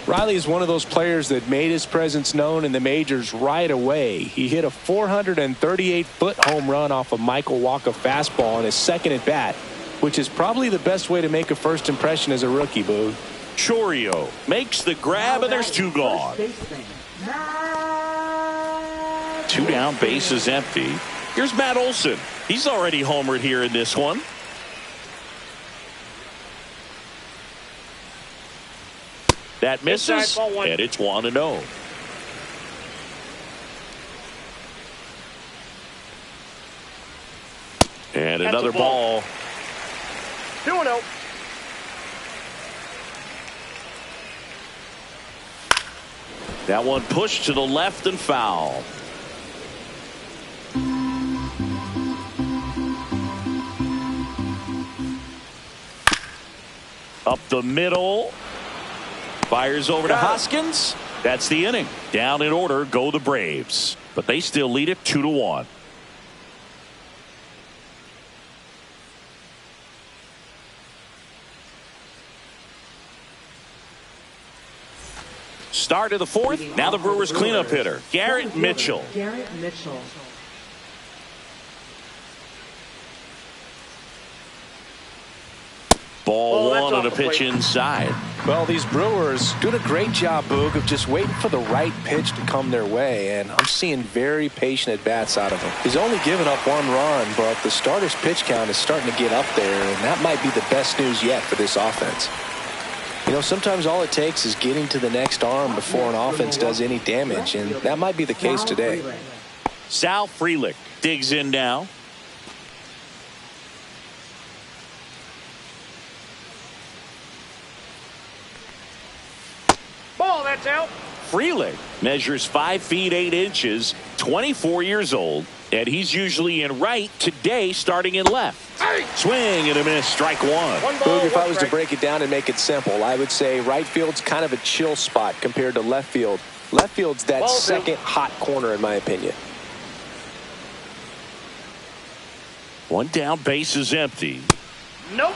Riley is one of those players that made his presence known in the majors right away. He hit a 438-foot home run off of Michael Wacha fastball on his second at bat, which is probably the best way to make a first impression as a rookie, Boog. Chorio makes the grab, and there's 2 gone. 2 down, bases empty. Here's Matt Olson. He's already homered here in this one. That misses, Inside, ball one. and it's 1-0. And That's another a ball. ball. 2-0. That one pushed to the left and foul. Up the middle. Fires over to Hoskins. That's the inning. Down in order go the Braves. But they still lead it 2-1. Start of the fourth. Now the Brewers cleanup hitter, Garrett Mitchell. Garrett Mitchell. Ball that's one on off a the pitch plate. inside. Well, these Brewers doing a great job, Boog, of just waiting for the right pitch to come their way, and I'm seeing very patient at-bats out of him. He's only given up 1 run, but the starter's pitch count is starting to get up there, and that might be the best news yet for this offense. You know, sometimes all it takes is getting to the next arm before an offense does any damage, and that might be the case today. Sal Frelick digs in now. Ball, that's out. Frelick measures 5 feet 8 inches, 24 years old, and he's usually in right, today starting in left. Swing and a miss, strike one. One ball, Boog, if I one was to strike. break it down and make it simple, I would say right field's kind of a chill spot compared to left field. Left field's that Ball two. second hot corner, in my opinion. One down, base is empty. Nope.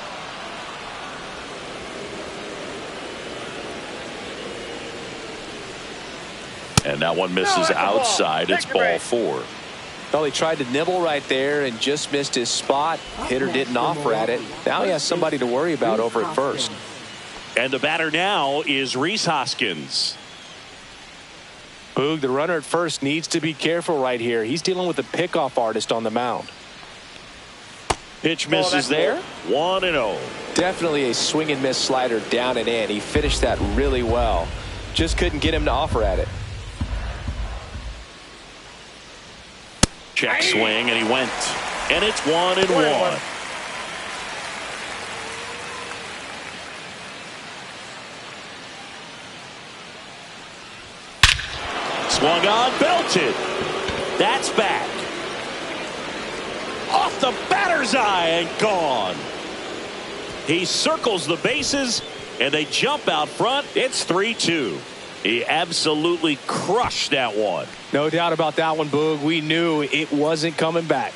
And that one misses that's a ball. outside. Take It's your ball break. 4. Well, he tried to nibble right there and just missed his spot. Hitter didn't offer at it. Now he has somebody to worry about over at first. And the batter now is Rhys Hoskins. Boog, the runner at first needs to be careful right here. He's dealing with a pickoff artist on the mound. Pitch Oh, misses that's there. 1-0. Definitely a swing and miss slider down and in. He finished that really well. Just couldn't get him to offer at it. Check swing, and he went. And it's 1-1. Swung on, belted. That's back. Off the batter's eye and gone. He circles the bases, and they jump out front. It's 3-2. He absolutely crushed that one. No doubt about that one, Boog. We knew it wasn't coming back.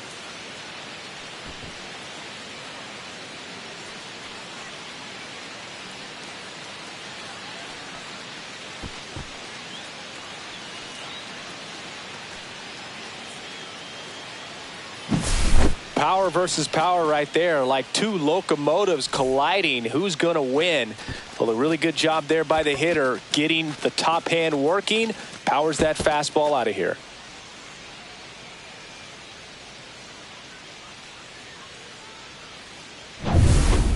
Power versus power right there, like two locomotives colliding. Who's going to win? Well, a really good job there by the hitter, getting the top hand working. Powers that fastball out of here.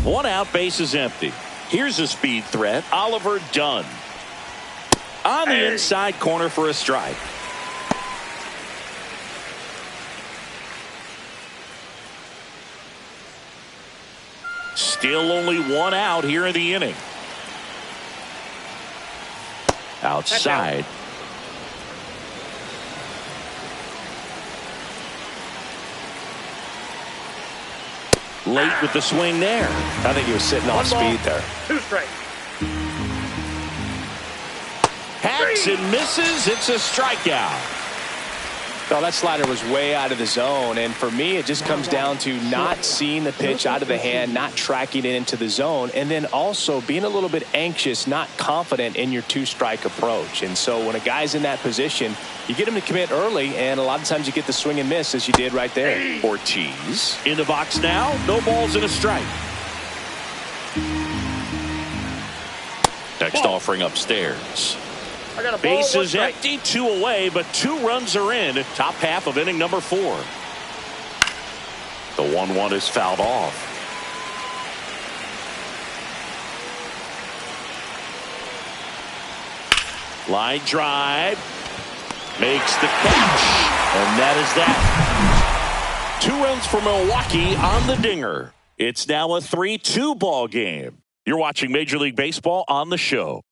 One out, base is empty. Here's a speed threat, Oliver Dunn. On the inside corner for a strike. Still only one out here in the inning. Outside. Late with the swing there. I think he was sitting off speed there. 2 strikes. Hacks and misses. It's a strikeout. Well, that slider was way out of the zone, and for me, it just comes down to not seeing the pitch out of the hand, not tracking it into the zone, and then also being a little bit anxious, not confident in your 2-strike approach. And so when a guy's in that position, you get him to commit early, and a lot of times you get the swing and miss, as you did right there. Ortiz in the box now. No balls and a strike. Next offering upstairs. I got a ball, Base 1 is strike. empty, 2 away, but 2 runs are in. Top half of inning number 4. The 1-1 is fouled off. Line drive. Makes the catch. And that is that. 2 runs for Milwaukee on the dinger. It's now a 3-2 ball game. You're watching Major League Baseball on the show.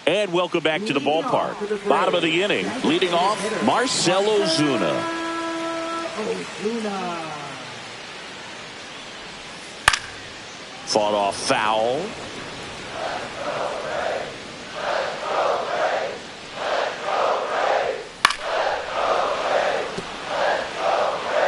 And welcome back to the ballpark. Bottom of the inning, leading off, Marcell Ozuna. Fought off foul.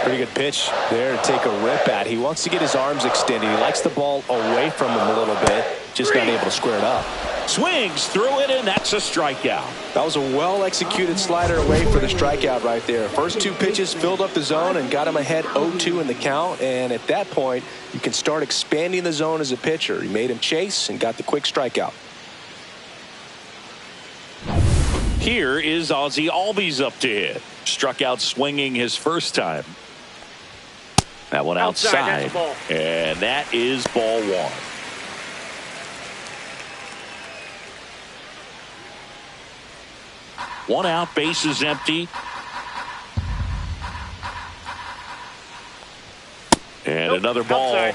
Pretty good pitch there to take a rip at. He wants to get his arms extended. He likes the ball away from him a little bit. Just not able to square it up. Swings through it, and that's a strikeout. That was a well-executed slider away for the strikeout right there. First 2 pitches filled up the zone and got him ahead 0-2 in the count. And at that point, you can start expanding the zone as a pitcher. He made him chase and got the quick strikeout. Here is Ozzie Albies up to hit. Struck out swinging his first time. That one outside. And that is ball 1. One out, bases empty. And another ball. Outside.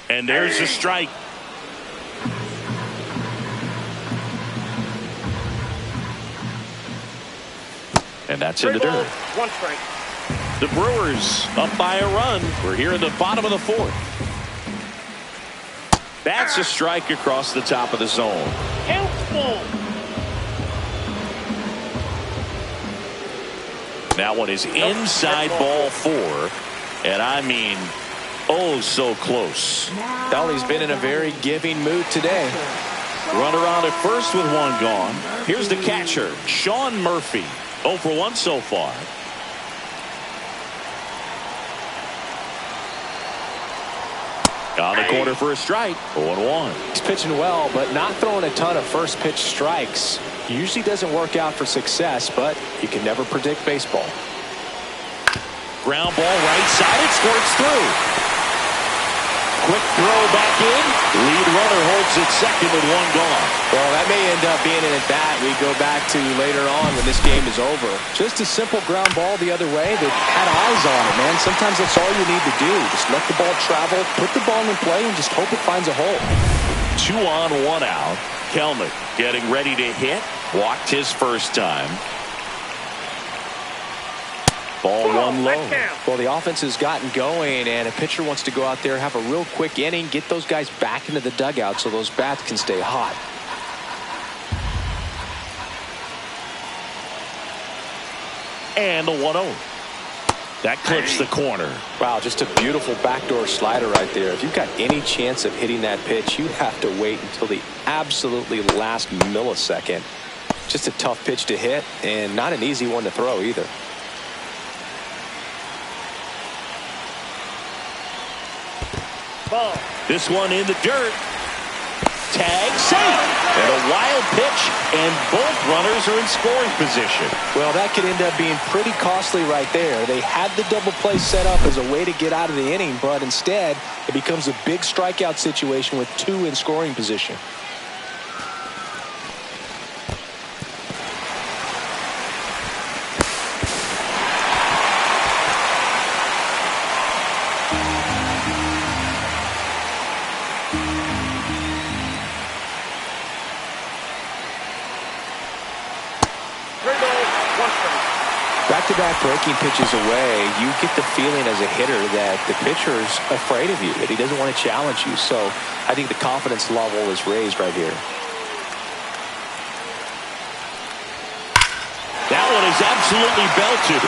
And there's a strike. And that's in the dirt. 1 strike. The Brewers up by a run. We're here in the bottom of the 4th. That's a strike across the top of the zone. That one is inside ball 4. And I mean, oh, so close. Well, he's been in a very giving mood today. Runner on at first with 1 gone. Here's the catcher, Sean Murphy. 0 for 1 so far. On the corner for a strike. 0-1. He's pitching well, but not throwing a ton of first pitch strikes. Usually doesn't work out for success, but you can never predict baseball. Ground ball right side. It squirts through. Quick throw back in. Lead runner holds it second with 1 gone. Well, that may end up being an at-bat we go back to later on when this game is over. Just a simple ground ball the other way that had eyes on it, man. Sometimes that's all you need to do. Just let the ball travel, put the ball in play, and just hope it finds a hole. 2 on, 1 out. Kelnick getting ready to hit. Walked his first time. Ball 1 low. Well, the offense has gotten going, and a pitcher wants to go out there, have a real quick inning, get those guys back into the dugout so those bats can stay hot. And a 1-0. That clips the corner. Wow, just a beautiful backdoor slider right there. If you've got any chance of hitting that pitch, you have to wait until the absolutely last millisecond. Just a tough pitch to hit, and not an easy one to throw either. Ball. This one in the dirt. Tag safe. And a wild pitch, and both runners are in scoring position. Well, that could end up being pretty costly right there. They had the double play set up as a way to get out of the inning, but instead it becomes a big strikeout situation with 2 in scoring position. Back-to-back breaking pitches away, you get the feeling as a hitter that the pitcher's afraid of you, that he doesn't want to challenge you. So I think the confidence level is raised right here. That one is absolutely belted.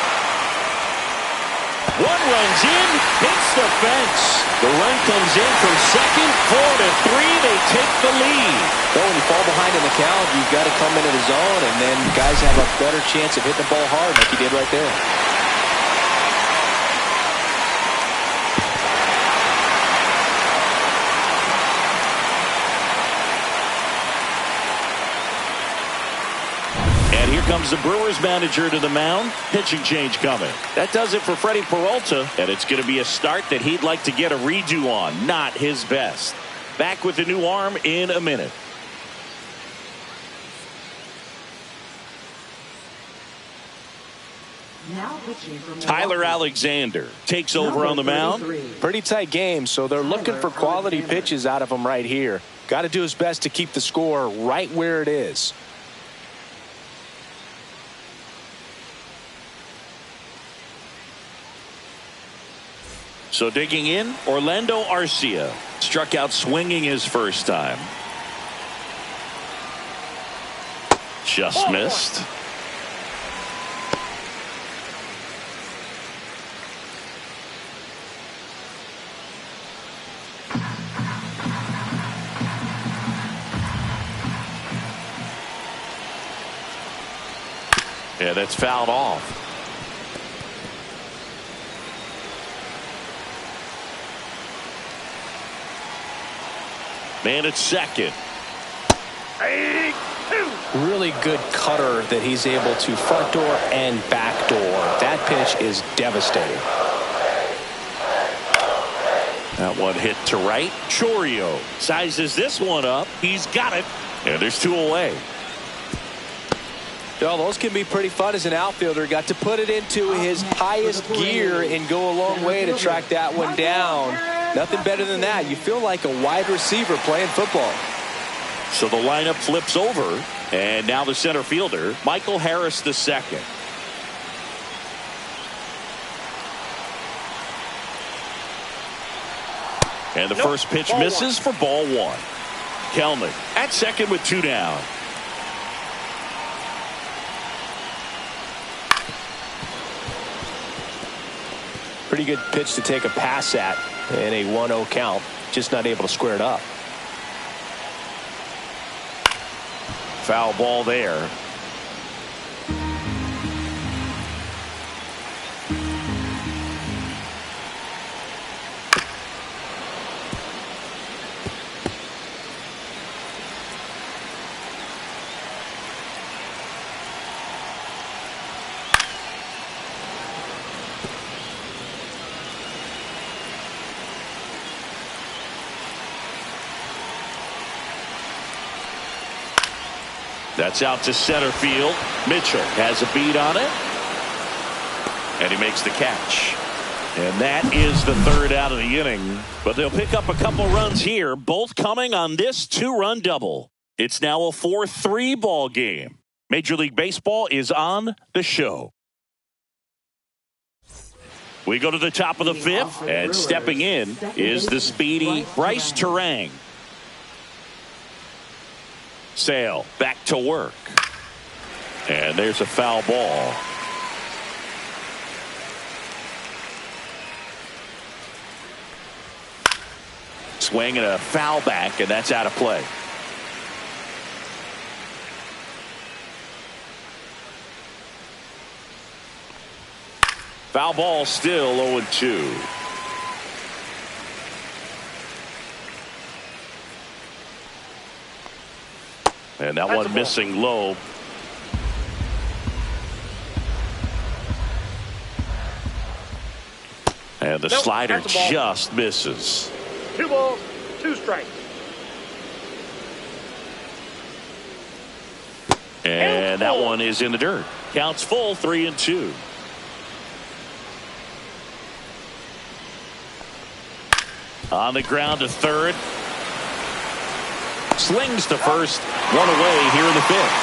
1 runs in, hits the fence. The run comes in from second, 4-3. They take the lead. Well, when you fall behind in the count, you've got to come into the zone, and then guys have a better chance of hitting the ball hard like you did right there. And here comes the Brewers manager to the mound. Pitching change coming. That does it for Freddie Peralta. And it's going to be a start that he'd like to get a redo on. Not his best. Back with the new arm in a minute. Now pitching from Tyler Milwaukee. Alexander takes over on the mound. Pretty tight game, so they're looking for quality pitches out of him right here. Got to do his best to keep the score right where it is. So digging in, Orlando Arcia struck out swinging his first time. Just missed. Yeah, that's fouled off. Man at second. Really good cutter that he's able to front door and back door. That pitch is devastating. That one hit to right. Chourio sizes this one up. He's got it. And there's two away. Well, those can be pretty fun as an outfielder. Got to put it into his highest gear and go a long way to track that one down. Nothing better than that. You feel like a wide receiver playing football. So the lineup flips over, and now the center fielder, Michael Harris II. And the first pitch misses for ball one. Kelnick at second with two down. Pretty good pitch to take a pass at in a 1-0 count. Just not able to square it up. Foul ball there. That's out to center field. Mitchell has a beat on it. And he makes the catch. And that is the third out of the inning. But they'll pick up a couple runs here, both coming on this two-run double. It's now a 4-3 ball game. Major League Baseball is on the show. We go to the top of the fifth, and stepping in is the speedy Bryce Turang. Sale back to work. And there's a foul ball. Swing and a foul back, and that's out of play. Foul ball still 0-2. And that one missing low. And the slider just misses. 2 balls, 2 strikes. And that one is in the dirt. Counts full, 3-2. On the ground to third. Slings to first. One away here in the fifth.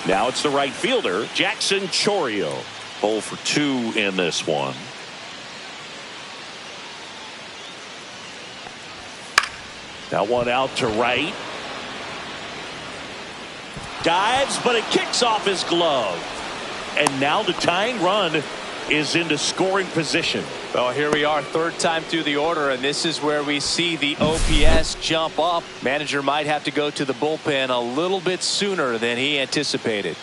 Now it's the right fielder, Jackson Chourio. 0 for 2 in this one. That one out to right. Dives, but it kicks off his glove. And now the tying run is into scoring position. Well, here we are, third time through the order, and this is where we see the OPS jump up. Manager might have to go to the bullpen a little bit sooner than he anticipated.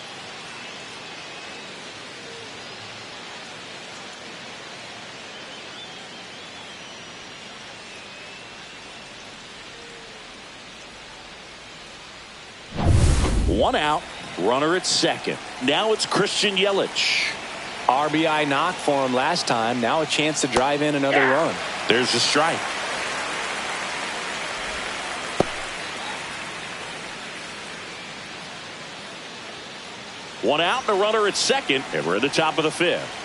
One out, runner at second. Now it's Christian Yelich. RBI knock for him last time. Now a chance to drive in another run. There's a strike. One out and a runner at second, and we're at the top of the fifth.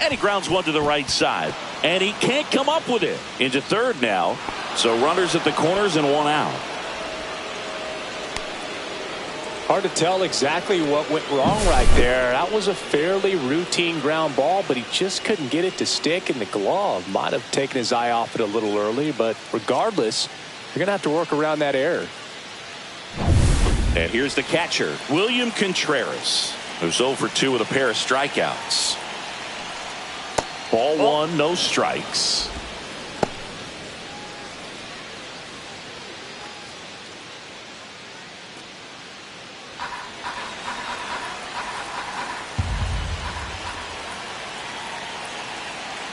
And he grounds one to the right side. And he can't come up with it. Into third now. So runners at the corners and one out. Hard to tell exactly what went wrong right there. That was a fairly routine ground ball, but he just couldn't get it to stick, and the glove might have taken his eye off it a little early. But regardless, you're going to have to work around that error. And here's the catcher, William Contreras, who's 0 for 2 with a pair of strikeouts. Ball one, no strikes.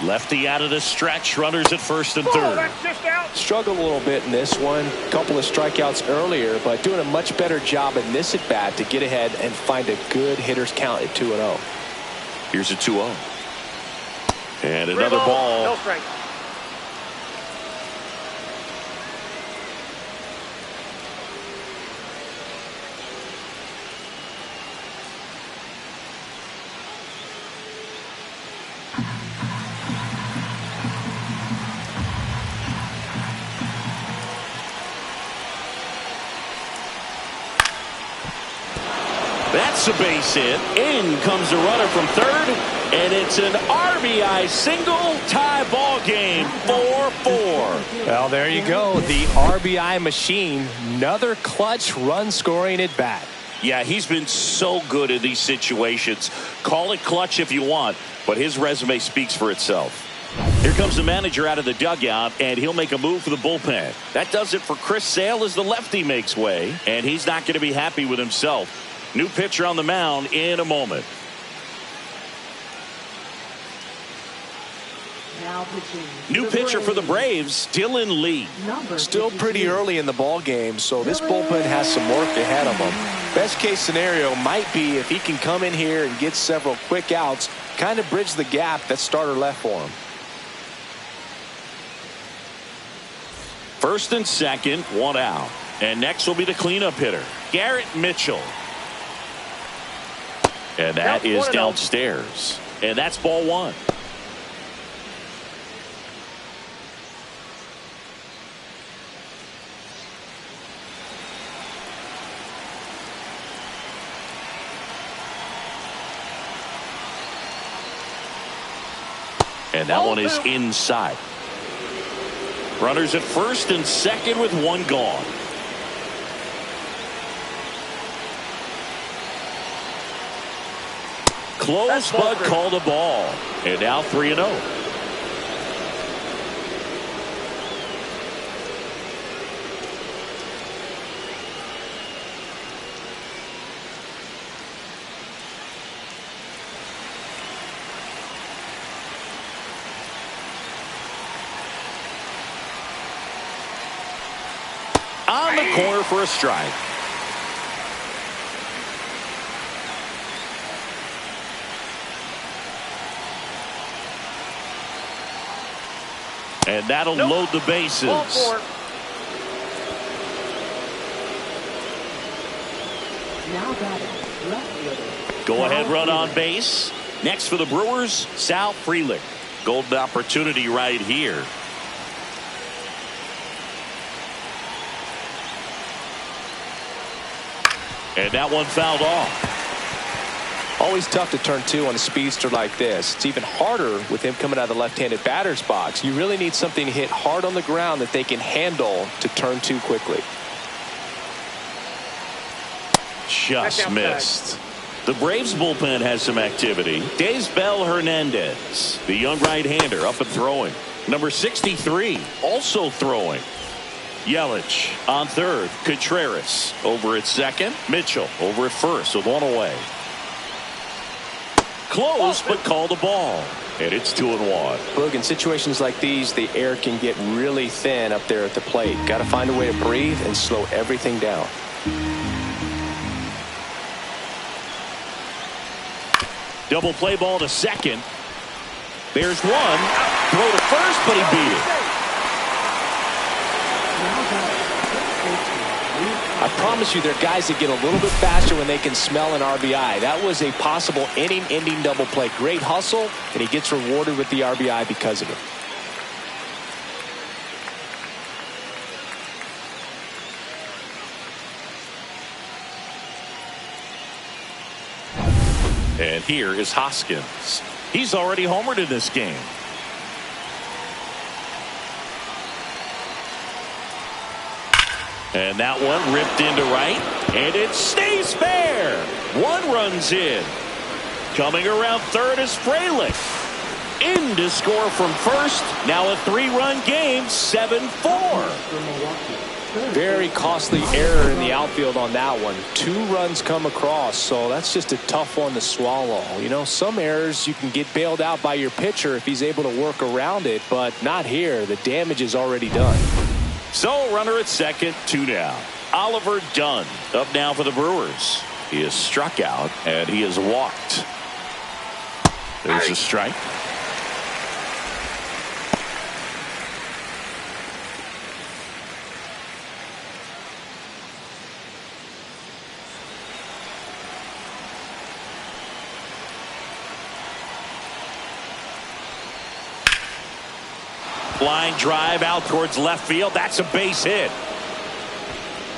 Lefty out of the stretch, runners at first and third. That's just out. Struggled a little bit in this one. A couple of strikeouts earlier, but doing a much better job in this at bat to get ahead and find a good hitter's count at 2-0. Here's a 2-0. And another ball. No strike. That's a base hit. In comes the runner from third, and it's an RBI single, tie ball game, 4-4. Well, there you go. The RBI machine. Another clutch run scoring at bat. Yeah, he's been so good in these situations. Call it clutch if you want, but his resume speaks for itself. Here comes the manager out of the dugout, and he'll make a move for the bullpen. That does it for Chris Sale as the lefty makes way, and he's not going to be happy with himself. New pitcher on the mound in a moment. Now pitching. New pitcher for the Braves, Dylan Lee. Still pretty early in the ball game, so this bullpen has some work ahead of them. Best case scenario might be if he can come in here and get several quick outs, kind of bridge the gap that starter left for him. First and second, one out. And next will be the cleanup hitter, Garrett Mitchell. And that is downstairs. And that's ball one. And that one is inside. Runners at first and second with one gone. Close, but called a ball. And now 3-0. On the corner for a strike. And that'll load the bases. Ball four. Now batting, left fielder. Go ahead run on base. Next for the Brewers, Sal Frelick. Golden opportunity right here. And that one fouled off. Always tough to turn two on a speedster like this. It's even harder with him coming out of the left-handed batter's box. You really need something hit hard on the ground that they can handle to turn two quickly. Just missed. The Braves bullpen has some activity. Daysbel Hernandez, the young right-hander, up and throwing. Number 63, also throwing. Yelich on third. Contreras over at second. Mitchell over at first with one away. Close, but called a ball. And it's 2-1. Boog, in situations like these, the air can get really thin up there at the plate. Got to find a way to breathe and slow everything down. Double play ball to second. There's one. Throw to first, but he beat it. I promise you, there are guys that get a little bit faster when they can smell an RBI. That was a possible inning-ending double play. Great hustle, and he gets rewarded with the RBI because of it. And here is Hoskins. He's already homered in this game. And that one ripped into right, and it stays fair. One runs in. Coming around third is Frelick. In to score from first. Now a 3-run game, 7-4. Very costly error in the outfield on that one. 2 runs come across, so that's just a tough one to swallow. You know, some errors you can get bailed out by your pitcher if he's able to work around it, but not here. The damage is already done. So runner at second, 2 down. Oliver Dunn up now for the Brewers. He is struck out and he is walked. There's a strike. Line drive out towards left field. That's a base hit.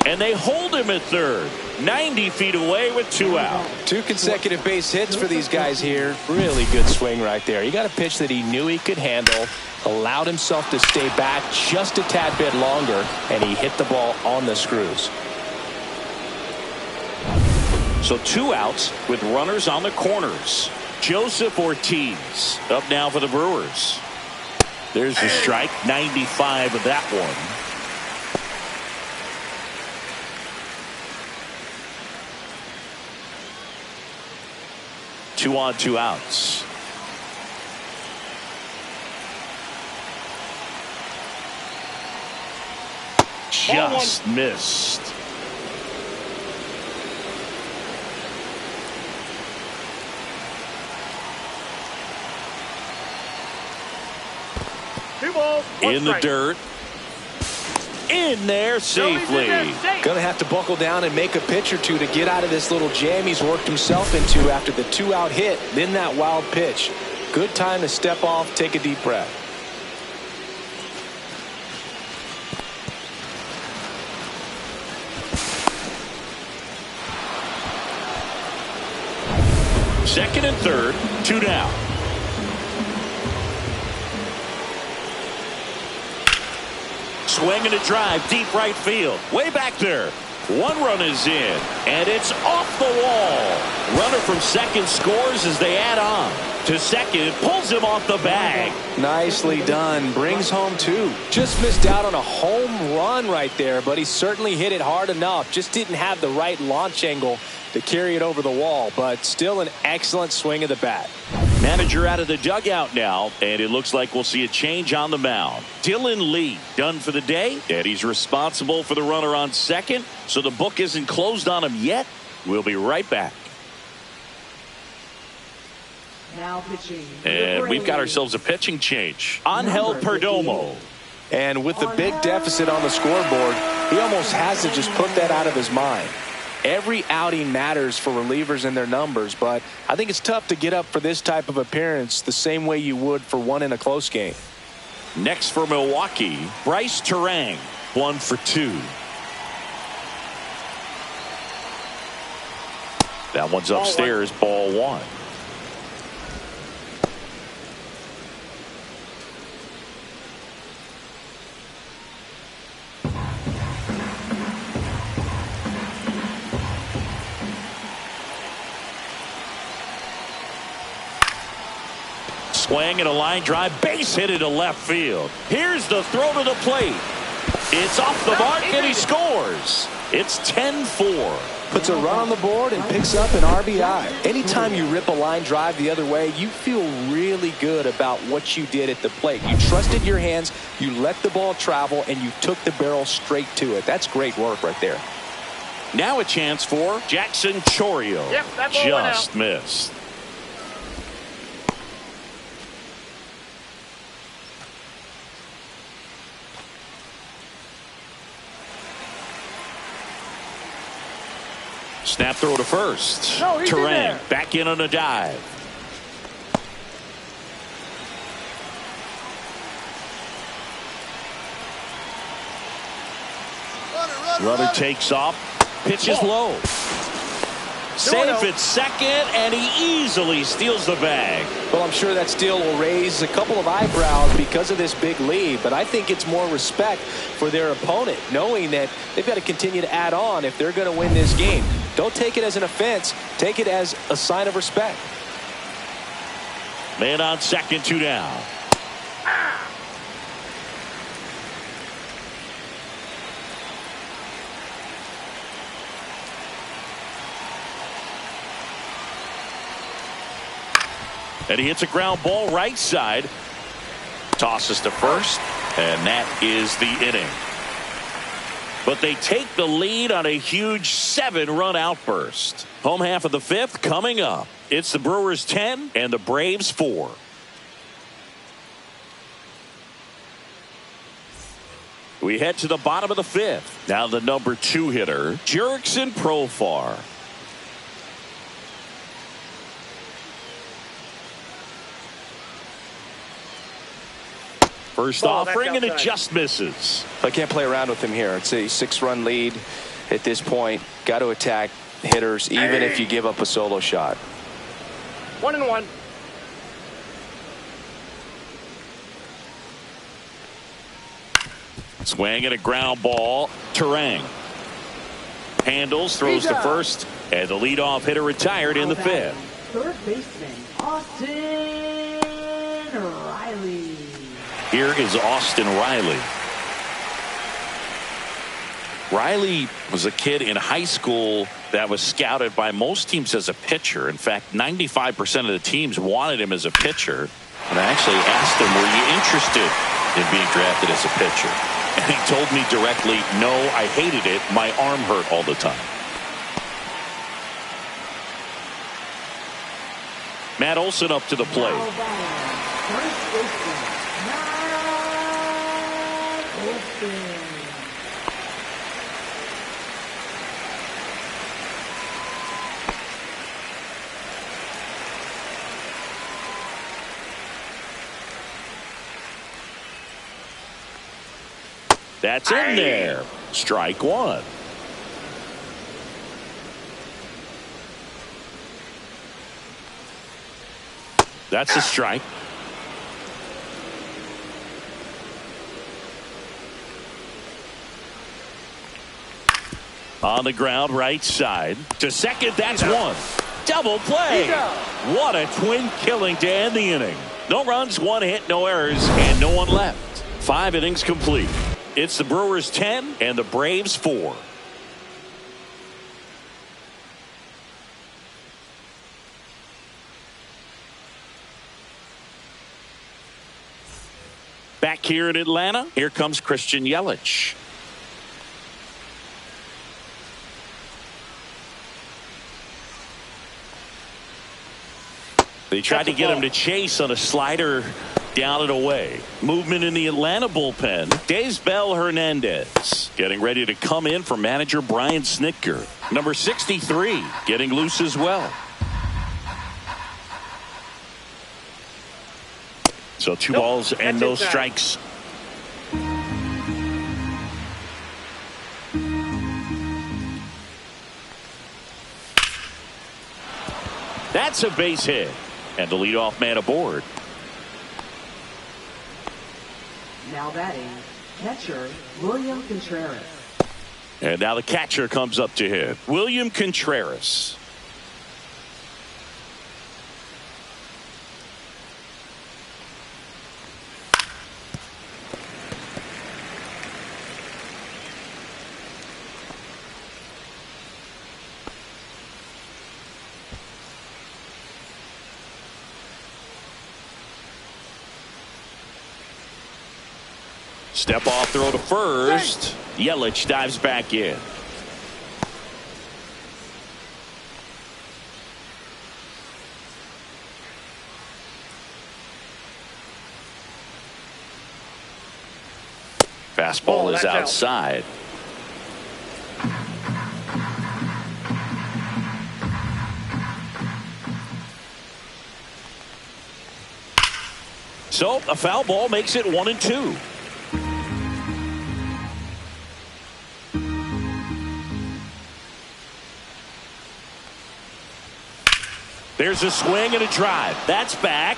And they hold him at third. 90 feet away with 2 out. 2 consecutive base hits for these guys here. Really good swing right there. He got a pitch that he knew he could handle, allowed himself to stay back just a tad bit longer, and he hit the ball on the screws. So 2 outs with runners on the corners. Joseph Ortiz up now for the Brewers. There's a strike, 95 of that one. Two on, 2 outs. Just missed. In the dirt. In there safely. Gonna have to buckle down and make a pitch or two to get out of this little jam he's worked himself into after the 2-out hit, then that wild pitch. Good time to step off, take a deep breath. Second and third, 2 down. Swing and a drive, deep right field. Way back there. 1 run is in, and it's off the wall. Runner from second scores as they add on. To second, it pulls him off the bag. Nicely done. Brings home 2. Just missed out on a home run right there, but he certainly hit it hard enough. Just didn't have the right launch angle to carry it over the wall, but still an excellent swing of the bat. Manager out of the dugout now, and it looks like we'll see a change on the mound. Dylan Lee done for the day, and he's responsible for the runner on second, so the book isn't closed on him yet. We'll be right back. Now pitching. And we've got ourselves a pitching change. Angel Perdomo. And with the big deficit on the scoreboard, he almost has to just put that out of his mind. Every outing matters for relievers and their numbers, but I think it's tough to get up for this type of appearance the same way you would for one in a close game. Next for Milwaukee, Bryce Terang, 1 for 2. That one's upstairs, ball 1. Swing and a line drive, base hit into left field. Here's the throw to the plate. It's off the mark and he scores. It's 10-4. puts a run on the board and picks up an RBI. Anytime you rip a line drive the other way, you feel really good about what you did at the plate. You trusted your hands, you let the ball travel, and you took the barrel straight to it. That's great work right there. Now a chance for Jackson Chourio. Yep, that ball went Just out. missed. Snap throw to first. No, he's in Terang there. back in on a dive. Runner takes off. Pitch is low. Safe at second, and he easily steals the bag. Well, I'm sure that steal will raise a couple of eyebrows because of this big lead, but I think it's more respect for their opponent, knowing that they've got to continue to add on if they're going to win this game. Don't take it as an offense. Take it as a sign of respect. Man on second, 2 down. And he hits a ground ball right side. Tosses to first. And that is the inning. But they take the lead on a huge 7-run outburst. Home half of the 5th coming up. It's the Brewers 10 and the Braves 4. We head to the bottom of the 5th. Now the number 2 hitter, Jurickson Profar. First offering, and it just misses. I can't play around with him here. It's a 6-run lead at this point. Got to attack hitters, even if you give up a solo shot. 1-1. Swing and a ground ball. Terang handles, throws to first, and the leadoff hitter retired in the 5th. Third baseman, Austin Riley. Here is Austin Riley. Riley was a kid in high school that was scouted by most teams as a pitcher. In fact, 95% of the teams wanted him as a pitcher. And I actually asked him, were you interested in being drafted as a pitcher? And he told me directly, no, I hated it. My arm hurt all the time. Matt Olson up to the plate. First baseman, Matt Olson. That's in there. Strike 1. That's a strike. On the ground, right side. To second, that's 1. Double play. What a twin killing to end the inning. No runs, 1 hit, no errors, and no one left. 5 innings complete. It's the Brewers 10 and the Braves 4. Back here in Atlanta, here comes Christian Yelich. They tried to get him to chase on a slider down and away. Movement in the Atlanta bullpen. Daysbel Hernandez getting ready to come in for manager Brian Snitker. Number 63 getting loose as well. So 2 balls and no strikes. That's a base hit. And the leadoff man aboard. Now batting, catcher William Contreras. And now the catcher comes up to hit. William Contreras. Step off throw to first. Yelich dives back in. Fastball is outside. So a foul ball makes it 1-2. There's a swing and a drive. That's back.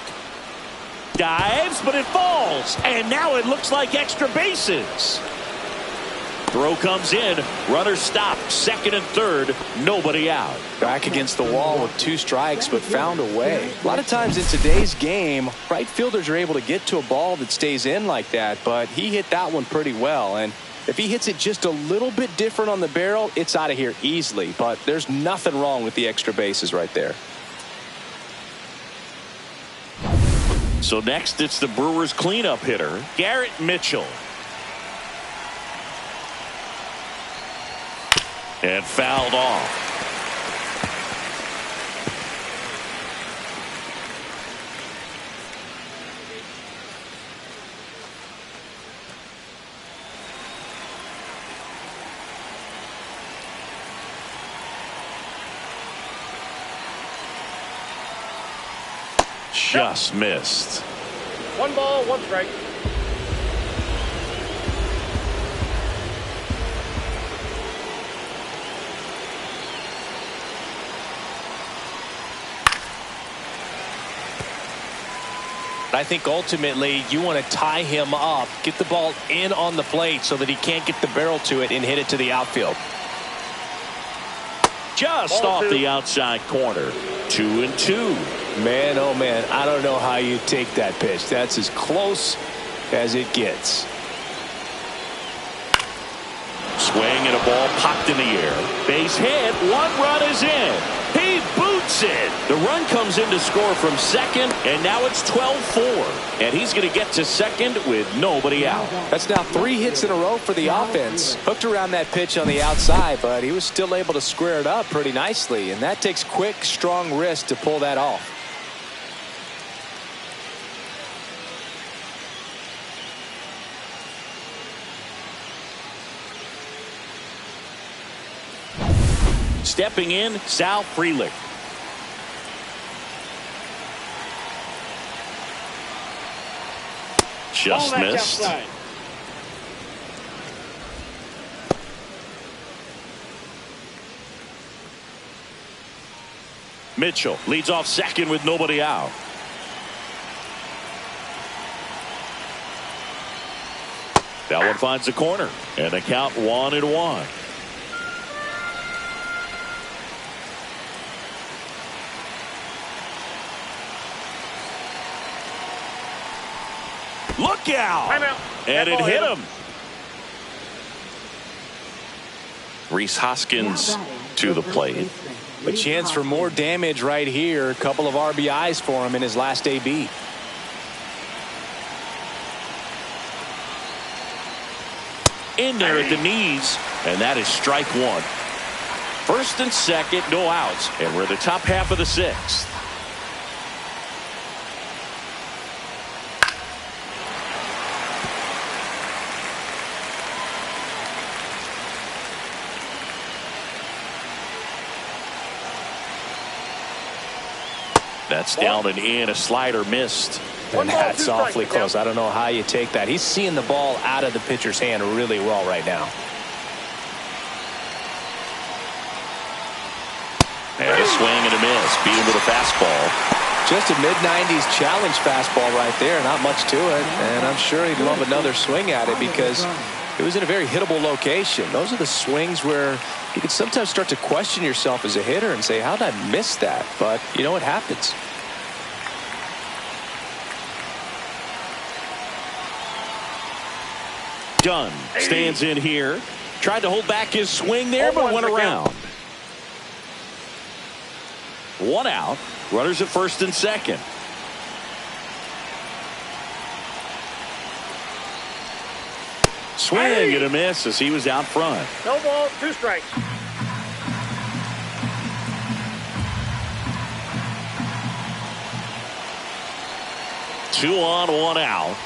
Dives, but it falls. And now it looks like extra bases. Throw comes in. Runner stopped. Second and third. Nobody out. Back against the wall with 2 strikes, but found a way. A lot of times in today's game, right fielders are able to get to a ball that stays in like that, but he hit that one pretty well. And if he hits it just a little bit different on the barrel, it's out of here easily. But there's nothing wrong with the extra bases right there. So next, it's the Brewers cleanup hitter, Garrett Mitchell. And fouled off. Just missed. 1 ball, 1 strike. I think ultimately you want to tie him up, get the ball in on the plate so that he can't get the barrel to it and hit it to the outfield. Just off the outside corner. 2-2. Man, oh man, I don't know how you take that pitch. That's as close as it gets. Swing and a ball popped in the air. Base hit. 1 run is in. He boots it. The run comes in to score from second, and now it's 12-4. And he's going to get to second with nobody out. That's now 3 hits in a row for the offense. Hooked around that pitch on the outside, but he was still able to square it up pretty nicely. And that takes quick, strong wrist to pull that off. Stepping in, Sal Frelick. Just missed. Outside. Mitchell leads off second with nobody out. That one finds the corner, and the count 1-1. Look out! And it hit him. Rhys Hoskins to the plate. A chance for more damage right here. A couple of RBIs for him in his last AB. In there at the knees, and that is strike 1. First and second, no outs, and we're the top half of the 6th. That's down and in. A slider missed. And that's awfully close. I don't know how you take that. He's seeing the ball out of the pitcher's hand really well right now. And a swing and a miss. Beat him with a fastball. Just a mid-90s challenge fastball right there. Not much to it. And I'm sure he'd love another swing at it because it was in a very hittable location. Those are the swings where you can sometimes start to question yourself as a hitter and say, how did I miss that? But, you know, it happens. Dunn stands in here. Tried to hold back his swing there, but went around. 1 out. Runners at first and second. Swing and a miss as he was out front. No ball, 2 strikes. Two on, 1 out.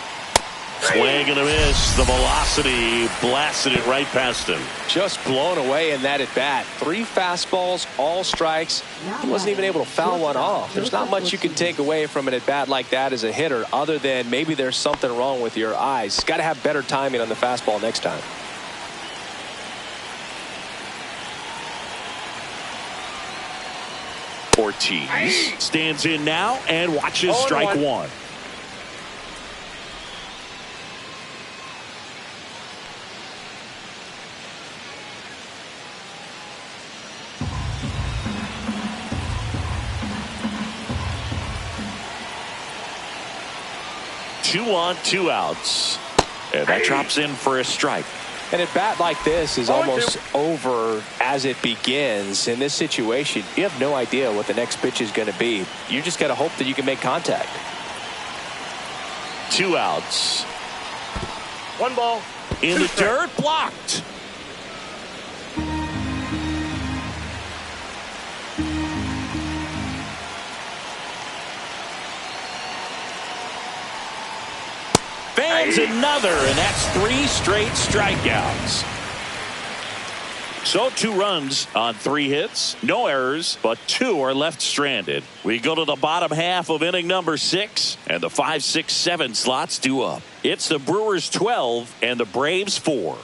Swing and a miss. The velocity blasted it right past him. Just blown away in that at bat. 3 fastballs, all strikes. He wasn't even able to foul one off. There's not much you can take away from an at bat like that as a hitter, other than maybe there's something wrong with your eyes. Got to have better timing on the fastball next time. Ortiz stands in now and watches strike 1. Two on, 2 outs. And that drops in for a strike. An at bat like this is almost over as it begins. In this situation, you have no idea what the next pitch is going to be. You just got to hope that you can make contact. 2 outs. 1 ball. In the dirt, blocked. Fans another, and that's 3 straight strikeouts. So 2 runs on 3 hits, no errors, but 2 are left stranded. We go to the bottom half of inning number 6, and the 5, 6, 7 slots due up. It's the Brewers 12 and the Braves 4.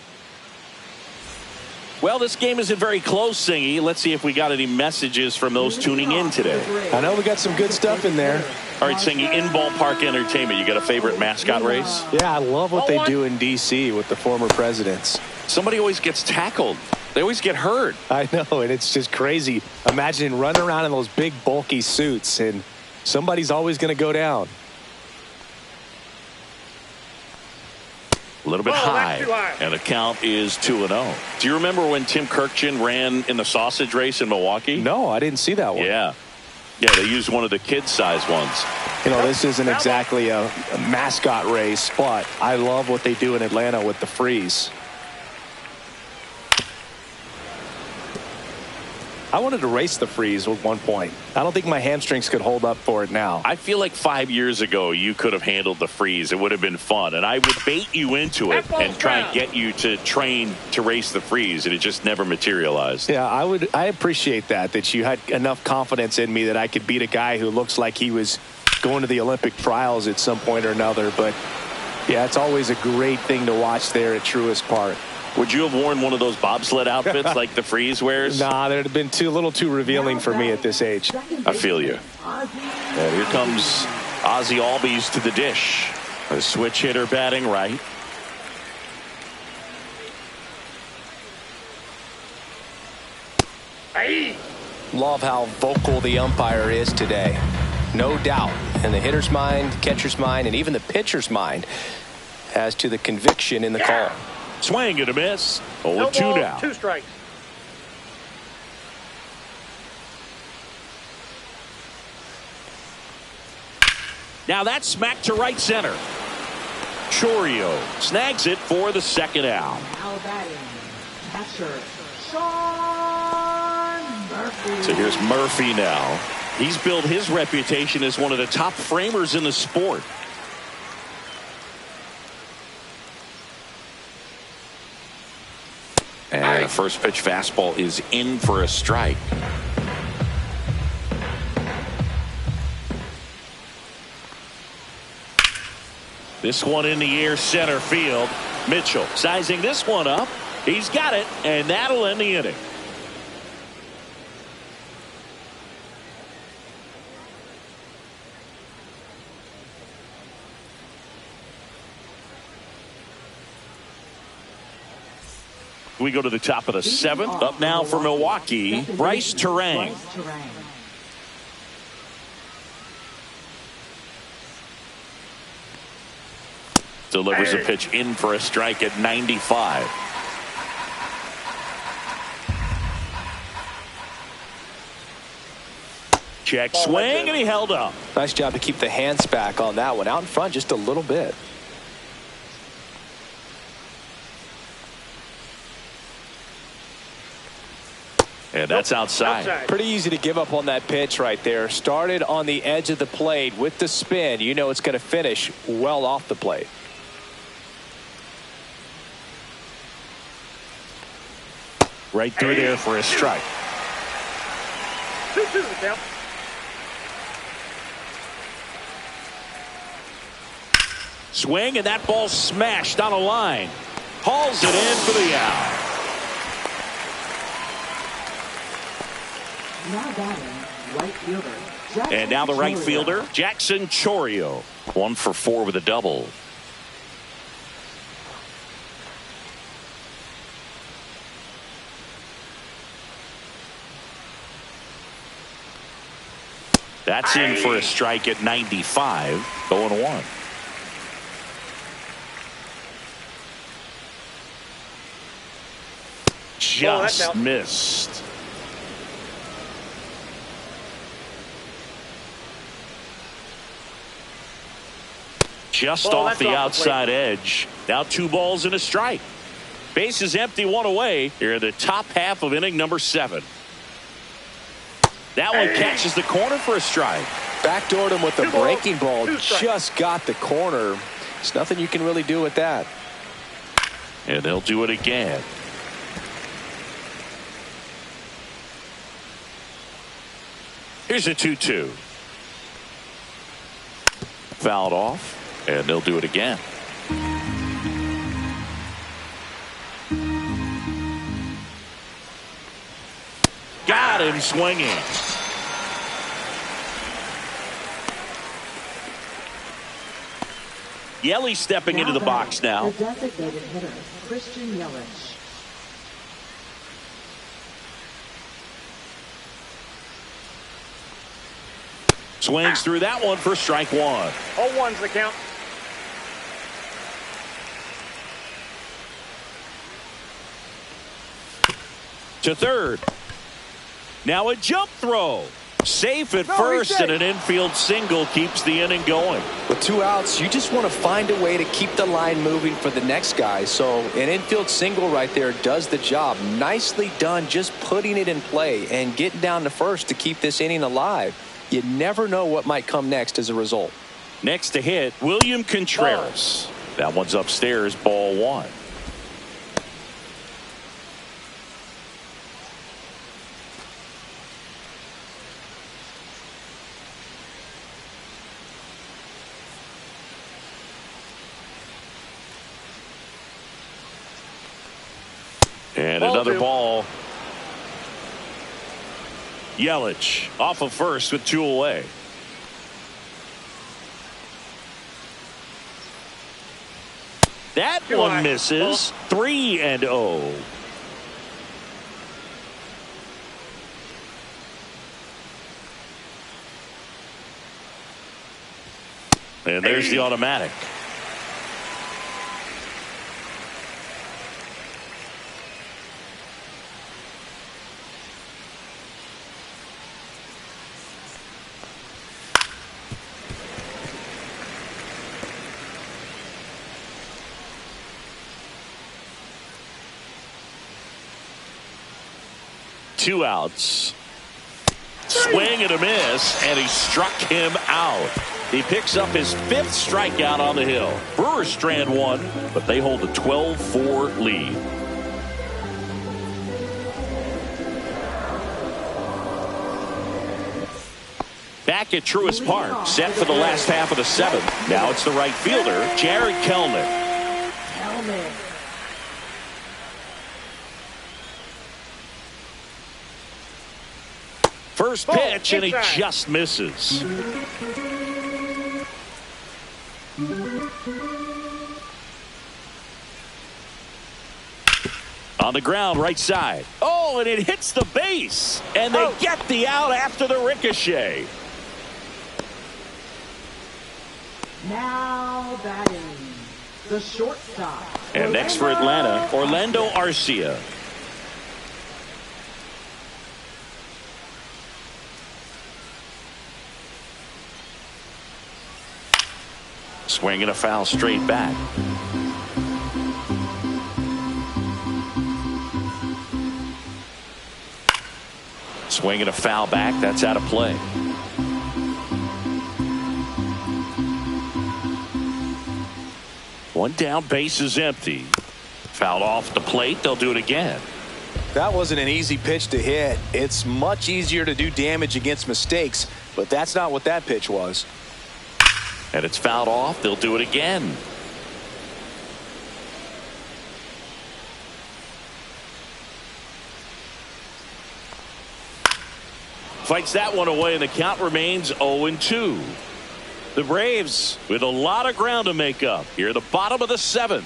Well, this game isn't very close, Singy. Let's see if we got any messages from those tuning in today. I know we got some good stuff in there. All right, Singy, in ballpark entertainment, you got a favorite mascot race? Yeah, I love what they do in D.C. with the former presidents. Somebody always gets tackled. They always get hurt. I know, and it's just crazy. Imagine running around in those big, bulky suits, and somebody's always going to go down. A little bit high, and the count is 2-0. Do you remember when Tim Kirkjian ran in the sausage race in Milwaukee? No, I didn't see that one. Yeah, they used one of the kid-size ones. You know, this isn't exactly a mascot race, but I love what they do in Atlanta with the freeze. I wanted to race the freeze at one point. I don't think my hamstrings could hold up for it now. I feel like 5 years ago you could have handled the freeze. It would have been fun, and I would bait you into it and try and get you to train to race the freeze, and it just never materialized. Yeah, I appreciate that you had enough confidence in me that I could beat a guy who looks like he was going to the Olympic trials at some point or another. But yeah, it's always a great thing to watch there at Truist Park. Would you have worn one of those bobsled outfits like the freeze wears? Nah, that would have been a little too revealing for me at this age. I feel you. And here comes Ozzie Albies to the dish. A switch hitter batting right. Love how vocal the umpire is today. No doubt in the hitter's mind, catcher's mind, and even the pitcher's mind as to the conviction in the call. Swing and a miss. 0-2 now. 2 strikes. Now that's smacked to right center. Chorio snags it for the second out. Now batting, catcher Sean Murphy. So here's Murphy now. He's built his reputation as one of the top framers in the sport. And the first pitch fastball is in for a strike. This one in the air, center field. Mitchell sizing this one up. He's got it, and that'll end the inning. We go to the top of the 7th. Up now for Milwaukee, Bryce Terang. Delivers a pitch in for a strike at 95. Check swing, and he held up. Nice job to keep the hands back on that one. Out in front just a little bit. And that's outside. Pretty easy to give up on that pitch right there. Started on the edge of the plate with the spin. You know it's going to finish well off the plate. Right through there for a strike. 2-2 the count. Swing, and that ball smashed on a line. Hauls it in for the out. Now batting, right fielder. And now the right fielder, Jackson Chourio. 1 for 4 with a double. That's in for a strike at 95. 0-1. Just missed. Just off the outside edge. Now 2 balls and a strike. Base is empty, 1 away. Here in the top half of inning number 7. That one catches the corner for a strike. Backdoored him with the breaking ball. Just got the corner. There's nothing you can really do with that. And they'll do it again. Here's a 2-2. Fouled off, and they'll do it again. Got him swinging. Yelich stepping into the box now. The designated hitter, Christian Yelich. Swings through that one for strike 1. 0-1's the count. To third. Now a jump throw. Safe at first, and an infield single keeps the inning going. With 2 outs, you just want to find a way to keep the line moving for the next guy. So an infield single right there does the job. Nicely done, just putting it in play and getting down to first to keep this inning alive. You never know what might come next as a result. Next to hit, William Contreras. That one's upstairs, ball 1. And another ball. Yelich off of first with 2 away. That one misses. 3-0. And there's the automatic. Two outs. Swing and a miss, and he struck him out. He picks up his 5th strikeout on the hill. Brewers strand 1, but they hold a 12-4 lead. Back at Truist Park, set for the last half of the 7th. Now it's the right fielder, Jared Kelenic. First pitch, and he just misses. On the ground, right side. Oh, and it hits the base. And they get the out after the ricochet. Now batting, the shortstop. And next for Atlanta, Orlando Arcia. Swinging a foul straight back. Swing and a foul back. That's out of play. One down, base is empty. Fouled off the plate. They'll do it again. That wasn't an easy pitch to hit. It's much easier to do damage against mistakes, but that's not what that pitch was. And it's fouled off. They'll do it again. Fights that one away, and the count remains 0-2. The Braves with a lot of ground to make up here at the bottom of the 7th.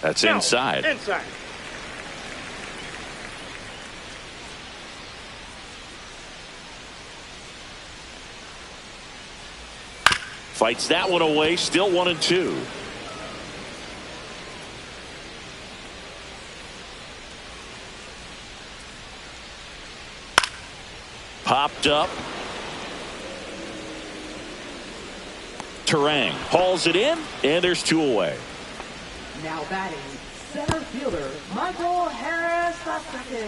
That's inside. Inside. Fights that one away, still 1-2. Popped up. Terang hauls it in, and there's 2 away. Now batting, center fielder, Michael Harris II.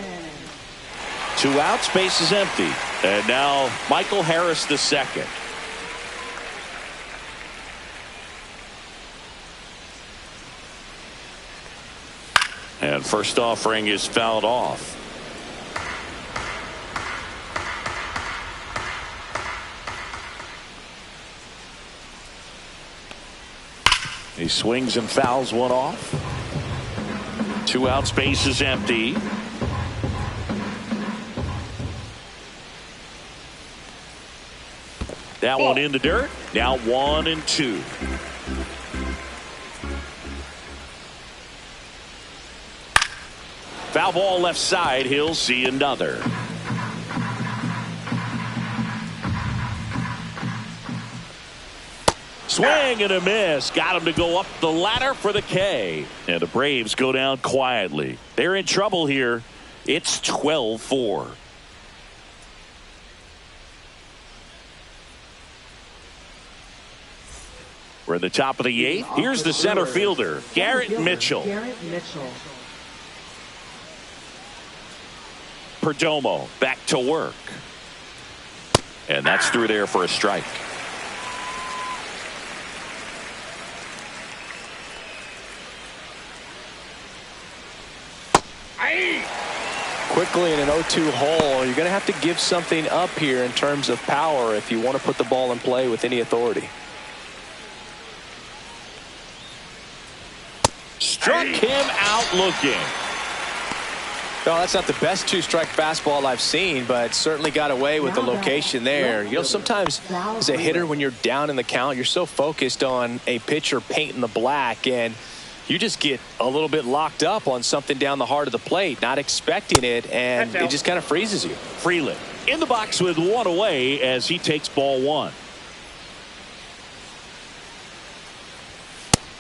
2 outs, base is empty. And now Michael Harris II. And first offering is fouled off. He swings and fouls one off. 2 outs, base is empty. That one in the dirt. Now 1-2. Foul ball left side. He'll see another. Swing and a miss. Got him to go up the ladder for the K. And the Braves go down quietly. They're in trouble here. It's 12-4. We're at the top of the 8th. Here's the center fielder, Garrett Mitchell. Perdomo back to work. And that's through there for a strike. Quickly in an 0-2 hole, you're going to have to give something up here in terms of power if you want to put the ball in play with any authority. Struck him out looking. No, that's not the best 2-strike fastball I've seen, but certainly got away with the location there. You know, sometimes as a hitter, when you're down in the count, you're so focused on a pitcher painting the black, and you just get a little bit locked up on something down the heart of the plate, not expecting it, and it just kind of freezes you. Freeland in the box with 1 away as he takes ball 1.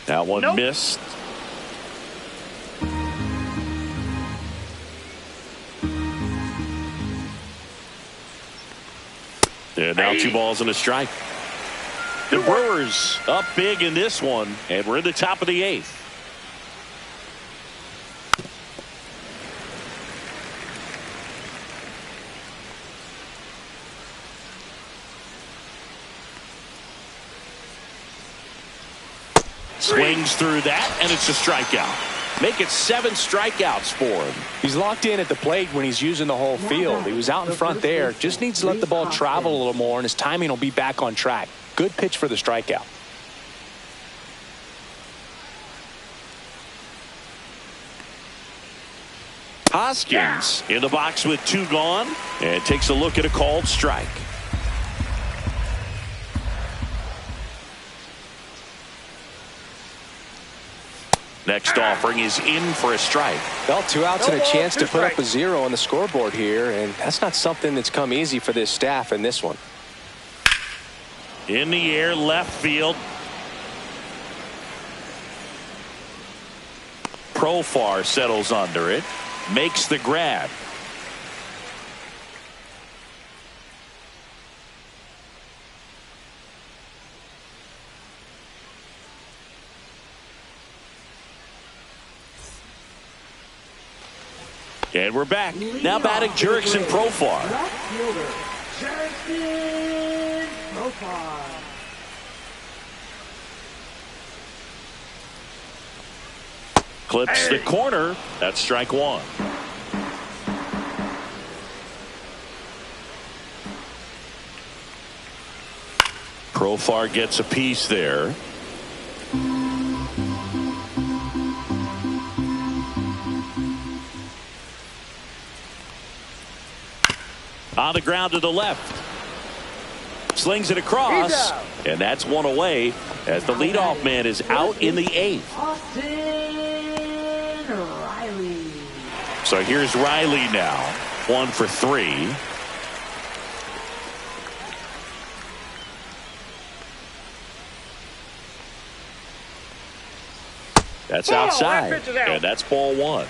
That one missed. And now 2 balls and a strike. The Brewers up big in this one, and we're in the top of the 8th. Swings through that, and it's a strikeout. Make it 7 strikeouts for him. He's locked in at the plate when he's using the whole field. He was out in front there. Just needs to let the ball travel a little more, and his timing will be back on track. Good pitch for the strikeout. Hoskins in the box with 2 gone, and takes a look at a called strike. Next offering is in for a strike. Well, 2 outs and a chance to put up a 0 on the scoreboard here, and that's not something that's come easy for this staff in this one. In the air, left field. Profar settles under it, makes the grab. And we're back. Now batting Jurickson Profar. Left fielder, Jurickson Profar. Clips the corner. That's strike one. Profar gets a piece there. On the ground to the left. Slings it across. And that's one away as the leadoff man is out in the eighth. Austin Riley. So here's Riley now. 1 for 3. That's outside. And that's ball 1.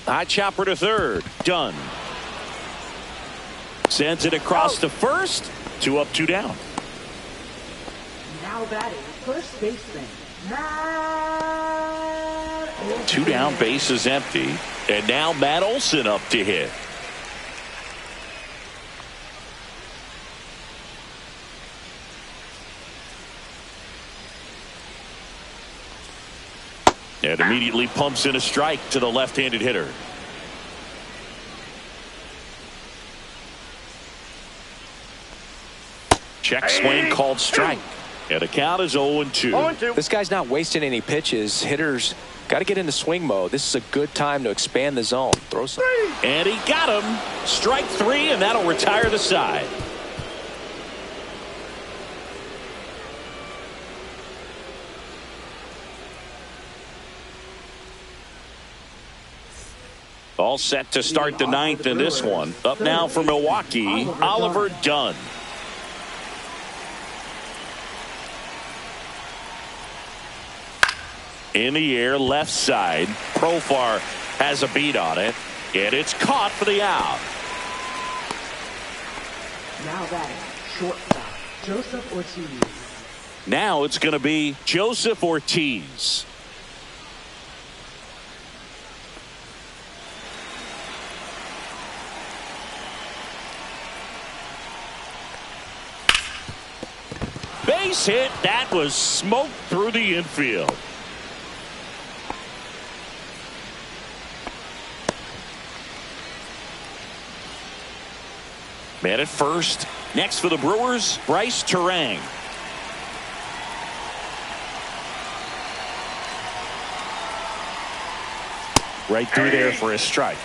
High chopper to third. Done. Sends it across to first. 2 up, 2 down. Now batting first baseman, Matt Olson. 2 down, base is empty. And now Matt Olson up to hit. And immediately pumps in a strike to the left-handed hitter. Check swing called strike. And the count is 0-2. This guy's not wasting any pitches. Hitters got to get into swing mode. This is a good time to expand the zone. Throw some. And he got him. Strike 3, and that'll retire the side. All set to start the 9th in this one. Up now for Milwaukee, Oliver Dunn. In the air, left side. Profar has a beat on it. And it's caught for the out. Now batting shortstop, Joseph Ortiz. Now it's going to be Joseph Ortiz. Base hit. That was smoked through the infield. Man at first. Next for the Brewers, Bryce Terang. Right through there for a strike.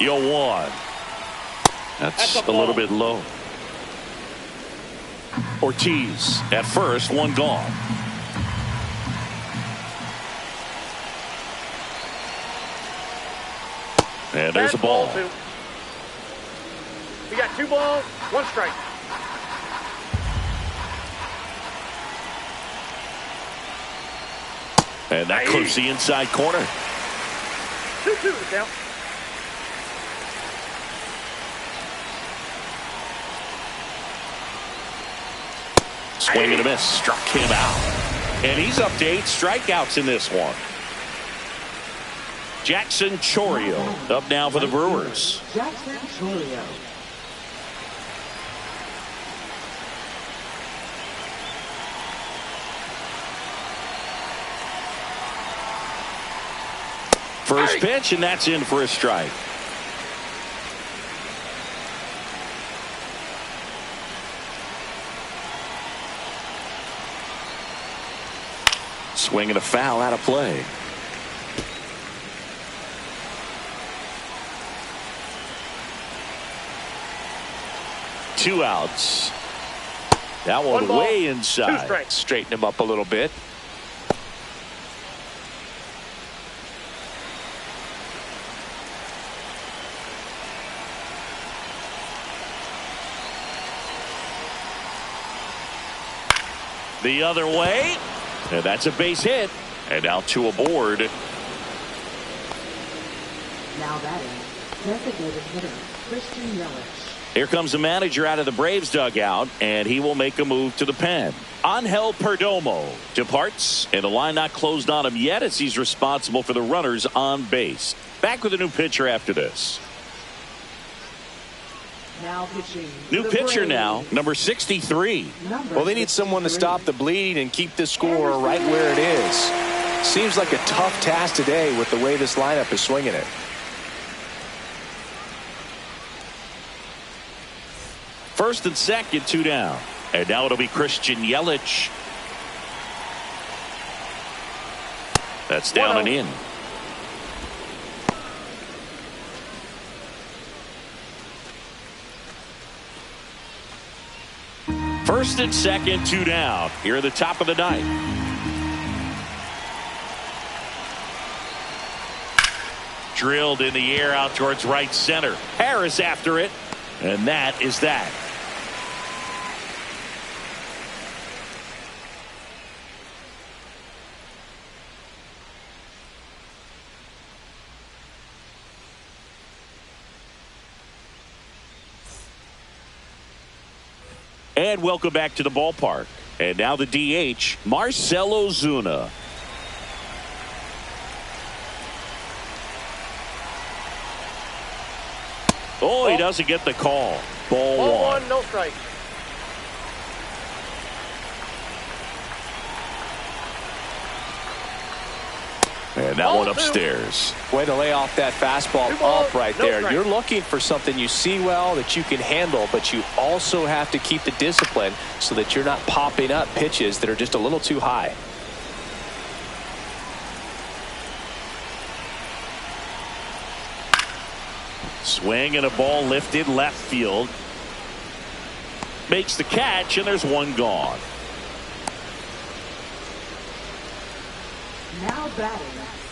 Yo, 1. That's a little bit low. Ortiz at first, 1 gone. And there's a ball. We got 2 balls, 1 strike. And that clips the inside corner. 2-2 down. Swing and a miss. Struck him out. And he's up to 8 strikeouts in this one. Jackson Chourio up now for the Brewers. Jackson Chourio. First pitch, and that's in for a strike. Swing and a foul out of play. Two outs. That one way inside. Straighten him up a little bit. The other way. And that's a base hit. And now 2 aboard. Now batting, designated hitter, Christian Yelich. Here comes the manager out of the Braves dugout, and he will make a move to the pen. Angel Perdomo departs, and the line not closed on him yet as he's responsible for the runners on base. Back with a new pitcher after this. Now pitching. New the pitcher Braves. now, number 63. Well, they need someone to stop the bleeding and keep this score right where it is. Seems like a tough task today with the way this lineup is swinging it. First and second, 2 down. And now it'll be Christian Yelich. That's down and in. First and second, 2 down. Here at the top of the ninth. Drilled in the air out towards right center. Harris after it. And that is that. And welcome back to the ballpark. And now the DH, Marcell Ozuna. Oh, he doesn't get the call. Ball 1. No strike. And that one upstairs. Way to lay off that fastball up right no there. strike. You're looking for something you see well that you can handle, but you also have to keep the discipline so that you're not popping up pitches that are just a little too high. Swing and a ball lifted left field. Makes the catch, and there's one gone. Now batting,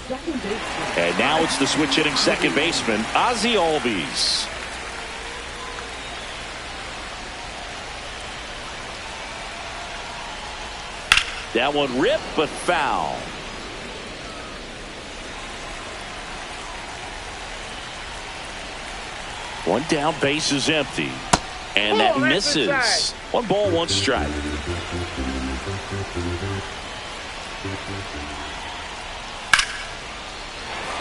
second baseman. And now it's the switch hitting second baseman, Ozzie Albies. That one ripped, but foul. One down, base is empty. And that misses. 1 ball, 1 strike.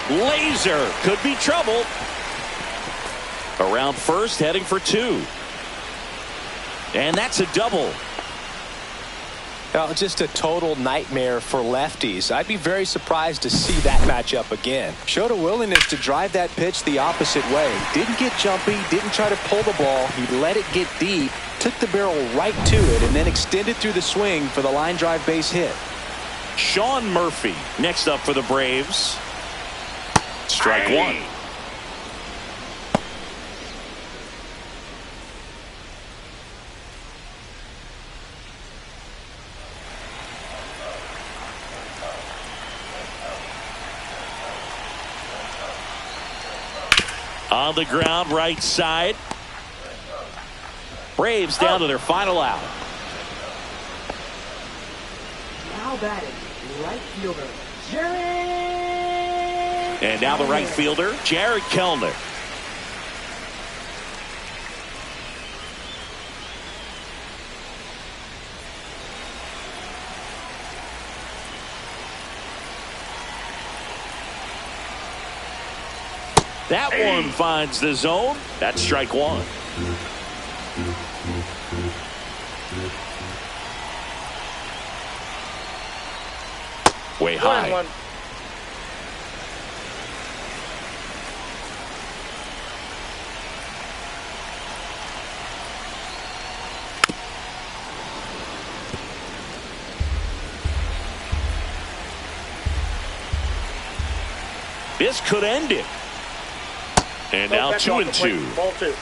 Laser could be trouble. Around first, heading for 2. And that's a double. Now, just a total nightmare for lefties. I'd be very surprised to see that matchup again. Showed a willingness to drive that pitch the opposite way. Didn't get jumpy, didn't try to pull the ball. He let it get deep, took the barrel right to it, and then extended through the swing for the line drive base hit. Sean Murphy next up for the Braves. Strike 1. On the ground, right side. Braves down to their final out. Now batting, right fielder, Jared. And now the right fielder, Jared Kellner. That one finds the zone. That's strike 1. Way high. 1-1. This could end it. And now 2-2. Ball 2.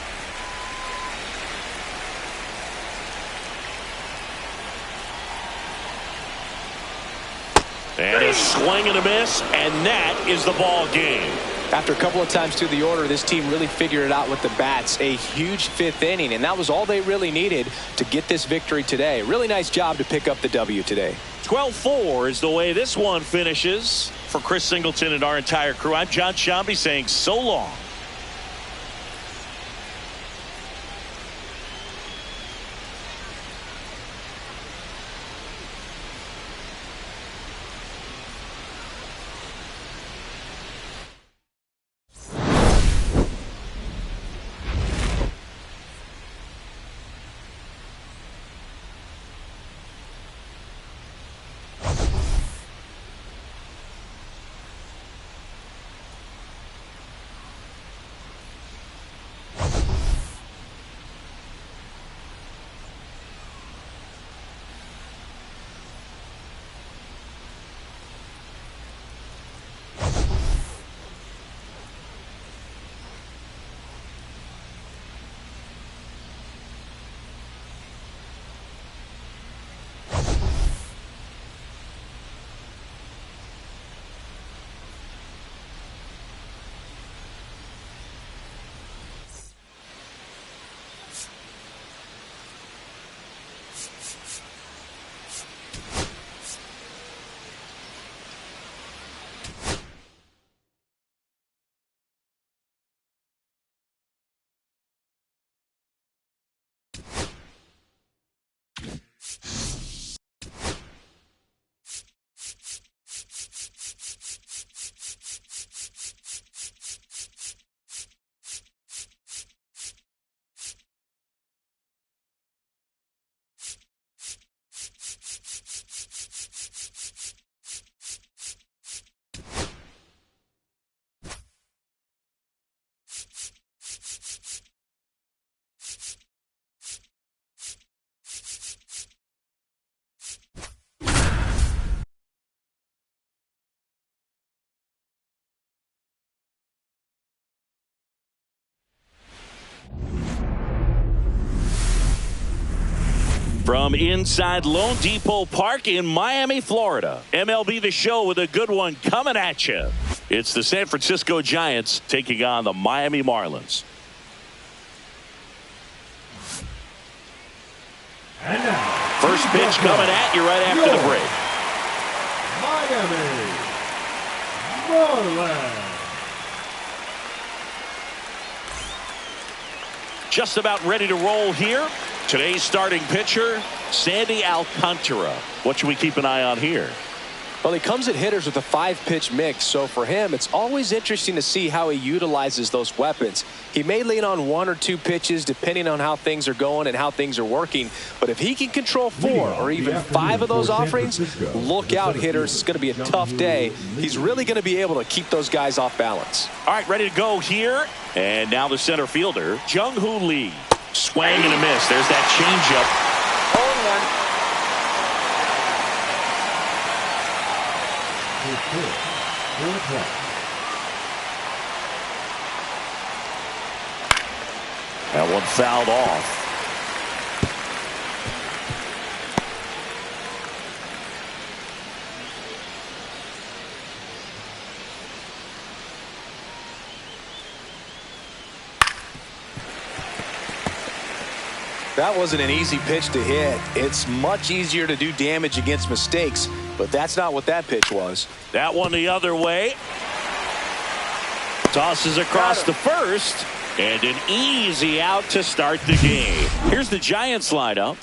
And a swing and a miss, and that is the ball game. After a couple of times through the order, this team really figured it out with the bats. A huge 5th inning, and that was all they really needed to get this victory today. Really nice job to pick up the W today. 12-4 is the way this one finishes. For Chris Singleton and our entire crew, I'm John Shambi saying so long. From inside Lone Depot Park in Miami, Florida, MLB The Show with a good one coming at you. It's the San Francisco Giants taking on the Miami Marlins. And now, First pitch coming at you right after the break. Miami Marlins. Just about ready to roll here. Today's starting pitcher, Sandy Alcantara. What should we keep an eye on here? Well, he comes at hitters with a 5-pitch mix, so for him, it's always interesting to see how he utilizes those weapons. He may lean on 1 or 2 pitches depending on how things are going and how things are working, but if he can control 4 or even 5 of those offerings, look out, hitters. It's going to be a tough day. He's really going to be able to keep those guys off balance. All right, ready to go here. And now the center fielder, Jung-Hoo Lee. Swing and a miss. There's that changeup. That one fouled off. That wasn't an easy pitch to hit. It's much easier to do damage against mistakes, but that's not what that pitch was. That one the other way. Tosses across the first, and an easy out to start the game. Here's the Giants lineup,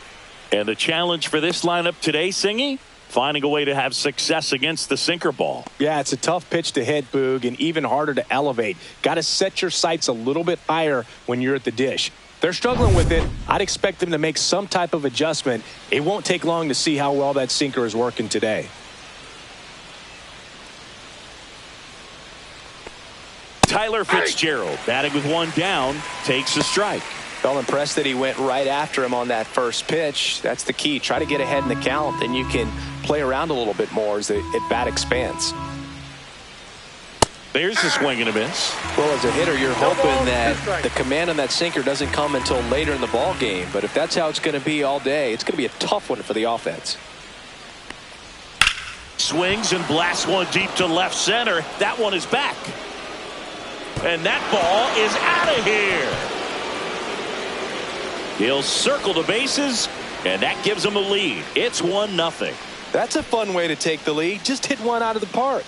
and the challenge for this lineup today, Singy, finding a way to have success against the sinker ball. Yeah, it's a tough pitch to hit, Boog, and even harder to elevate. Got to set your sights a little bit higher when you're at the dish. They're struggling with it. I'd expect them to make some type of adjustment. It won't take long to see how well that sinker is working today. Tyler Fitzgerald, batting with one down, takes a strike. Felt impressed that he went right after him on that first pitch. That's the key. Try to get ahead in the count, then you can play around a little bit more as the at-bat expands. There's a swing and a miss. Well, as a hitter, you're hoping that the command on that sinker doesn't come until later in the ball game. But if that's how it's going to be all day, it's going to be a tough one for the offense. Swings and blasts one deep to left center. That one is back. And that ball is out of here. He'll circle the bases, and that gives him a lead. It's 1-0. That's a fun way to take the lead. Just hit one out of the park.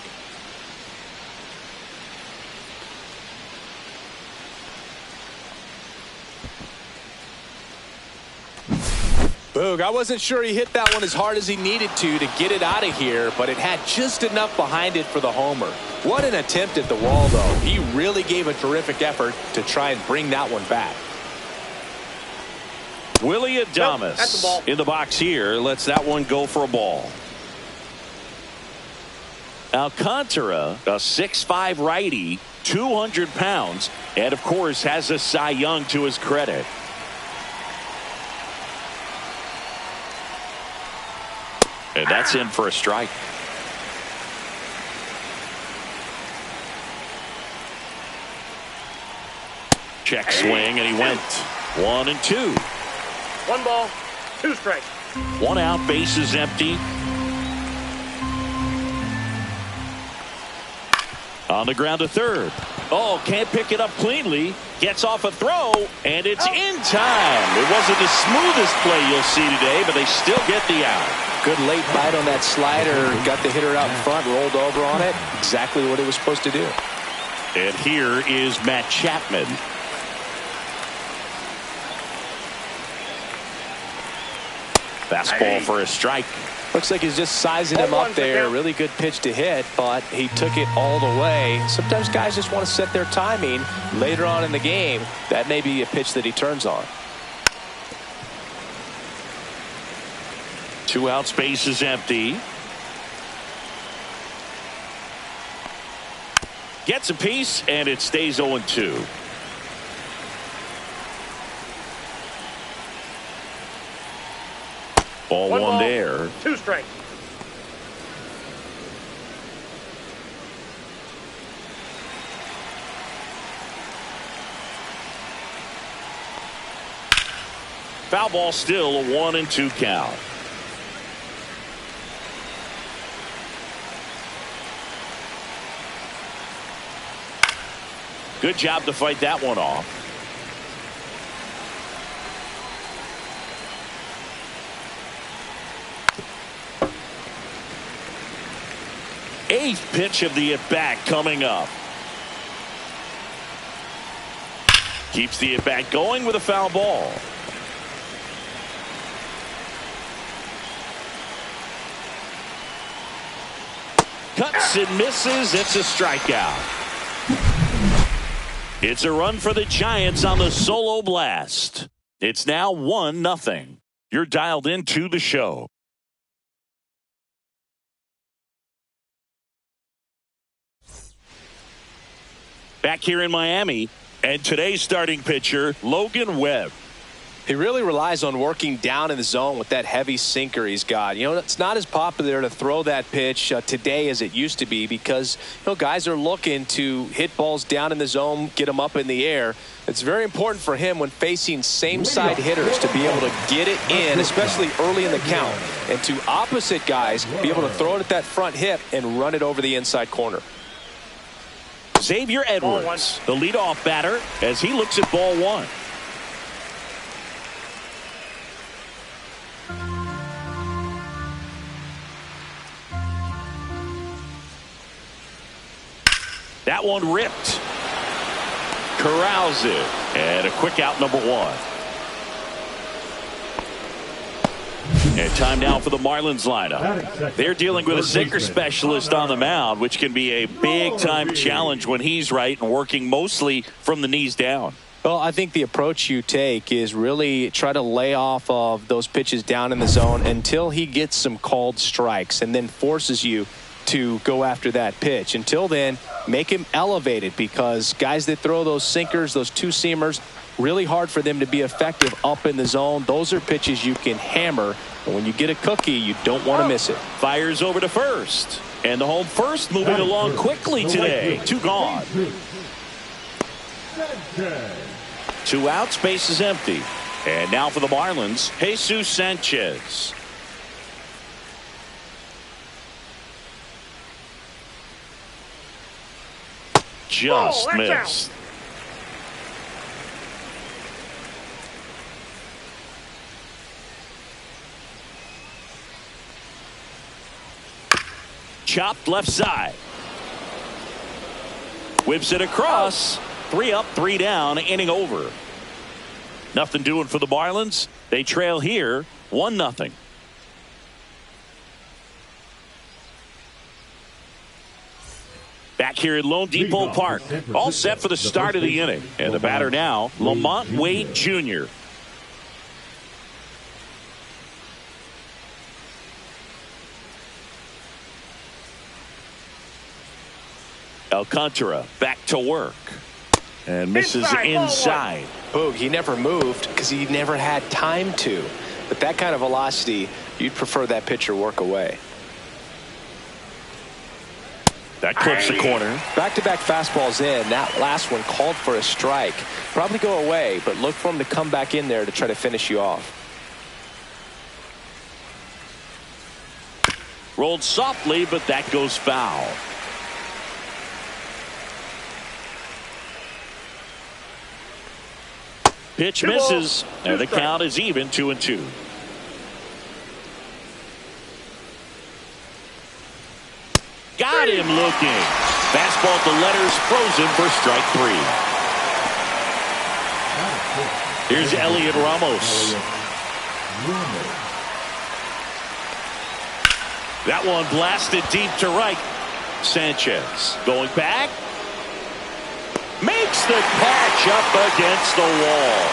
Boog, I wasn't sure he hit that one as hard as he needed to get it out of here, but it had just enough behind it for the homer. What an attempt at the wall, though. He really gave a terrific effort to try and bring that one back. Willie Adames in the box here lets that one go for a ball. Alcantara, a 6'5" righty, 200 pounds, and of course has a Cy Young to his credit. And that's in for a strike. Check swing, and he went 1-2. 1 ball, 2 strikes. 1 out, bases empty. On the ground to third. Oh, can't pick it up cleanly. Gets off a throw, and it's in time. It wasn't the smoothest play you'll see today, but they still get the out. Good late bite on that slider. Got the hitter out in front, rolled over on it. Exactly what it was supposed to do. And here is Matt Chapman. Fastball for a strike. Looks like he's just sizing him up there. Really good pitch to hit, but he took it all the way. Sometimes guys just want to set their timing later on in the game. That may be a pitch that he turns on. 2 out, space is empty. Gets a piece, and it stays 0-2. Ball 1 there. 2 strikes. Foul ball, still a 1-2 count. Good job to fight that one off. Eighth pitch of the at-bat coming up. Keeps the at-bat going with a foul ball. Cuts and misses. It's a strikeout. It's a run for the Giants on the solo blast. It's now 1-0. You're dialed into the show. Back here in Miami, and today's starting pitcher, Logan Webb. He really relies on working down in the zone with that heavy sinker he's got. You know, it's not as popular to throw that pitch today as it used to be because, you know, guys are looking to hit balls down in the zone, get them up in the air. It's very important for him when facing same-side hitters to be able to get it in, especially early in the count, and to opposite guys be able to throw it at that front hip and run it over the inside corner. Xavier Edwards, the leadoff batter, as he looks at ball 1. That one ripped. Corrals it. And a quick out, number 1. And time now for the Marlins lineup. They're dealing with a sinker specialist on the mound, which can be a big-time challenge when he's right and working mostly from the knees down. Well, I think the approach you take is really try to lay off of those pitches down in the zone until he gets some called strikes and then forces you to go after that pitch. Until then, make him elevated because guys that throw those sinkers, those two-seamers, really hard for them to be effective up in the zone. Those are pitches you can hammer. And when you get a cookie, you don't want to miss it. Fires over to first. And the home first moving along quickly today. 2 gone. 2 outs, base is empty. And now for the Marlins, Jesus Sanchez. just that's missed. Chopped left side. Whips it across. 3 up, 3 down, inning over. Nothing doing for the Marlins. They trail here 1-0. Back here at Lone Depot Park. All set for the start of the inning. And the batter now, Lamont Wade Jr. Alcantara back to work. And misses inside. Boog, he never moved because he never had time to. But that kind of velocity, you'd prefer that pitcher work away. That clips the corner. Back-to-back fastballs in. That last one called for a strike. Probably go away, but look for him to come back in there to try to finish you off. Rolled softly, but that goes foul. Pitch misses, and the count is even 2-2. Got him looking. Fastball at the letters, frozen for strike 3. Here's Elliot Ramos. That one blasted deep to right. Sanchez going back. Makes the catch up against the wall.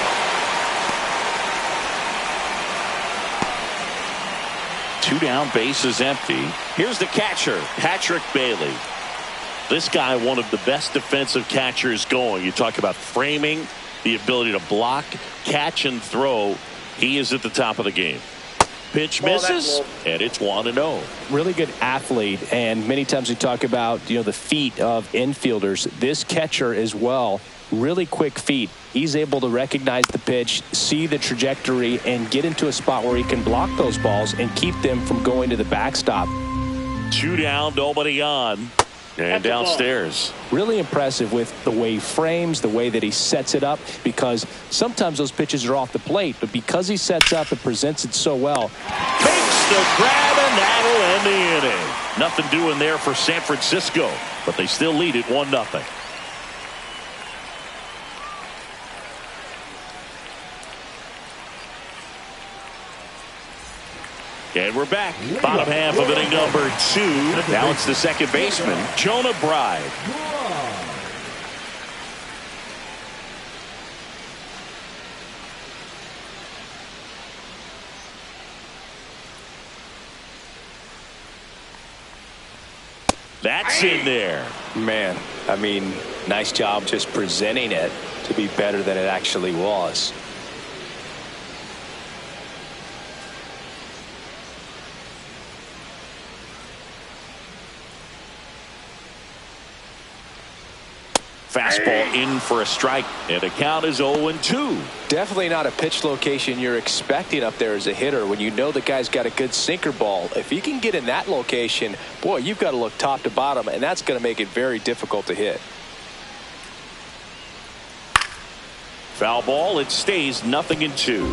Two down, bases empty. Here's the catcher, Patrick Bailey. This guy, one of the best defensive catchers going. You talk about framing, the ability to block, catch, and throw. He is at the top of the game. Pitch misses, and it's 1-0. Really good athlete, and many times we talk about the feet of infielders. This catcher as well, really quick feet. He's able to recognize the pitch, see the trajectory, and get into a spot where he can block those balls and keep them from going to the backstop. 2 down, nobody on. And downstairs. Really impressive with the way he frames, the way that he sets it up, because sometimes those pitches are off the plate, but because he sets up and presents it so well. Makes the grab, and that'll end the inning. Nothing doing there for San Francisco, but they still lead it 1-0. And we're back. Bottom half of inning number 2. Now it's the second baseman, Jonah Bride. That's in there. Man, I mean, nice job just presenting it to be better than it actually was. Fastball in for a strike, and the count is 0-2. Definitely not a pitch location you're expecting up there as a hitter when you know the guy's got a good sinker ball. If he can get in that location, boy, you've got to look top to bottom, and that's going to make it very difficult to hit. Foul ball, it stays 0-2.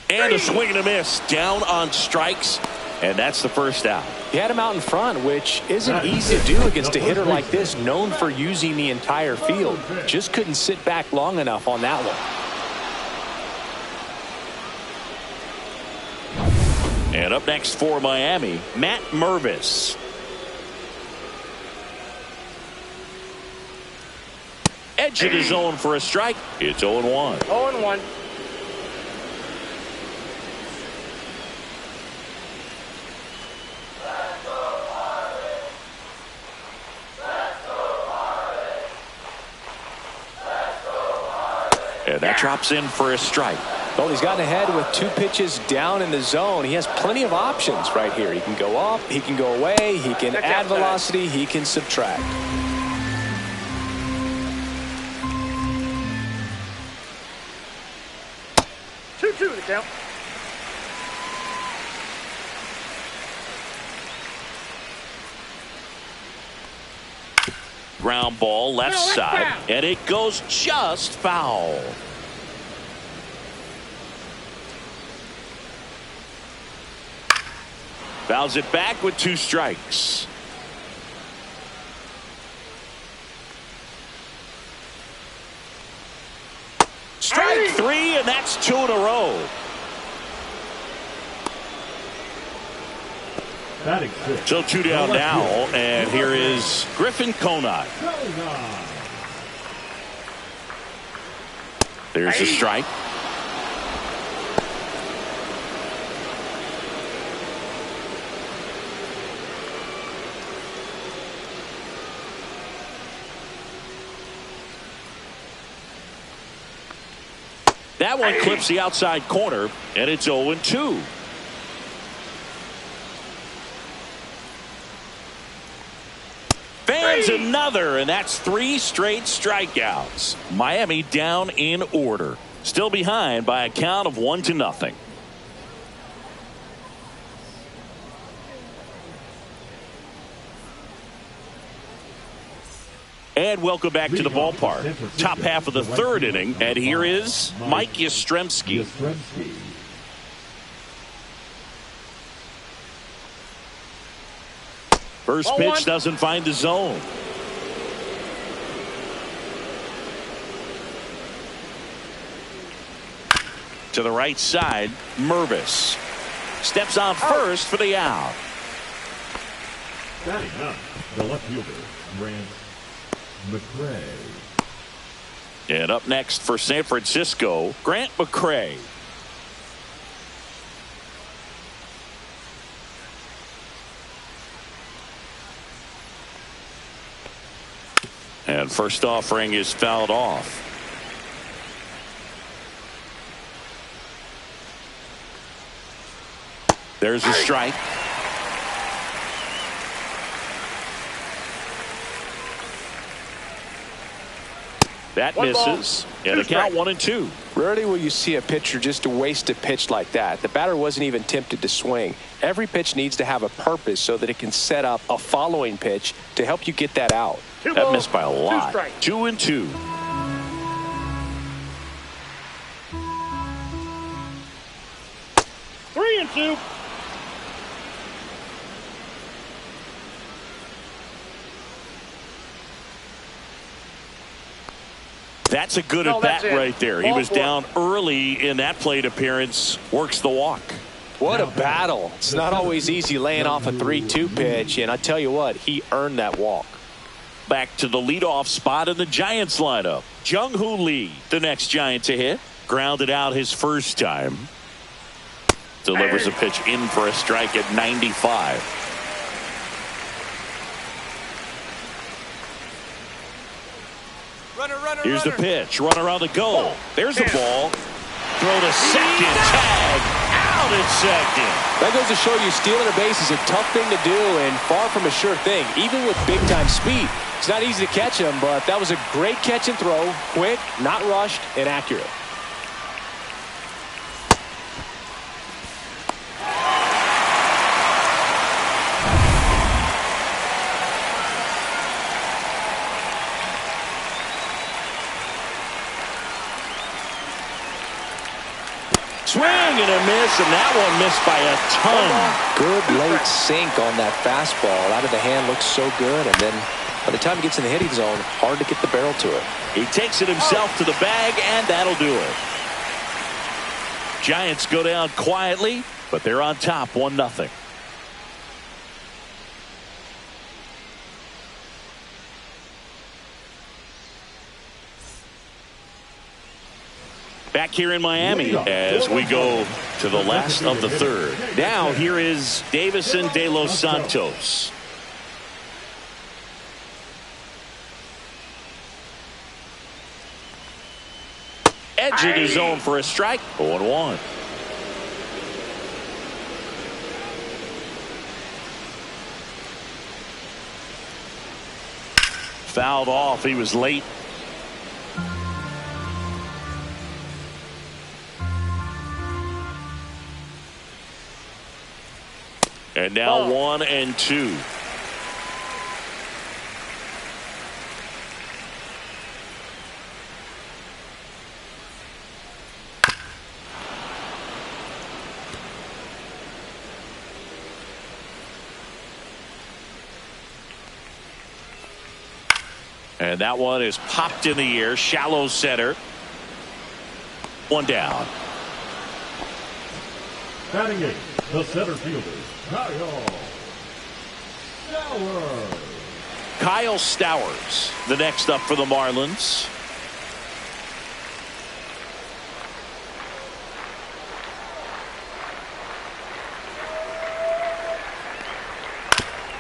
And a swing and a miss, down on strikes. And that's the first out. He had him out in front, which isn't easy to do against a hitter like this, known for using the entire field. Just couldn't sit back long enough on that one. And up next for Miami, Matt Mervis. Edge of the zone for a strike. It's 0-1. 0-1. And that drops in for a strike. Well, he's gotten ahead with 2 pitches down in the zone. He has plenty of options right here. He can go up, he can go away, he can add velocity, he can subtract. Two the count. Ground ball left No, that's side, foul. and it goes just foul. Fouls it back with 2 strikes. Strike 3, and that's 2 in a row. Batting 6. So 2 down now, and here is Griffin Conine. There's a strike. That one clips the outside corner, and it's 0-2. Fans another, and that's 3 straight strikeouts. Miami down in order. Still behind by a count of 1-0. And welcome back to the ballpark. Top half of the 3rd inning, and here is Mike Yastrzemski. First pitch doesn't find the zone. To the right side, Mervis steps on first for the out. Batting up, the left fielder, Grant McCray. And up next for San Francisco, Grant McCray. And first offering is fouled off. There's a strike. That misses. And a count 1-2. Rarely will you see a pitcher just waste a pitch like that. The batter wasn't even tempted to swing. Every pitch needs to have a purpose so that it can set up a following pitch to help you get that out. That missed by a lot. 2-2. Three and two. That's a good at bat right there. He was down early in that plate appearance. Works the walk. What a battle. It's not always easy laying off a 3-2 pitch, and I tell you what, he earned that walk. Back to the leadoff spot in the Giants lineup. Jung-Hoo Lee, the next Giant to hit. Grounded out his first time. Delivers a pitch in for a strike at 95. Here's the pitch. Runner on the go. There's the ball. Throw to second. Tag. Out at second. That goes to show you stealing a base is a tough thing to do and far from a sure thing, even with big-time speed. It's not easy to catch him, but that was a great catch and throw. Quick, not rushed, and accurate. Swing and a miss, and that one missed by a ton. Good late sink on that fastball. Out of the hand looks so good, and then by the time he gets in the hitting zone, hard to get the barrel to it. He takes it himself to the bag, and that'll do it. Giants go down quietly, but they're on top 1-0. Back here in Miami as we go to the last of the 3rd. Now here is Davison de los Santos. Edge in his zone for a strike. 0-1. Fouled off. He was late. And now 1-2. And that one is popped in the air, shallow center. One down. Batting eight, the center fielder, Kyle Stowers. Kyle Stowers, the next up for the Marlins.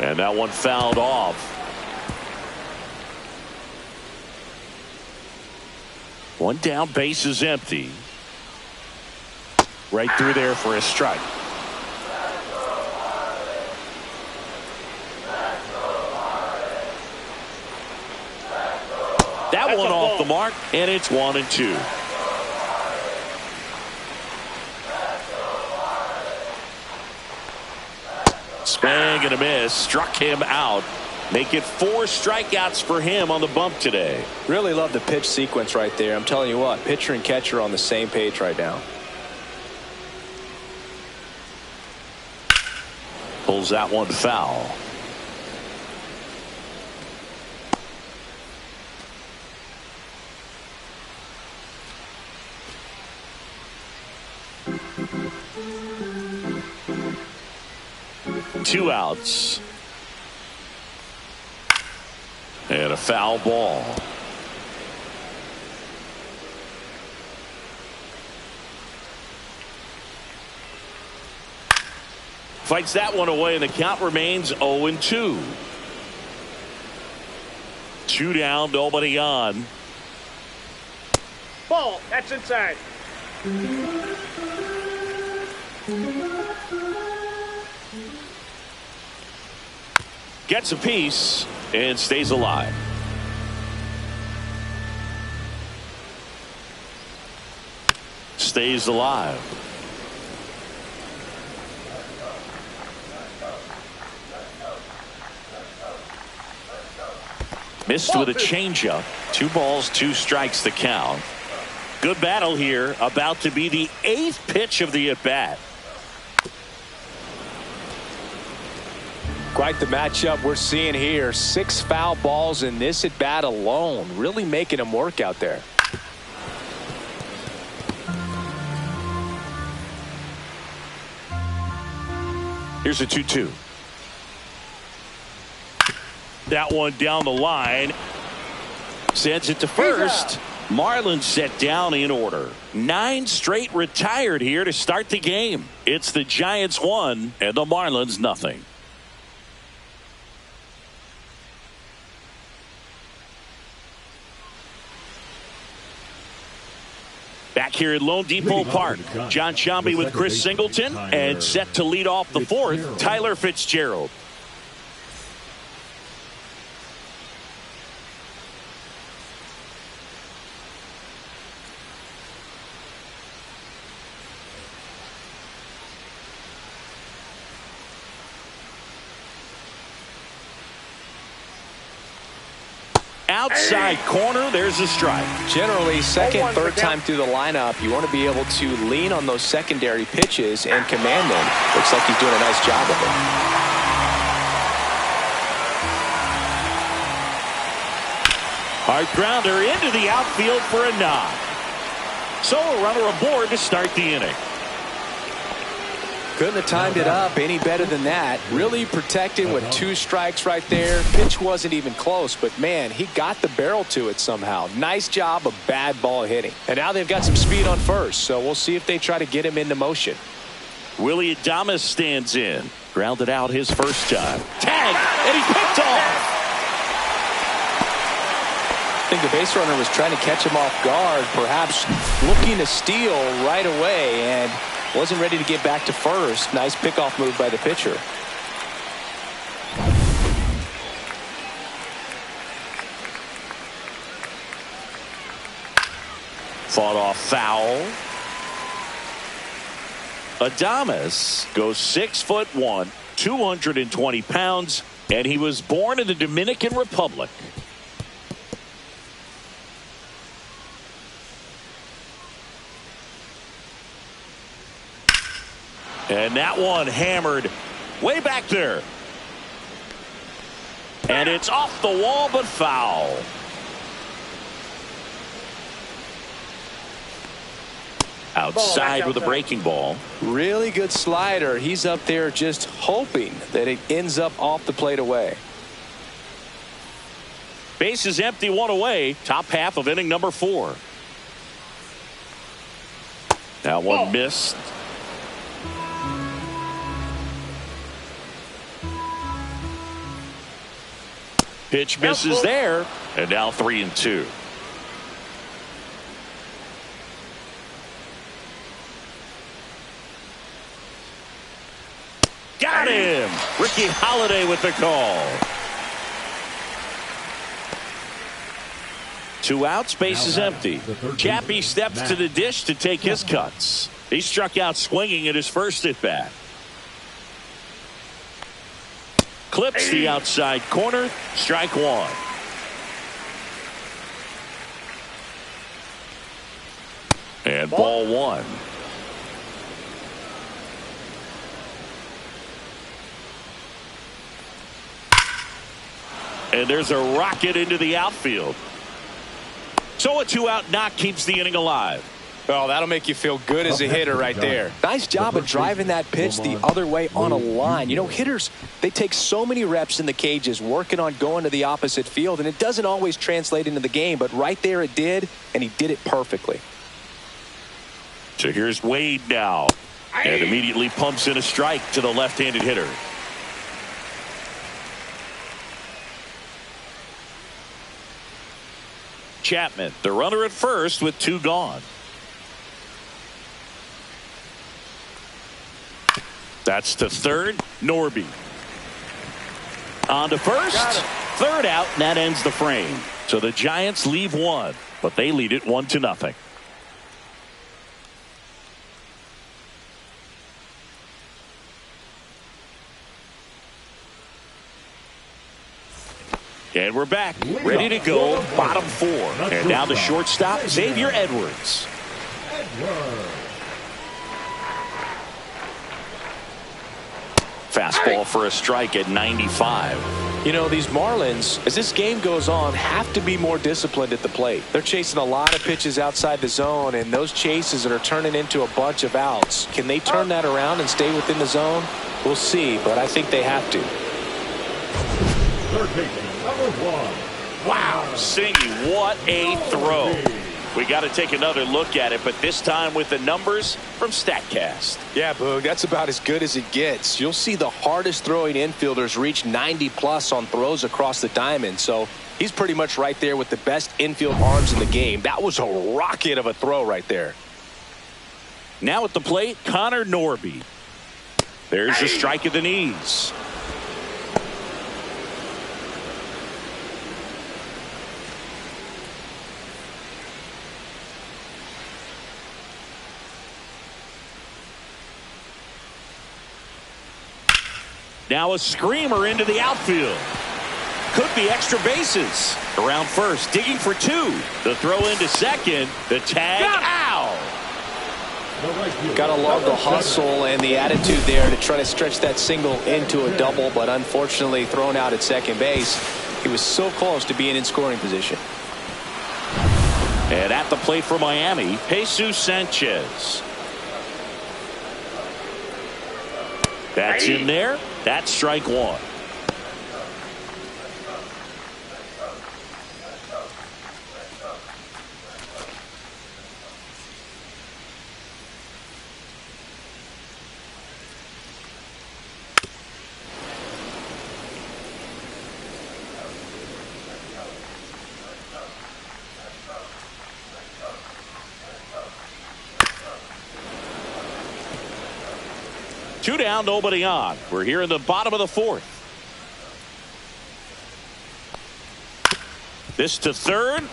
And that one fouled off. One down, base is empty. Right through there for a strike. That one off the mark, and it's 1-2. Swing and a miss, struck him out. Make it 4 strikeouts for him on the bump today. Really love the pitch sequence right there. I'm telling you what, pitcher and catcher are on the same page right now. Pulls that one foul. Two outs. And a foul ball. Fights that one away, and the count remains 0-2. 2 down, nobody on. Ball. That's inside. Gets a piece and stays alive. Stays alive. Missed with a changeup. 2 balls, 2 strikes the count. Good battle here. About to be the 8th pitch of the at-bat. Quite the matchup we're seeing here. 6 foul balls in this at bat alone. Really making him work out there. Here's a 2-2. That one down the line. Sends it to first. Marlins set down in order. 9 straight retired here to start the game. It's the Giants 1 and the Marlins nothing. Back here at Lone Depot Park, John Sciambi with Chris Singleton, and set to lead off the 4th, Tyler Fitzgerald. Outside corner, there's a strike. Generally, second, third time through the lineup, you want to be able to lean on those secondary pitches and command them. Looks like he's doing a nice job of it. Hard grounder into the outfield for a knock. So a runner aboard to start the inning. Couldn't have timed it up any better than that. Really protecting with 2 strikes right there. Pitch wasn't even close, but man, he got the barrel to it somehow. Nice job of bad ball hitting. And now they've got some speed on first, so we'll see if they try to get him into motion. Willie Adames stands in. Grounded out his first time. Tag, and he picked off. I think the base runner was trying to catch him off guard, perhaps looking to steal right away, and wasn't ready to get back to first. Nice pickoff move by the pitcher. Fought off foul. Adames goes 6'1", 220 pounds, and he was born in the Dominican Republic. And that one hammered way back there. And it's off the wall, but foul. Outside with a breaking ball. Really good slider. He's up there just hoping that it ends up off the plate away. Base is empty, one away. Top half of inning number 4. That one missed. Pitch misses there. And now 3-2. Got him. Ricky Holiday with the call. 2 outs, base is empty. Chappie steps to the dish to take his cuts. He struck out swinging at his first at bat. Clips the outside corner. Strike 1. And ball 1. And there's a rocket into the outfield. So a 2-out knock keeps the inning alive. Oh, that'll make you feel good as a hitter right there. Nice job of driving that pitch the other way on a line. You know, hitters, they take so many reps in the cages working on going to the opposite field, and it doesn't always translate into the game, but right there it did, and he did it perfectly. So here's Wade now, and immediately pumps in a strike to the left-handed hitter. Chapman, the runner at first with 2 gone. That's to third. Norby on to first. Third out, and that ends the frame. So the Giants leave 1, but they lead it 1-0. And we're back, ready to go, bottom 4. And now the shortstop, Xavier Edwards. Fastball for a strike at 95. You know, these Marlins, as this game goes on, have to be more disciplined at the plate. They're chasing a lot of pitches outside the zone, and those chases that are turning into a bunch of outs. Can they turn that around and stay within the zone? We'll see, but I think they have to. Third baseman, number 1. Wow, Singy, what a throw. We got to take another look at it, but this time with the numbers from StatCast. Yeah, Boog, that's about as good as it gets. You'll see the hardest throwing infielders reach 90+ on throws across the diamond, so he's pretty much right there with the best infield arms in the game. That was a rocket of a throw right there. Now at the plate, Connor Norby. There's a strike at the knees. Now a screamer into the outfield. Could be extra bases. Around first, digging for 2. The throw into second. The tag out. Got to love the hustle and the attitude there to try to stretch that single into a double, but unfortunately thrown out at second base. He was so close to being in scoring position. And at the plate for Miami, Jesus Sanchez. That's in there. That's strike 1. Two down, nobody on. We're here in the bottom of the 4th. This to third.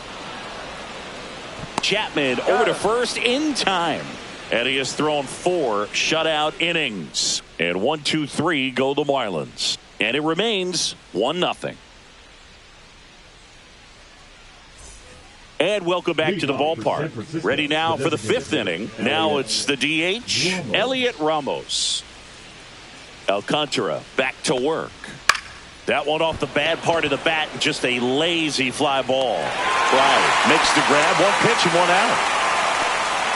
Chapman over to first in time. And he has thrown 4 shutout innings. And 1, 2, 3 go the Marlins. And it remains 1-0. And welcome back to the ballpark. Ready now for the 5th inning. Now it's the DH, Elliot Ramos. Alcantara back to work. That one off the bad part of the bat, just a lazy fly ball. Right, makes the grab, 1 pitch and 1 out.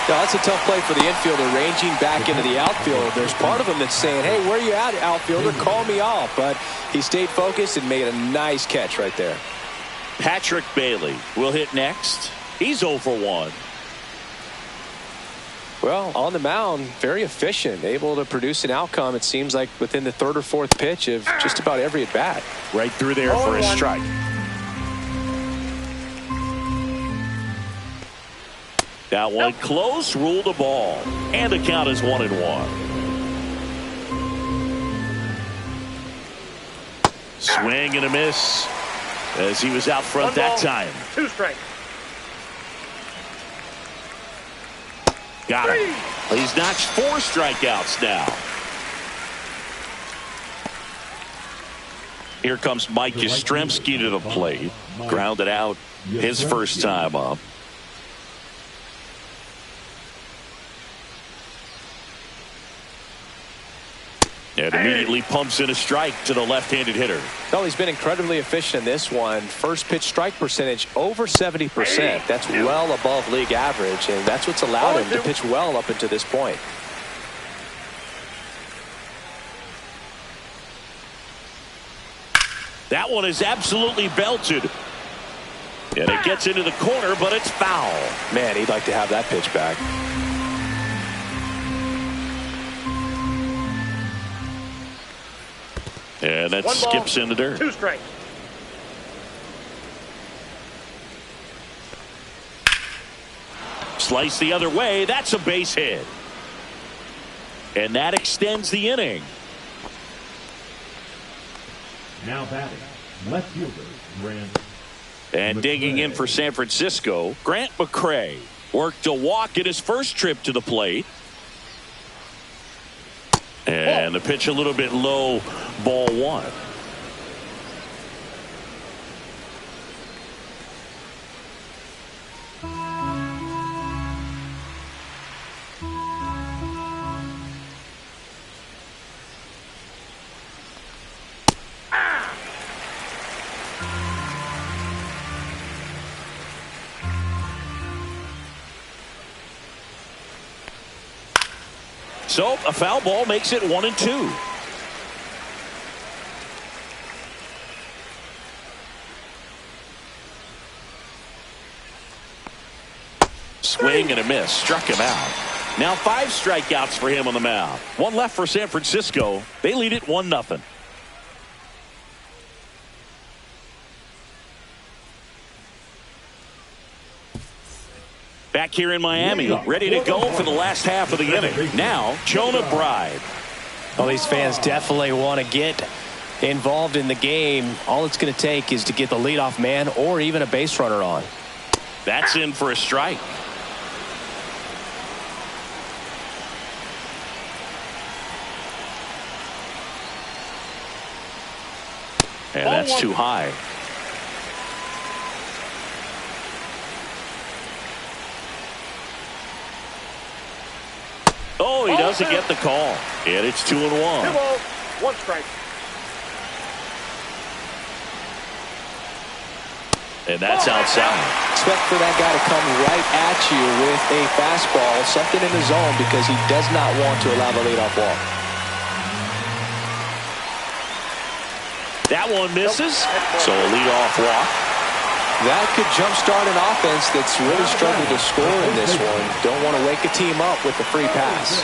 Yeah, that's a tough play for the infielder, ranging back into the outfield. There's part of him that's saying, hey, where are you at, outfielder? Call me off. But he stayed focused and made a nice catch right there. Patrick Bailey will hit next. He's 0 for 1. Well, on the mound, very efficient, able to produce an outcome, it seems like, within the third or fourth pitch of just about every at-bat. Right through there for a strike. That one close, ruled a ball. And the count is 1-1. Swing and a miss as he was out front that time. 2 strikes. Got him. He's notched 4 strikeouts now. Here comes Mike Yastrzemski to the plate. Grounded out his first time up. And immediately pumps in a strike to the left-handed hitter. Well, he's been incredibly efficient in this one. First pitch strike percentage over 70%. That's well above league average, and that's what's allowed him to pitch well up until this point. That one is absolutely belted. And it gets into the corner, but it's foul. Man, he'd like to have that pitch back. And that skips in the dirt. 2 strikes. Slice the other way. That's a base hit. And that extends the inning. Now batting, left fielder, Grant. And digging in for San Francisco, Grant McCray worked a walk in his first trip to the plate. And the pitch a little bit low, ball 1. So a foul ball makes it 1-2. Swing and a miss. Struck him out. Now 5 strikeouts for him on the mound. 1 left for San Francisco. They lead it 1-0. Back here in Miami, ready to go for the last half of the inning. Now, Jonah Bride. Well, these fans definitely want to get involved in the game. All it's going to take is to get the leadoff man or even a base runner on. That's in for a strike. And that's too high. Oh, he doesn't get the call. And it's 2-1. 1 strike. And that's outside. Expect for that guy to come right at you with a fastball, something in the zone, because he does not want to allow the leadoff walk. That one misses. So a leadoff walk. That could jumpstart an offense that's really struggled to score in this one. Don't want to wake a team up with the free pass.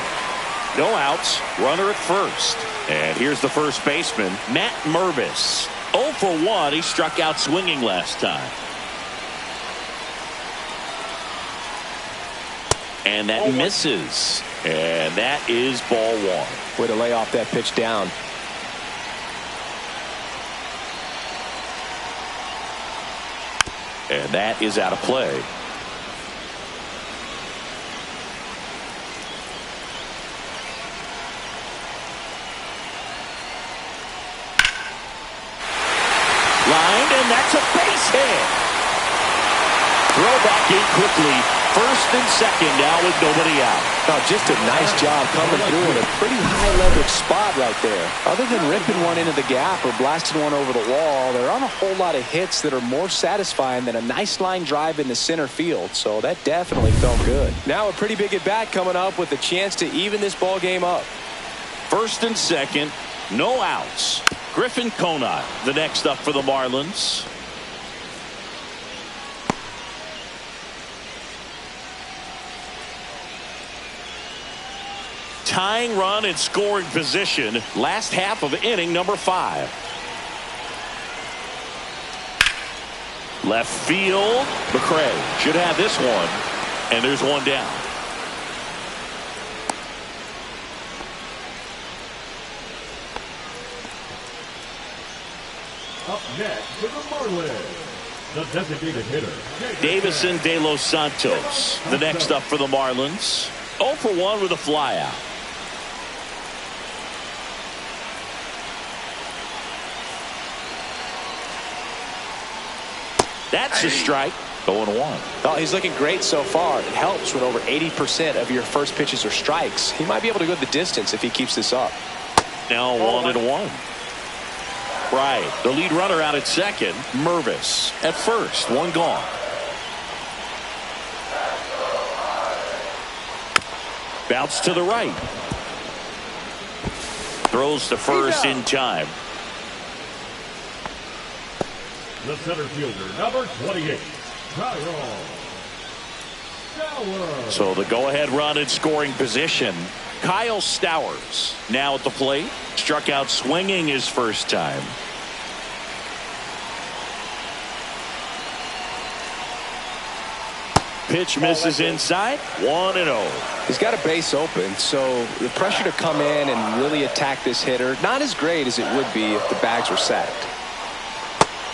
No outs. Runner at first. And here's the first baseman, Matt Mervis. 0 for 1. He struck out swinging last time. And that misses. And that is ball 1. Way to lay off that pitch down. And that is out of play. Lined, and that's a base hit. Throw back in quickly First and second now with nobody out. Oh, just a nice job coming through in a pretty high leverage spot right there. Other than ripping one into the gap or blasting one over the wall, there aren't a whole lot of hits that are more satisfying than a nice line drive in the center field. So that definitely felt good. Now a pretty big at bat coming up with a chance to even this ball game up. First and second, no outs. Griffin Conant, the next up for the Marlins. Tying run in scoring position. Last half of inning number 5. Left field. McCray should have this one. And there's one down. Up next for the Marlins, the designated hitter, Davison De Los Santos, the next up for the Marlins. 0 for 1 with a flyout. That's a strike. 0-1. Well, he's looking great so far. It helps when over 80% of your first pitches are strikes. He might be able to go the distance if he keeps this up. Now 1-1. Right. The lead runner out at second. Mervis at first. One gone. Bounce to the right. Throws to first in time. the center fielder, number 28, Kyle Stowers. So the go-ahead run in scoring position. Kyle Stowers now at the plate. Struck out swinging his first time. Pitch misses inside. 1-0. He's got a base open, so the pressure to come in and really attack this hitter, not as great as it would be if the bags were sacked.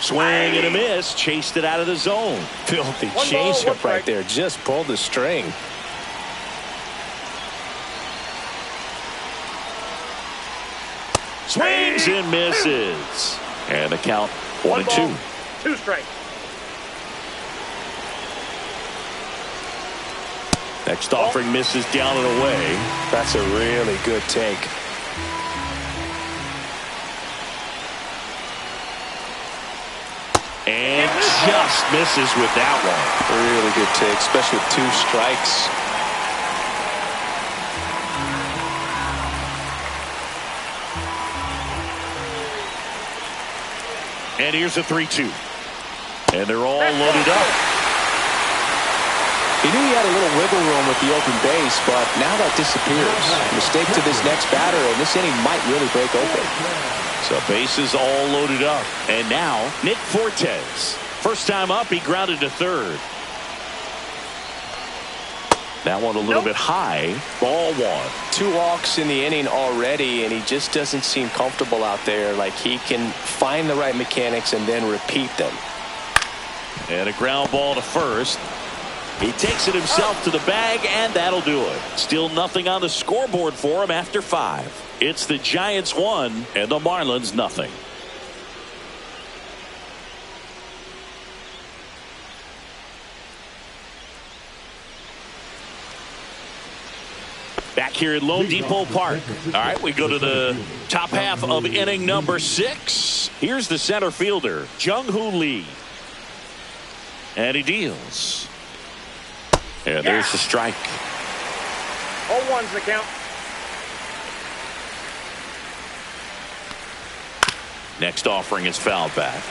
Swing and a miss. Chased it out of the zone. Filthy changeup right there. Just pulled the string. Swings and misses. And the count 1-2. 2 strikes. Next offering misses down and away. That's a really good take. And just misses with that one. A really good take, especially with 2 strikes. And here's a 3-2. And they're all loaded up. He knew he had a little wiggle room with the open base, but now that disappears. Mistake to this next batter, and this inning might really break open. So bases all loaded up. And now Nick Fortes. First time up, he grounded to third. That one a little bit high. Ball 1. 2 walks in the inning already, and he just doesn't seem comfortable out there. Like he can find the right mechanics and then repeat them. And a ground ball to first. He takes it himself to the bag, and that'll do it. Still nothing on the scoreboard for him after 5. It's the Giants 1 and the Marlins nothing. Back here at Lone Depot Park. All right, we go to the top half of inning number 6. Here's the center fielder, Jung-Hoo Lee. And he deals. And there's the strike. 0-1's the count. Next offering is fouled back.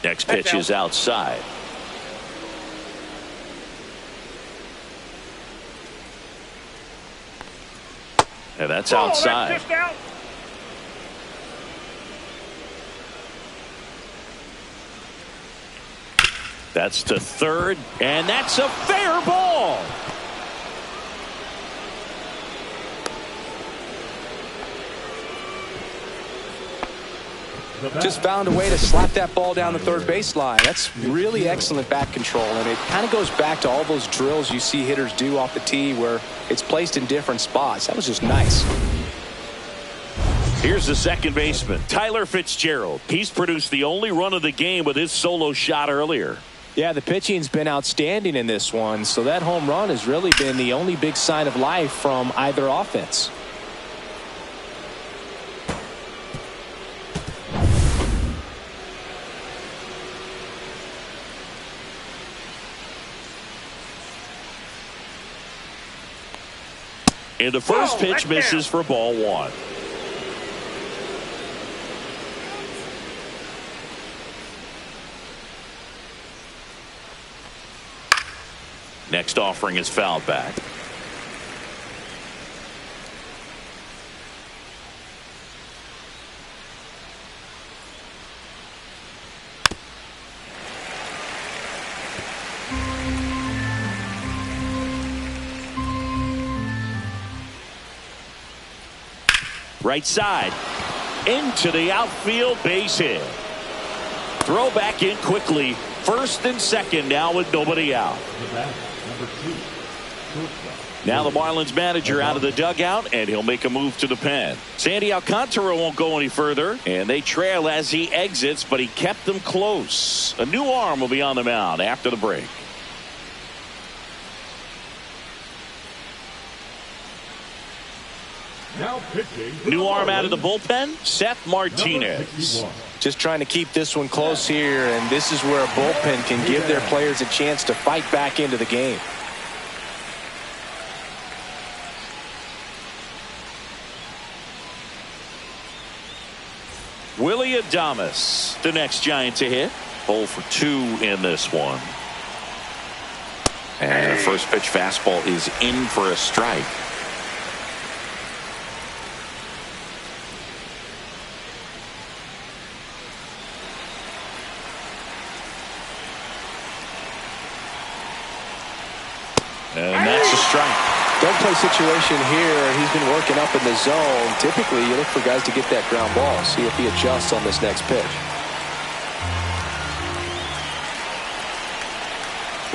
Next pitch is outside. And that's outside. That's out. That's to third, and that's a fair ball. Just found a way to slap that ball down the third baseline. That's really excellent bat control, and it kind of goes back to all those drills you see hitters do off the tee where it's placed in different spots. That was just nice. Here's the second baseman, Tyler Fitzgerald. He's produced the only run of the game with his solo shot earlier. Yeah, the pitching's been outstanding in this one, so that home run has really been the only big sign of life from either offense. And the first pitch misses for ball one. Next offering is fouled back. Right side. Into the outfield, base hit. Throw back in quickly. First and second now with nobody out. Now the Marlins manager out of the dugout, and he'll make a move to the pen. Sandy Alcantara won't go any further, and they trail as he exits, but he kept them close. A new arm will be on the mound after the break. Now pitching. New arm out of the bullpen, Seth Martinez. Just trying to keep this one close here, and this is where a bullpen can give their players a chance to fight back into the game. Willie Adames, the next Giant to hit. 0 for 2 in this one. And the first pitch fastball is in for a strike. And that's a strike. Don't play situation here. He's been working up in the zone. Typically, you look for guys to get that ground ball. See if he adjusts on this next pitch.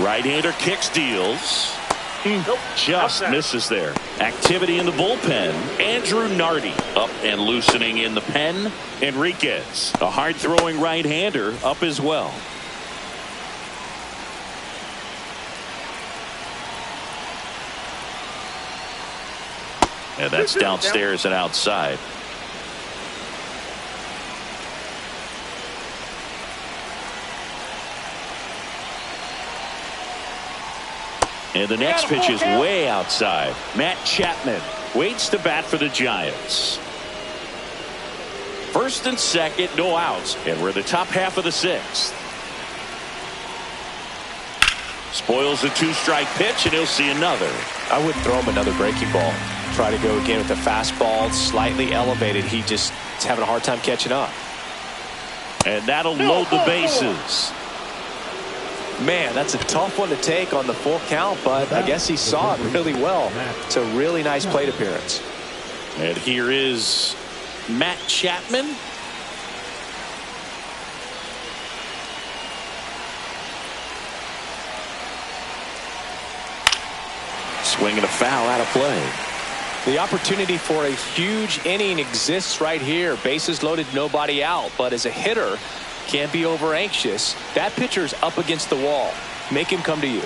Right-hander kicks, deals. Just misses there. Activity in the bullpen. Andrew Nardi up and loosening in the pen. Enriquez, a hard-throwing right-hander, up as well. And that's downstairs and outside. And the next pitch is way outside. Matt Chapman waits to bat for the Giants. First and second, no outs. And we're in the top half of the sixth. Spoils the 2-strike pitch, and he'll see another. I wouldn't throw him another breaking ball. Try to go again with the fastball, slightly elevated. He just is having a hard time catching up. And that'll load the bases. Man, that's a tough one to take on the full count, but I guess he saw it really well. It's a really nice plate appearance. And here is Matt Chapman. Swinging a foul out of play. The opportunity for a huge inning exists right here. Bases loaded, nobody out. But as a hitter, can't be over anxious. That pitcher's up against the wall. Make him come to you.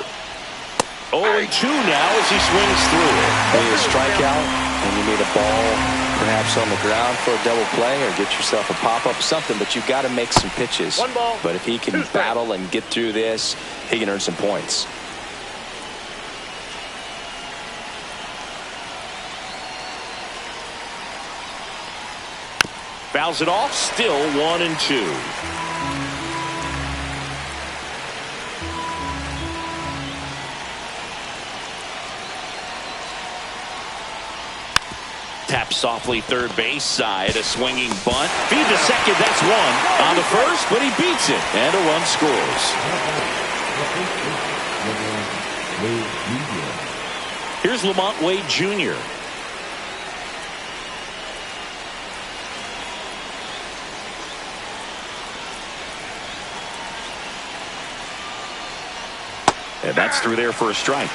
0-2 now as he swings through it. Need a strikeout, and you need a ball perhaps on the ground for a double play or get yourself a pop-up, something. But you've got to make some pitches. But if he can battle and get through this, he can earn some points. Fouls it off, still 1-2. Tap softly third base side, a swinging bunt. Feed to second, that's one. On the first, but he beats it. And a run scores. Here's Lamont Wade Jr. And that's through there for a strike.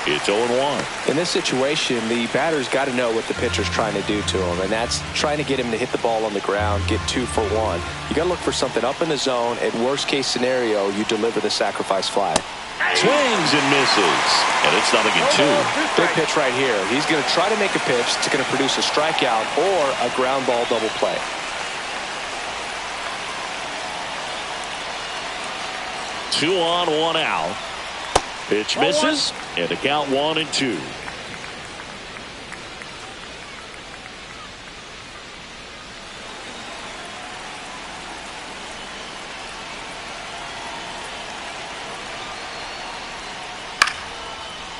It's 0-1. In this situation, the batter's got to know what the pitcher's trying to do to him, and that's trying to get him to hit the ball on the ground, get 2 for 1. You got to look for something up in the zone. At worst case scenario, you deliver the sacrifice fly. Swings and misses, and it's 0-2. Big pitch right here. He's going to try to make a pitch that's going to produce a strikeout or a ground ball double play. Two on, 1 out. Pitch misses, and the count 1-2.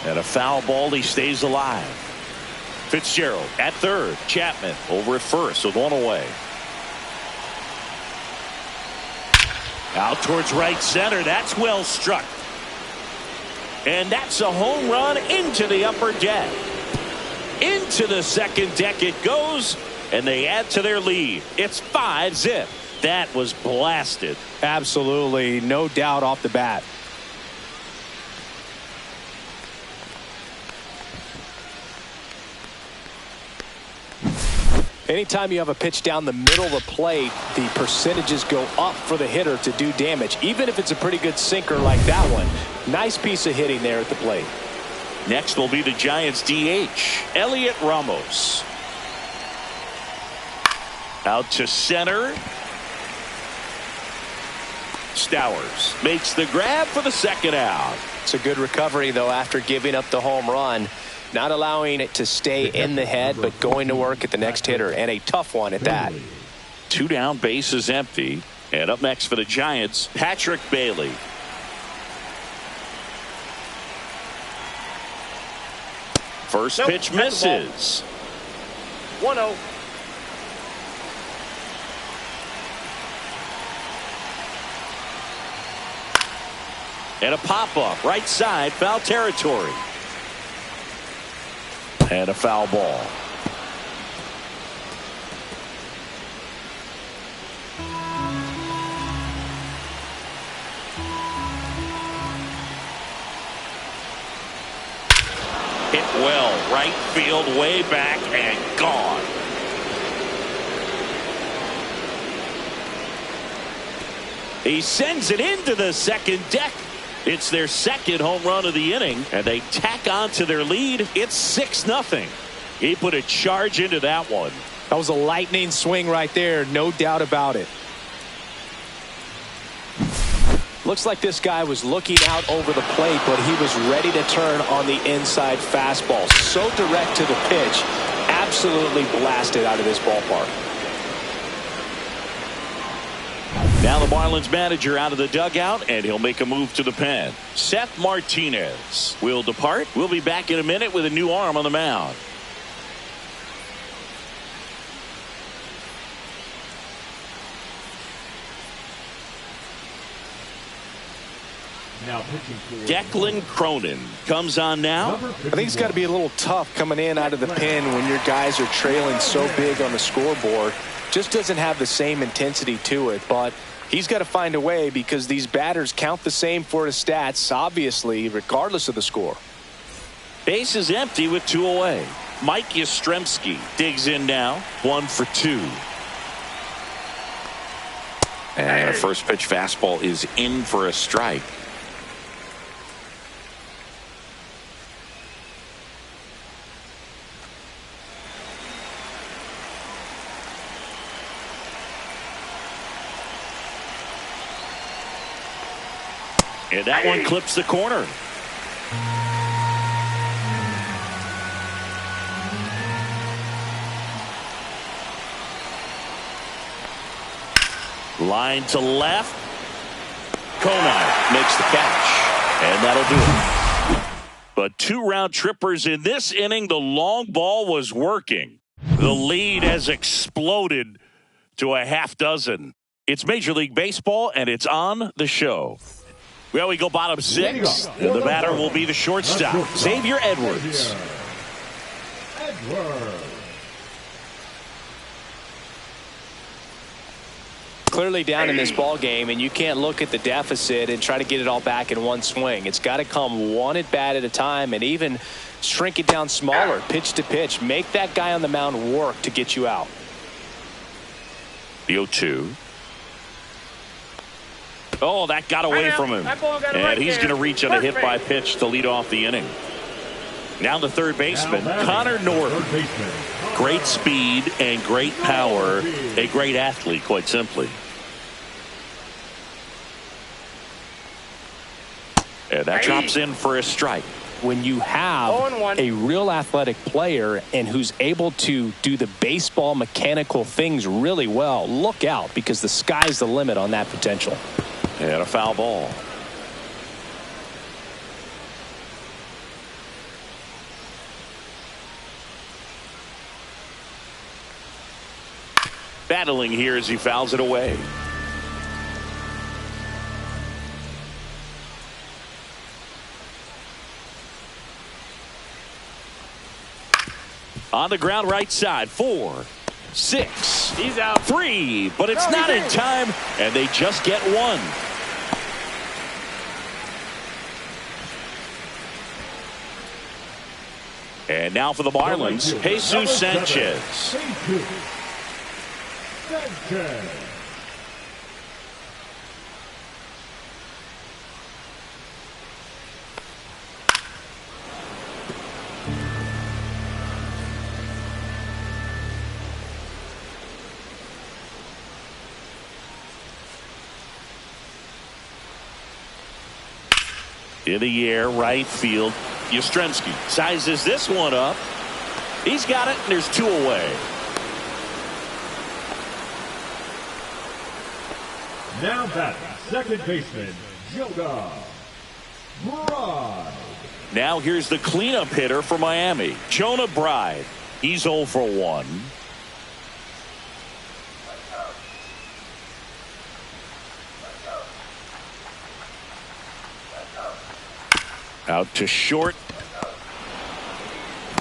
And a foul ball. He stays alive. Fitzgerald at third. Chapman over at first with 1 away. Out towards right center. That's well struck. And that's a home run into the upper deck. Into the second deck it goes, and they add to their lead. It's 5-zip. That was blasted. Absolutely, no doubt off the bat. Anytime you have a pitch down the middle of the plate, the percentages go up for the hitter to do damage, even if it's a pretty good sinker like that one. Nice piece of hitting there at the plate. Next will be the Giants DH, Elliot Ramos. Out to center. Stowers makes the grab for the second out. It's a good recovery, though, after giving up the home run. Not allowing it to stay in the head, but going to work at the next hitter, and a tough one at that. 2 down, bases empty. And up next for the Giants, Patrick Bailey. First pitch misses. 1-0. And a pop-up right side, foul territory. And a foul ball. Hit well, right field, way back, and gone. He sends it into the second deck. It's their second home run of the inning, and they tack on to their lead. It's 6-0. He put a charge into that one. That was a lightning swing right there, no doubt about it. Looks like this guy was looking out over the plate, but he was ready to turn on the inside fastball. So direct to the pitch, absolutely blasted out of this ballpark. Now the Marlins manager out of the dugout, and he'll make a move to the pen. Seth Martinez will depart. We'll be back in a minute with a new arm on the mound. Now pitching for Declan Cronin comes on now. I think it's got to be a little tough coming in out of the pen when your guys are trailing so big on the scoreboard. Just doesn't have the same intensity to it, but he's got to find a way because these batters count the same for his stats, obviously, regardless of the score. Base is empty with 2 away. Mike Yastrzemski digs in now, 1 for 2. And a first pitch fastball is in for a strike. And that one clips the corner. Line to left. Conine makes the catch. And that'll do it. But 2 round trippers in this inning. The long ball was working. The lead has exploded to a half dozen. It's Major League Baseball, and it's on the show. Well, we go bottom 6, and the batter will be the shortstop, Xavier Edwards. clearly down in this ball game, and you can't look at the deficit and try to get it all back in one swing. It's got to come one at bat at a time, and even shrink it down smaller, pitch to pitch. Make that guy on the mound work to get you out. The 0-2. Oh, that got away from him. And he's going to reach on a hit by pitch to lead off the inning. Now the third baseman, Connor Norton. Great speed and great power. A great athlete, quite simply. And that drops in for a strike. When you have a real athletic player and who's able to do the baseball mechanical things really well, look out, because the sky's the limit on that potential. And a foul ball. Battling here as he fouls it away. On the ground right side. 4, 6. He's out. 3. But it's not in time. And they just get one. And now for the Marlins, Jesus Sanchez. In the air, right field. Yastrzemski sizes this one up. He's got it, and there's 2 away. Now batting, second baseman, Jonah Bride. Now here's the cleanup hitter for Miami, Jonah Bride. He's 0 for 1. Out to short.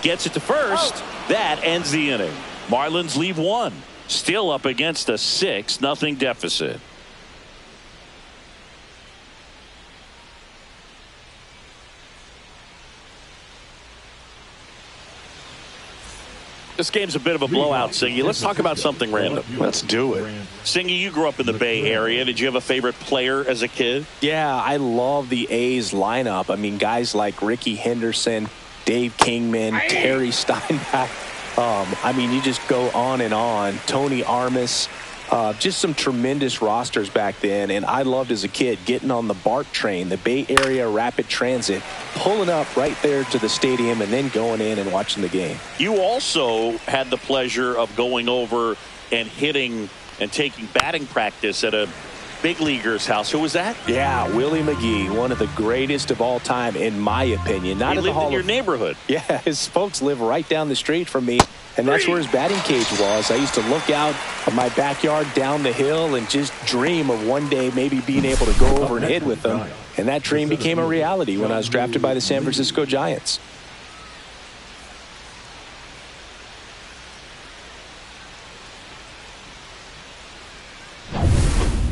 Gets it to first. That ends the inning. Marlins leave 1. Still up against a 6-0 deficit. This game's a bit of a blowout, Singy. Let's talk about something random. Let's do it. Singy, you grew up in the Bay Area. Did you have a favorite player as a kid? Yeah, I love the A's lineup. I mean, guys like Ricky Henderson, Dave Kingman, Terry Steinbach. I mean, you just go on and on. Tony Armas. Just some tremendous rosters back then, and I loved as a kid getting on the BART train, the Bay Area Rapid Transit, pulling up right there to the stadium and then going in and watching the game. You also had the pleasure of going over and hitting and taking batting practice at a big leaguer's house. Who was that? Yeah, Willie McGee, one of the greatest of all time, in my opinion. Not he in the lived Hall in your of... neighborhood. Yeah, his folks live right down the street from me. And that's where his batting cage was. I used to look out of my backyard down the hill and just dream of one day maybe being able to go over and hit with them. And that dream became a reality when I was drafted by the San Francisco Giants.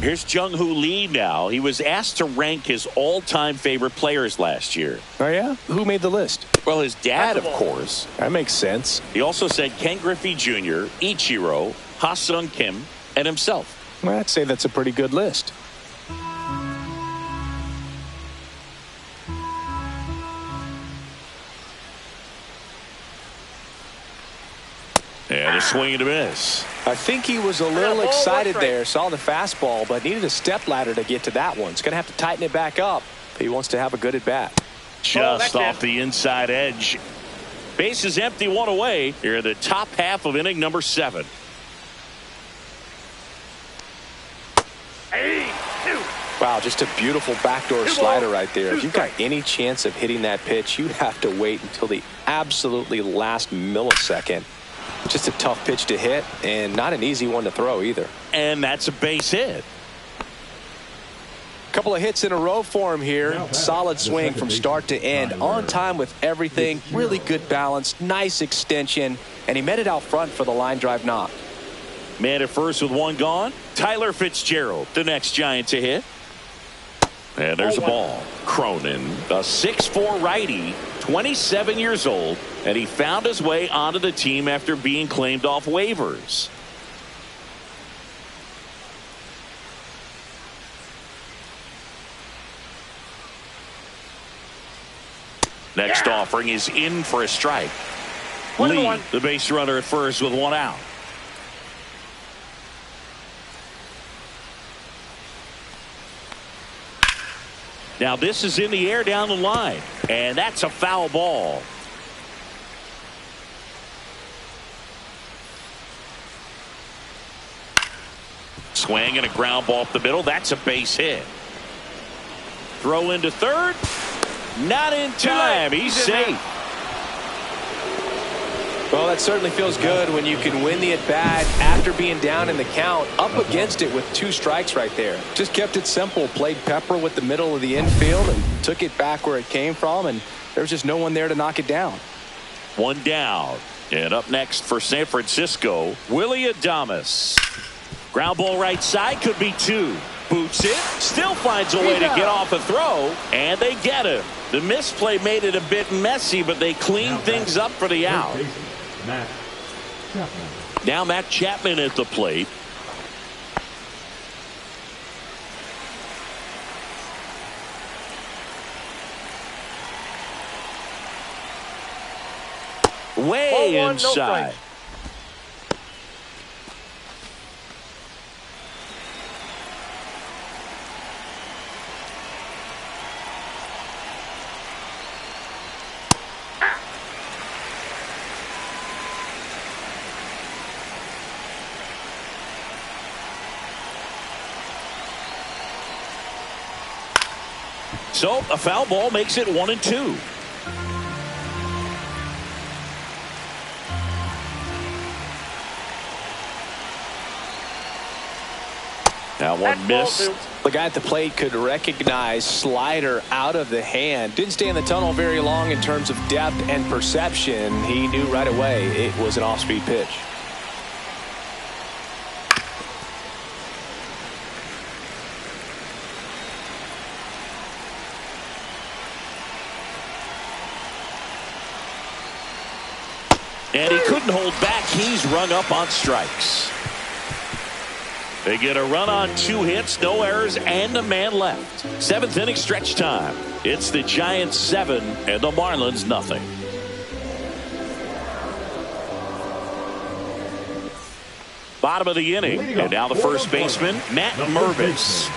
Here's Jung-Hoo Lee now. He was asked to rank his all-time favorite players last year. Oh, yeah? Who made the list? Well, his dad, of course. That makes sense. He also said Ken Griffey Jr., Ichiro, Ha-Sung Kim, and himself. Well, I'd say that's a pretty good list. And a swing and a miss. I think he was a little excited there, saw the fastball, but needed a step ladder to get to that one. He's going to have to tighten it back up if he wants to have a good at bat. Just off the inside edge. Base is empty, 1 away. Here in the top half of inning number 7. Wow, just a beautiful backdoor slider right there. If you've got any chance of hitting that pitch, you have to wait until the absolutely last millisecond. Just a tough pitch to hit and not an easy one to throw either. And that's a base hit. Couple of hits in a row for him here. Solid swing from start to end. On time with everything. Really good balance. Nice extension. And he met it out front for the line drive knock. Man at first with one gone. Tyler Fitzgerald, the next Giant to hit. And there's a ball. Cronin, a 6'4" righty, 27 years old, and he found his way onto the team after being claimed off waivers. Next offering is in for a strike. Lee, the base runner at first with one out. Now this is in the air down the line, and that's a foul ball. Swing and a ground ball up the middle. That's a base hit. Throw into third. Not in time. He's safe. Well, that certainly feels good when you can win the at-bat after being down in the count, up against it with 2 strikes right there. Just kept it simple, played pepper with the middle of the infield and took it back where it came from, and there was just no one there to knock it down. One down. And up next for San Francisco, Willie Adames. Ground ball right side, could be 2. Boots it, still finds a way to get off a throw, and they get him. The misplay made it a bit messy, but they cleaned things up for the out. Now Matt Chapman at the plate. Way inside. So a foul ball makes it 1-2. Now one miss. The guy at the plate could recognize slider out of the hand. Didn't stay in the tunnel very long in terms of depth and perception. He knew right away it was an off-speed pitch. And he couldn't hold back. He's rung up on strikes. They get a run on 2 hits, no errors, and a man left. 7th inning stretch time. It's the Giants 7 and the Marlins nothing. Bottom of the inning, and now the first baseman, Matt Mervis.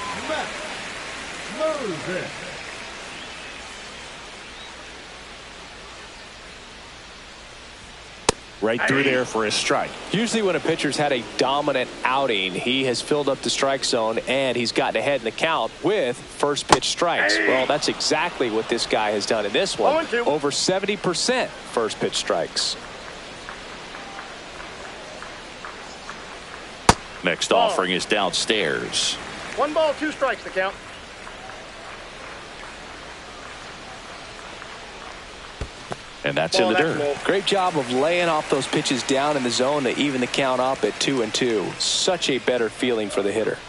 Right through there for a strike. Usually when a pitcher's had a dominant outing, he has filled up the strike zone and he's gotten ahead in the count with first pitch strikes. Well, that's exactly what this guy has done in this one. Over 70% first pitch strikes. Next offering is downstairs. 1 ball, 2 strikes to count. And that's in the dirt. Great job of laying off those pitches down in the zone to even the count up at 2-2. Such a better feeling for the hitter.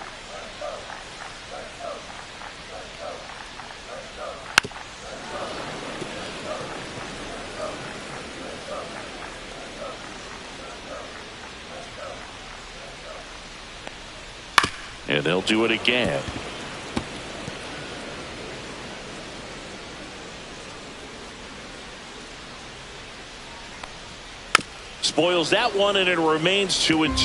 And they'll do it again. Spoils that one, and it remains 2-2.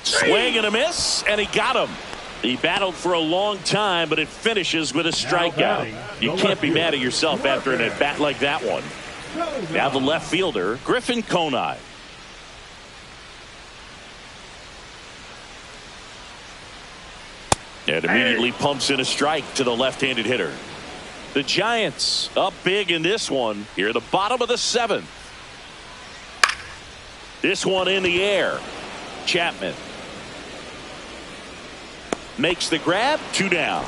Swing and a miss, and he got him. He battled for a long time, but it finishes with a strikeout. You can't be mad at yourself after an at-bat like that one. Now the left fielder, Griffin Conine. And immediately pumps in a strike to the left-handed hitter. The Giants up big in this one here at the bottom of the 7th. This one in the air. Chapman makes the grab. 2 down.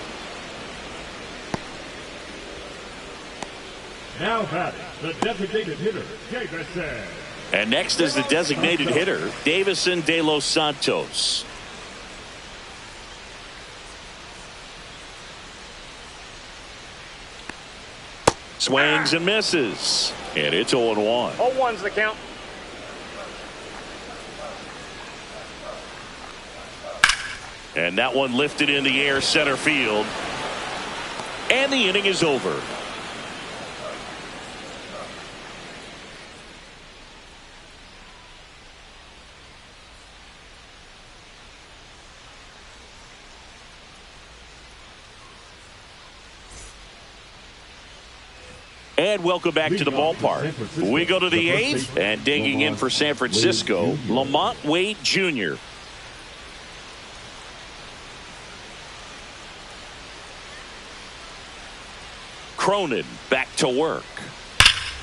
Now batting, the designated hitter, Davison. And next is the designated hitter, Davison de los Santos. Swings and misses. And it's 0-1. 0-1's the count. And that one lifted in the air center field. And the inning is over. And welcome back to the ballpark. We go to the eighth, and digging in for San Francisco, Lamont Wade Jr. Cronin back to work.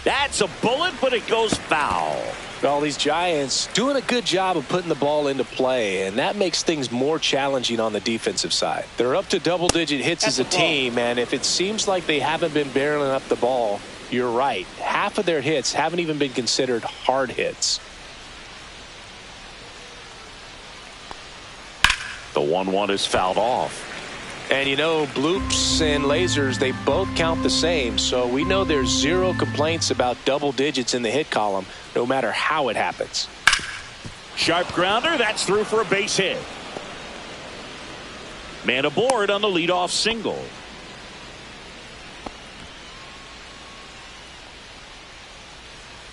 That's a bullet, but it goes foul. Well, these Giants doing a good job of putting the ball into play, and that makes things more challenging on the defensive side. They're up to double-digit hits as a team, and if it seems like they haven't been barreling up the ball, you're right. Half of their hits haven't even been considered hard hits. The 1-1 is fouled off. And you know, bloops and lasers, they both count the same, so we know there's zero complaints about double digits in the hit column, no matter how it happens. Sharp grounder, that's through for a base hit. Man aboard on the leadoff single.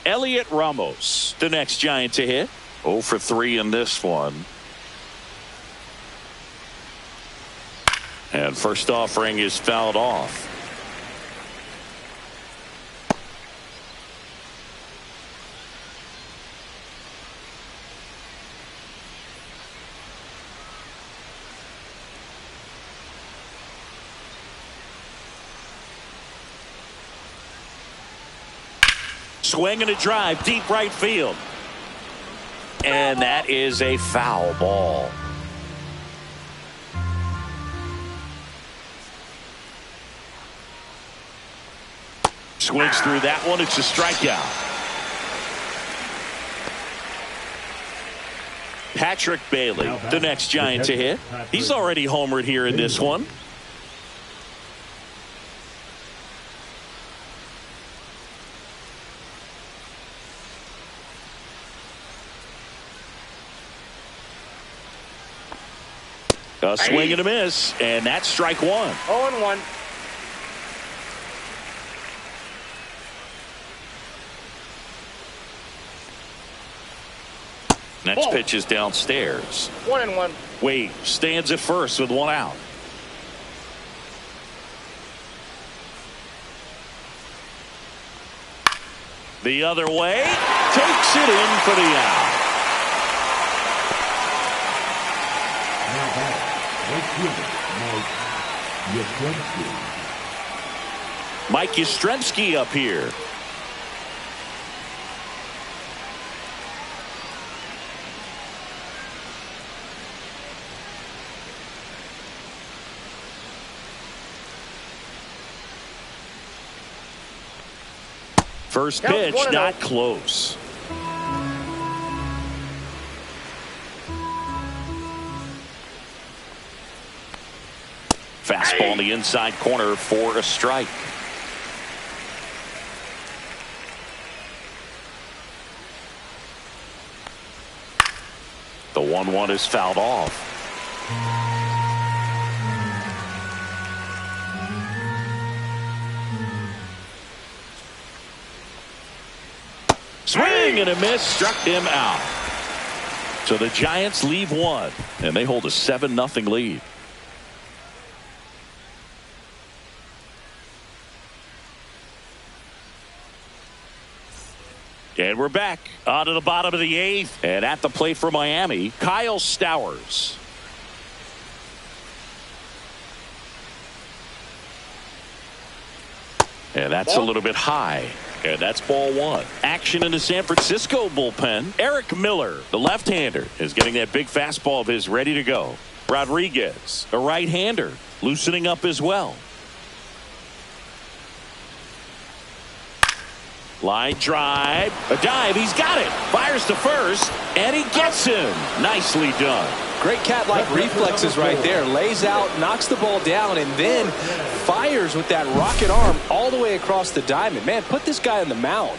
Elliot Ramos, the next Giant to hit. 0 for 3 in this one. And first offering is fouled off. Swing and a drive, deep right field. And that is a foul ball. Swings through that one. It's a strikeout. Patrick Bailey, the next Giant to hit. He's already homered here in this one. A swing and a miss, and that's strike one. 0-1. Next pitch is downstairs. 1-1. Wade stands at first with one out. The other way, takes it in for the out. Now back, right fielder, Mike Yastrzemski up here. First pitch, not close. Fastball in the inside corner for a strike. The 1-1 is fouled off. Swing and a miss, struck him out. So the Giants leave one, and they hold a 7-0 lead. And we're back on to the bottom of the eighth, and at the plate for Miami, Kyle Stowers. And that's a little bit high. And that's ball one. Action in the San Francisco bullpen. Eric Miller, the left-hander, is getting that big fastball of his ready to go. Rodriguez, a right-hander, loosening up as well. Line drive. A dive. He's got it. Fires to first. And he gets him. Nicely done. Great cat-like reflexes right there. Lays out, knocks the ball down, and then fires with that rocket arm all the way across the diamond. Man, put this guy on the mound.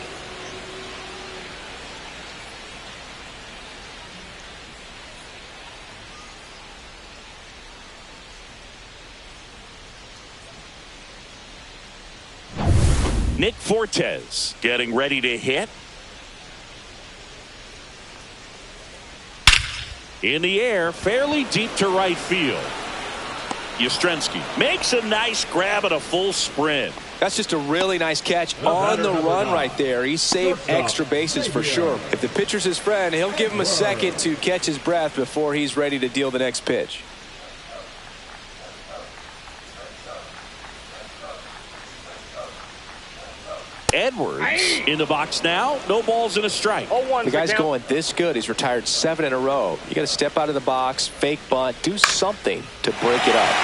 Nick Fortes getting ready to hit. In the air, fairly deep to right field. Yastrzemski makes a nice grab at a full sprint. That's just a really nice catch on the run right there. He saved extra bases for sure. If the pitcher's his friend, he'll give him a second to catch his breath before he's ready to deal the next pitch. Edwards in the box now. No balls and a strike. The guy's going this good. He's retired 7 in a row. You got to step out of the box, fake bunt, do something to break it up.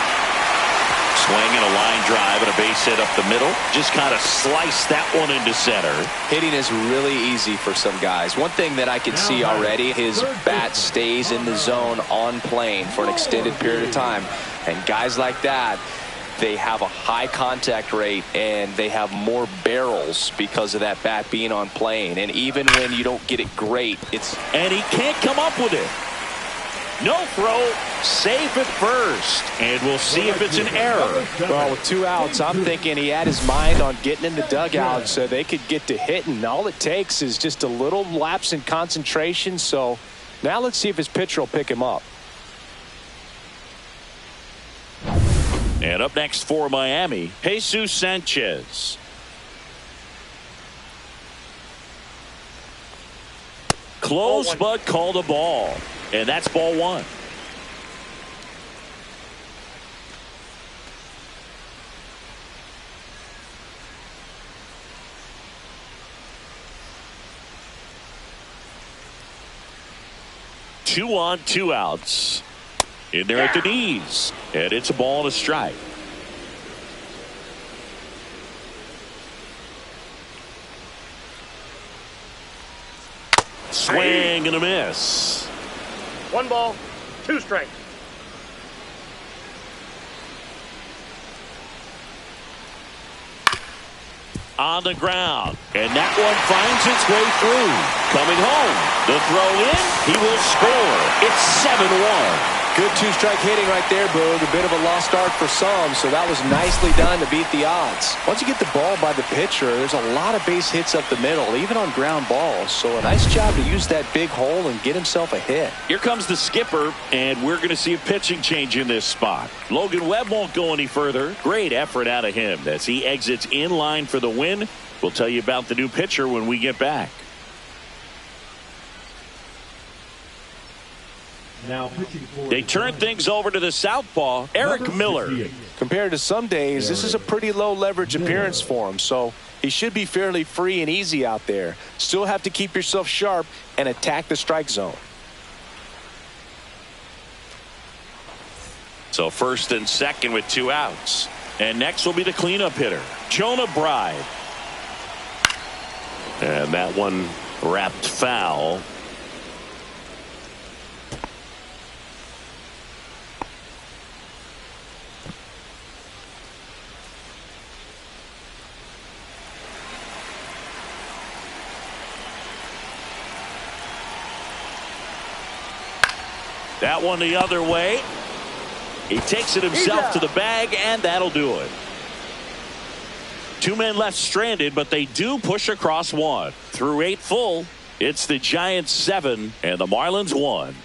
Swing and a line drive and a base hit up the middle. Just kind of slice that one into center. Hitting is really easy for some guys. One thing that I can see already, his bat stays in the zone on plane for an extended period of time. And guys like that, they have a high contact rate and they have more barrels because of that bat being on plane. And even when you don't get it great, and he can't come up with it. No throw, safe at first, and we'll see if it's an error. Well, with 2 outs, I'm thinking he had his mind on getting in the dugout so they could get to hitting. All it takes is just a little lapse in concentration. So now let's see if his pitcher will pick him up. And up next for Miami, Jesus Sanchez. Close but called a ball. And that's ball 1. Two on, 2 outs. In there at the knees. And it's a ball and a strike. Swing and a miss. 1 ball, 2 strikes. On the ground. And that one finds its way through. Coming home. The throw in. He will score. It's 7-1. Good 2-strike hitting right there, Boog. A bit of a lost start for some, so that was nicely done to beat the odds. Once you get the ball by the pitcher, there's a lot of base hits up the middle, even on ground balls. So a nice job to use that big hole and get himself a hit. Here comes the skipper, and we're going to see a pitching change in this spot. Logan Webb won't go any further. Great effort out of him as he exits in line for the win. We'll tell you about the new pitcher when we get back. Now they turn things over to the southpaw, Eric Miller. Compared to some days, this is a pretty low leverage appearance for him, so he should be fairly free and easy out there. Still have to keep yourself sharp and attack the strike zone. So first and second with 2 outs. And next will be the cleanup hitter, Jonah Bride. And that one wrapped foul. That one the other way. He takes it himself to the bag, and that'll do it. 2 men left stranded, but they do push across 1. Through 8 full, it's the Giants 7 and the Marlins 1.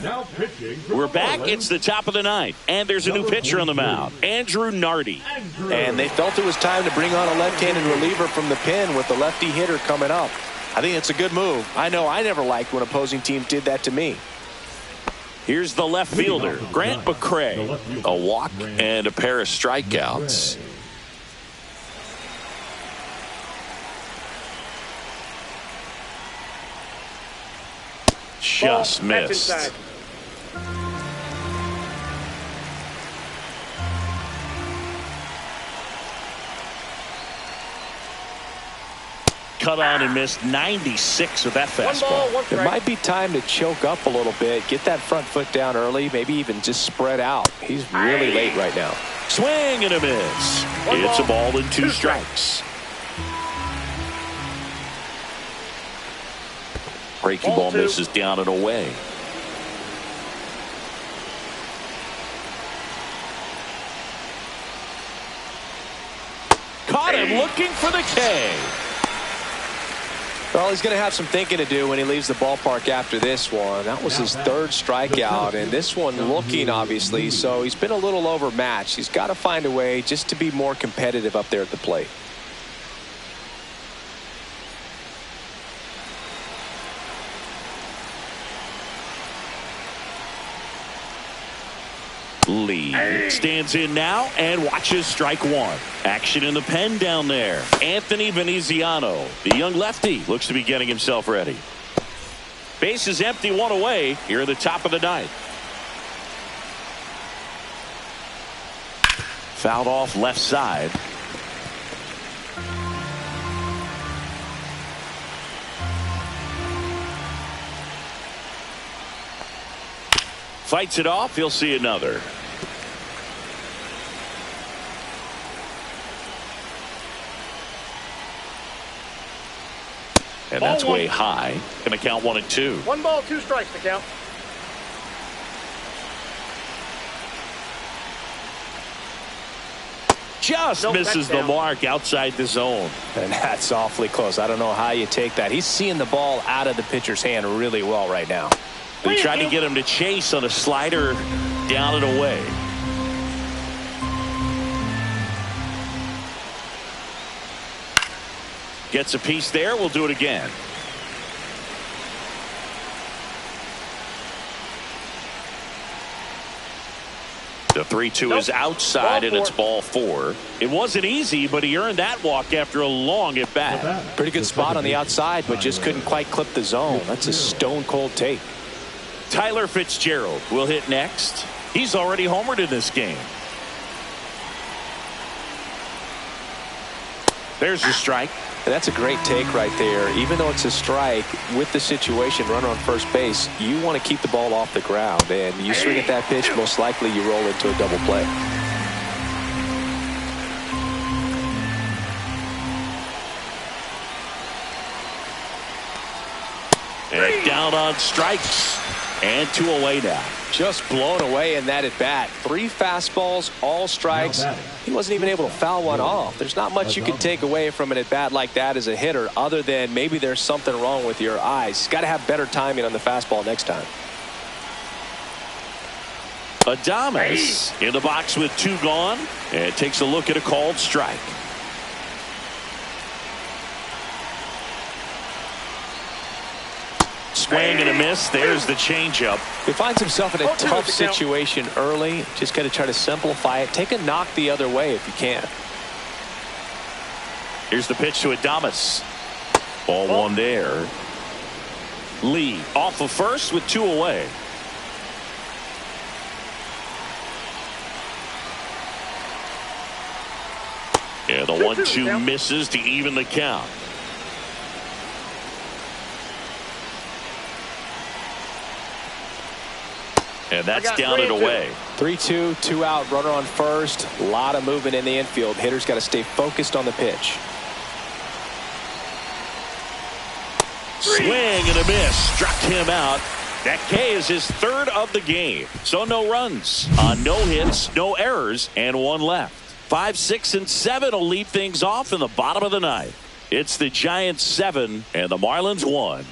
Now pitching. We're back. It's the top of the 9th, and there's a new pitcher on the mound, Andrew Nardi. And they felt it was time to bring on a left-handed reliever from the pen with the lefty hitter coming up. I think it's a good move. I know I never liked when opposing teams did that to me. Here's the left fielder, Grant McCray. A walk and a pair of strikeouts. Just missed. cut on and missed 96 with that One fastball. ball, one It strike. might be time to choke up a little bit, get that front foot down early, maybe even just spread out. He's really late right now. Swing and a miss. One It's ball, a ball and 2 2 strikes. Breaking Ball ball 2. misses down and away. Caught him looking for the K. Well, he's going to have some thinking to do when he leaves the ballpark after this one. That was his third strikeout, and this one looking, obviously, so he's been a little overmatched. He's got to find a way just to be more competitive up there at the plate. Lee stands in now and watches strike one. Action in the pen down there. Anthony Veneziano, the young lefty, looks to be getting himself ready. Base is empty, one away here at the top of the ninth. Fouled off left side. Fights it off. He'll see another. And that's Ball 1. way high. Going to count 1 and 2. 1 ball, 2 strikes to count. Just Nope, misses that's the down. mark outside the zone. And that's awfully close. I don't know how you take that. He's seeing the ball out of the pitcher's hand really well right now. They tried to get him to chase on a slider down and away. Gets a piece there. We'll do it again. The 3-2 is outside, Ball and it's 4. ball 4. It wasn't easy, but he earned that walk after a long at bat. Pretty good spot on the outside, but just couldn't quite clip the zone. That's a stone-cold take. Tyler Fitzgerald will hit next. He's already homered in this game. There's the strike. And that's a great take right there. Even though it's a strike, with the situation, runner on first base, you want to keep the ball off the ground. And you swing at that pitch, most likely you roll into a double play. And down on strikes. And 2 away now. Just blown away in that at bat. 3 fastballs, all strikes. He wasn't even able to foul one off. There's not much you can take away from an at bat like that as a hitter, other than maybe there's something wrong with your eyes. Got to have better timing on the fastball next time. Adames in the box with 2 gone, and takes a look at a called strike. Swing and a miss. There's the changeup. He finds himself in a 0-2 tough is the count. situation early. Just got to try to simplify it. Take a knock the other way if you can. Here's the pitch to Adames. Ball 1 there. Lee off of first with 2 away. And the 1-2 misses to even the count. And that's down and away. 3-2, 2 out, runner on first. A lot of movement in the infield. Hitter's got to stay focused on the pitch. Swing and a miss. Struck him out. That K is his 3rd of the game. So no runs, no hits, no errors, and 1 left. 5, 6, and 7 will lead things off in the bottom of the 9th. It's the Giants 7 and the Marlins 1.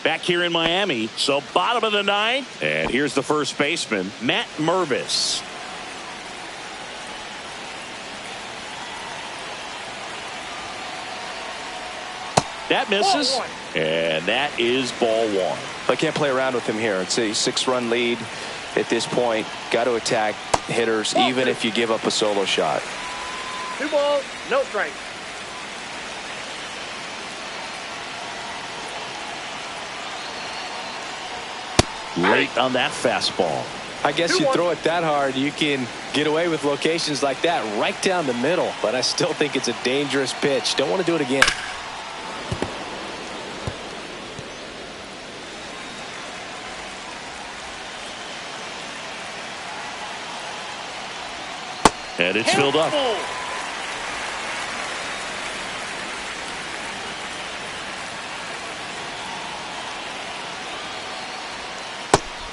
Back here in Miami, so bottom of the 9th. And here's the first baseman, Matt Mervis. That misses. And that is ball 1. I can't play around with him here. It's a 6-run lead at this point. Got to attack hitters even if you give up a solo shot. 2 balls, no strikes. Late on that fastball. I guess you throw it that hard, you can get away with locations like that right down the middle. But I still think it's a dangerous pitch. Don't want to do it again. And it's filled up.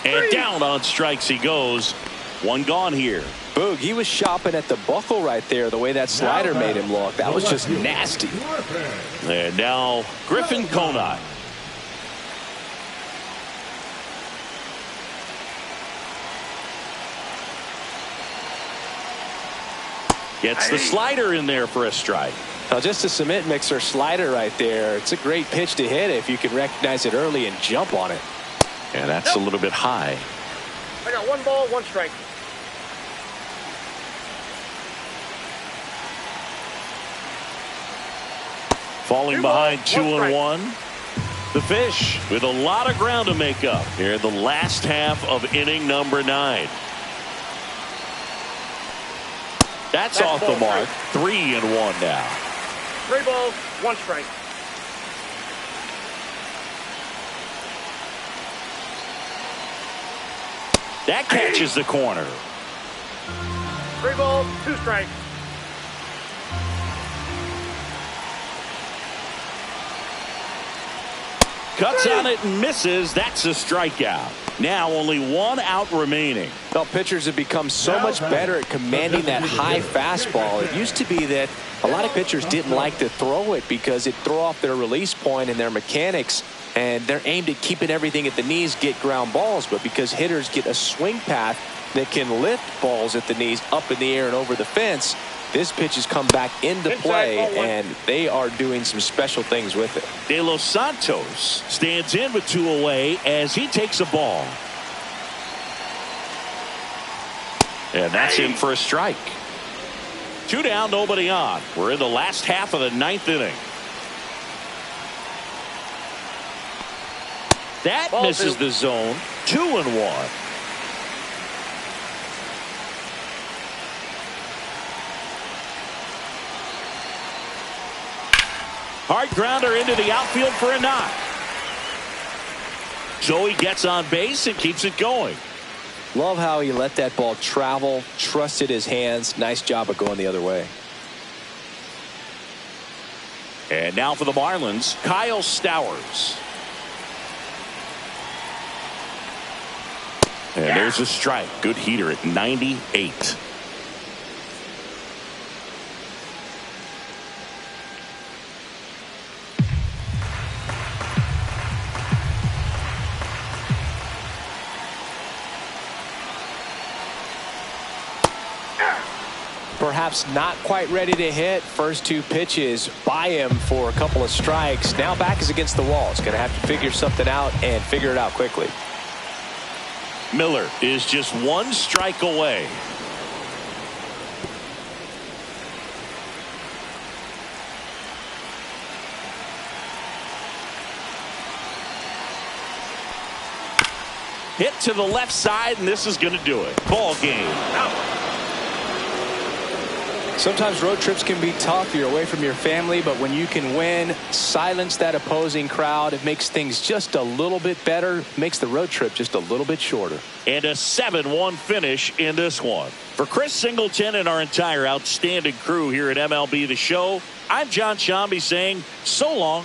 And down on strikes he goes. One gone here. Boog, he was shopping at the buckle right there, the way that slider made him look. That was just nasty. And now Griffin Conine. Gets the slider in there for a strike. Now just a cement mixer slider right there. It's a great pitch to hit if you can recognize it early and jump on it. And that's a little bit high. I got 1 ball, 1 strike. Falling behind 2-1. The Fish with a lot of ground to make up here in the last half of inning number 9. That's off the mark. 3-1 now. 3 balls, 1 strike. That catches the corner. 3 balls, 2 strikes. Cuts on it and misses. That's a strikeout. Now only 1 out remaining. Well, pitchers have become so much better at commanding that high fastball. It used to be that a lot of pitchers didn't like to throw it because it'd throw off their release point and their mechanics, and they're aimed at keeping everything at the knees, get ground balls. But because hitters get a swing path that can lift balls at the knees up in the air and over the fence, this pitch has come back into play, and they are doing some special things with it. De Los Santos stands in with 2 away as he takes a ball. And that's in for a strike. 2 down, nobody on. We're in the last half of the 9th inning. That misses the zone. 2-1. Hard grounder into the outfield for a knock. So he gets on base and keeps it going. Love how he let that ball travel, trusted his hands. Nice job of going the other way. And now for the Marlins, Kyle Stowers. And there's a strike. Good heater at 98. Perhaps not quite ready to hit. First 2 pitches by him for a couple of strikes. Now back is against the wall. He's going to have to figure something out and figure it out quickly. Miller is just 1 strike away. Hit to the left side, and this is going to do it. Ball game. Out. Sometimes road trips can be tough. You're away from your family, but when you can win, silence that opposing crowd, it makes things just a little bit better, makes the road trip just a little bit shorter. And a 7-1 finish in this one. For Chris Singleton and our entire outstanding crew here at MLB The Show, I'm John Shambi saying so long.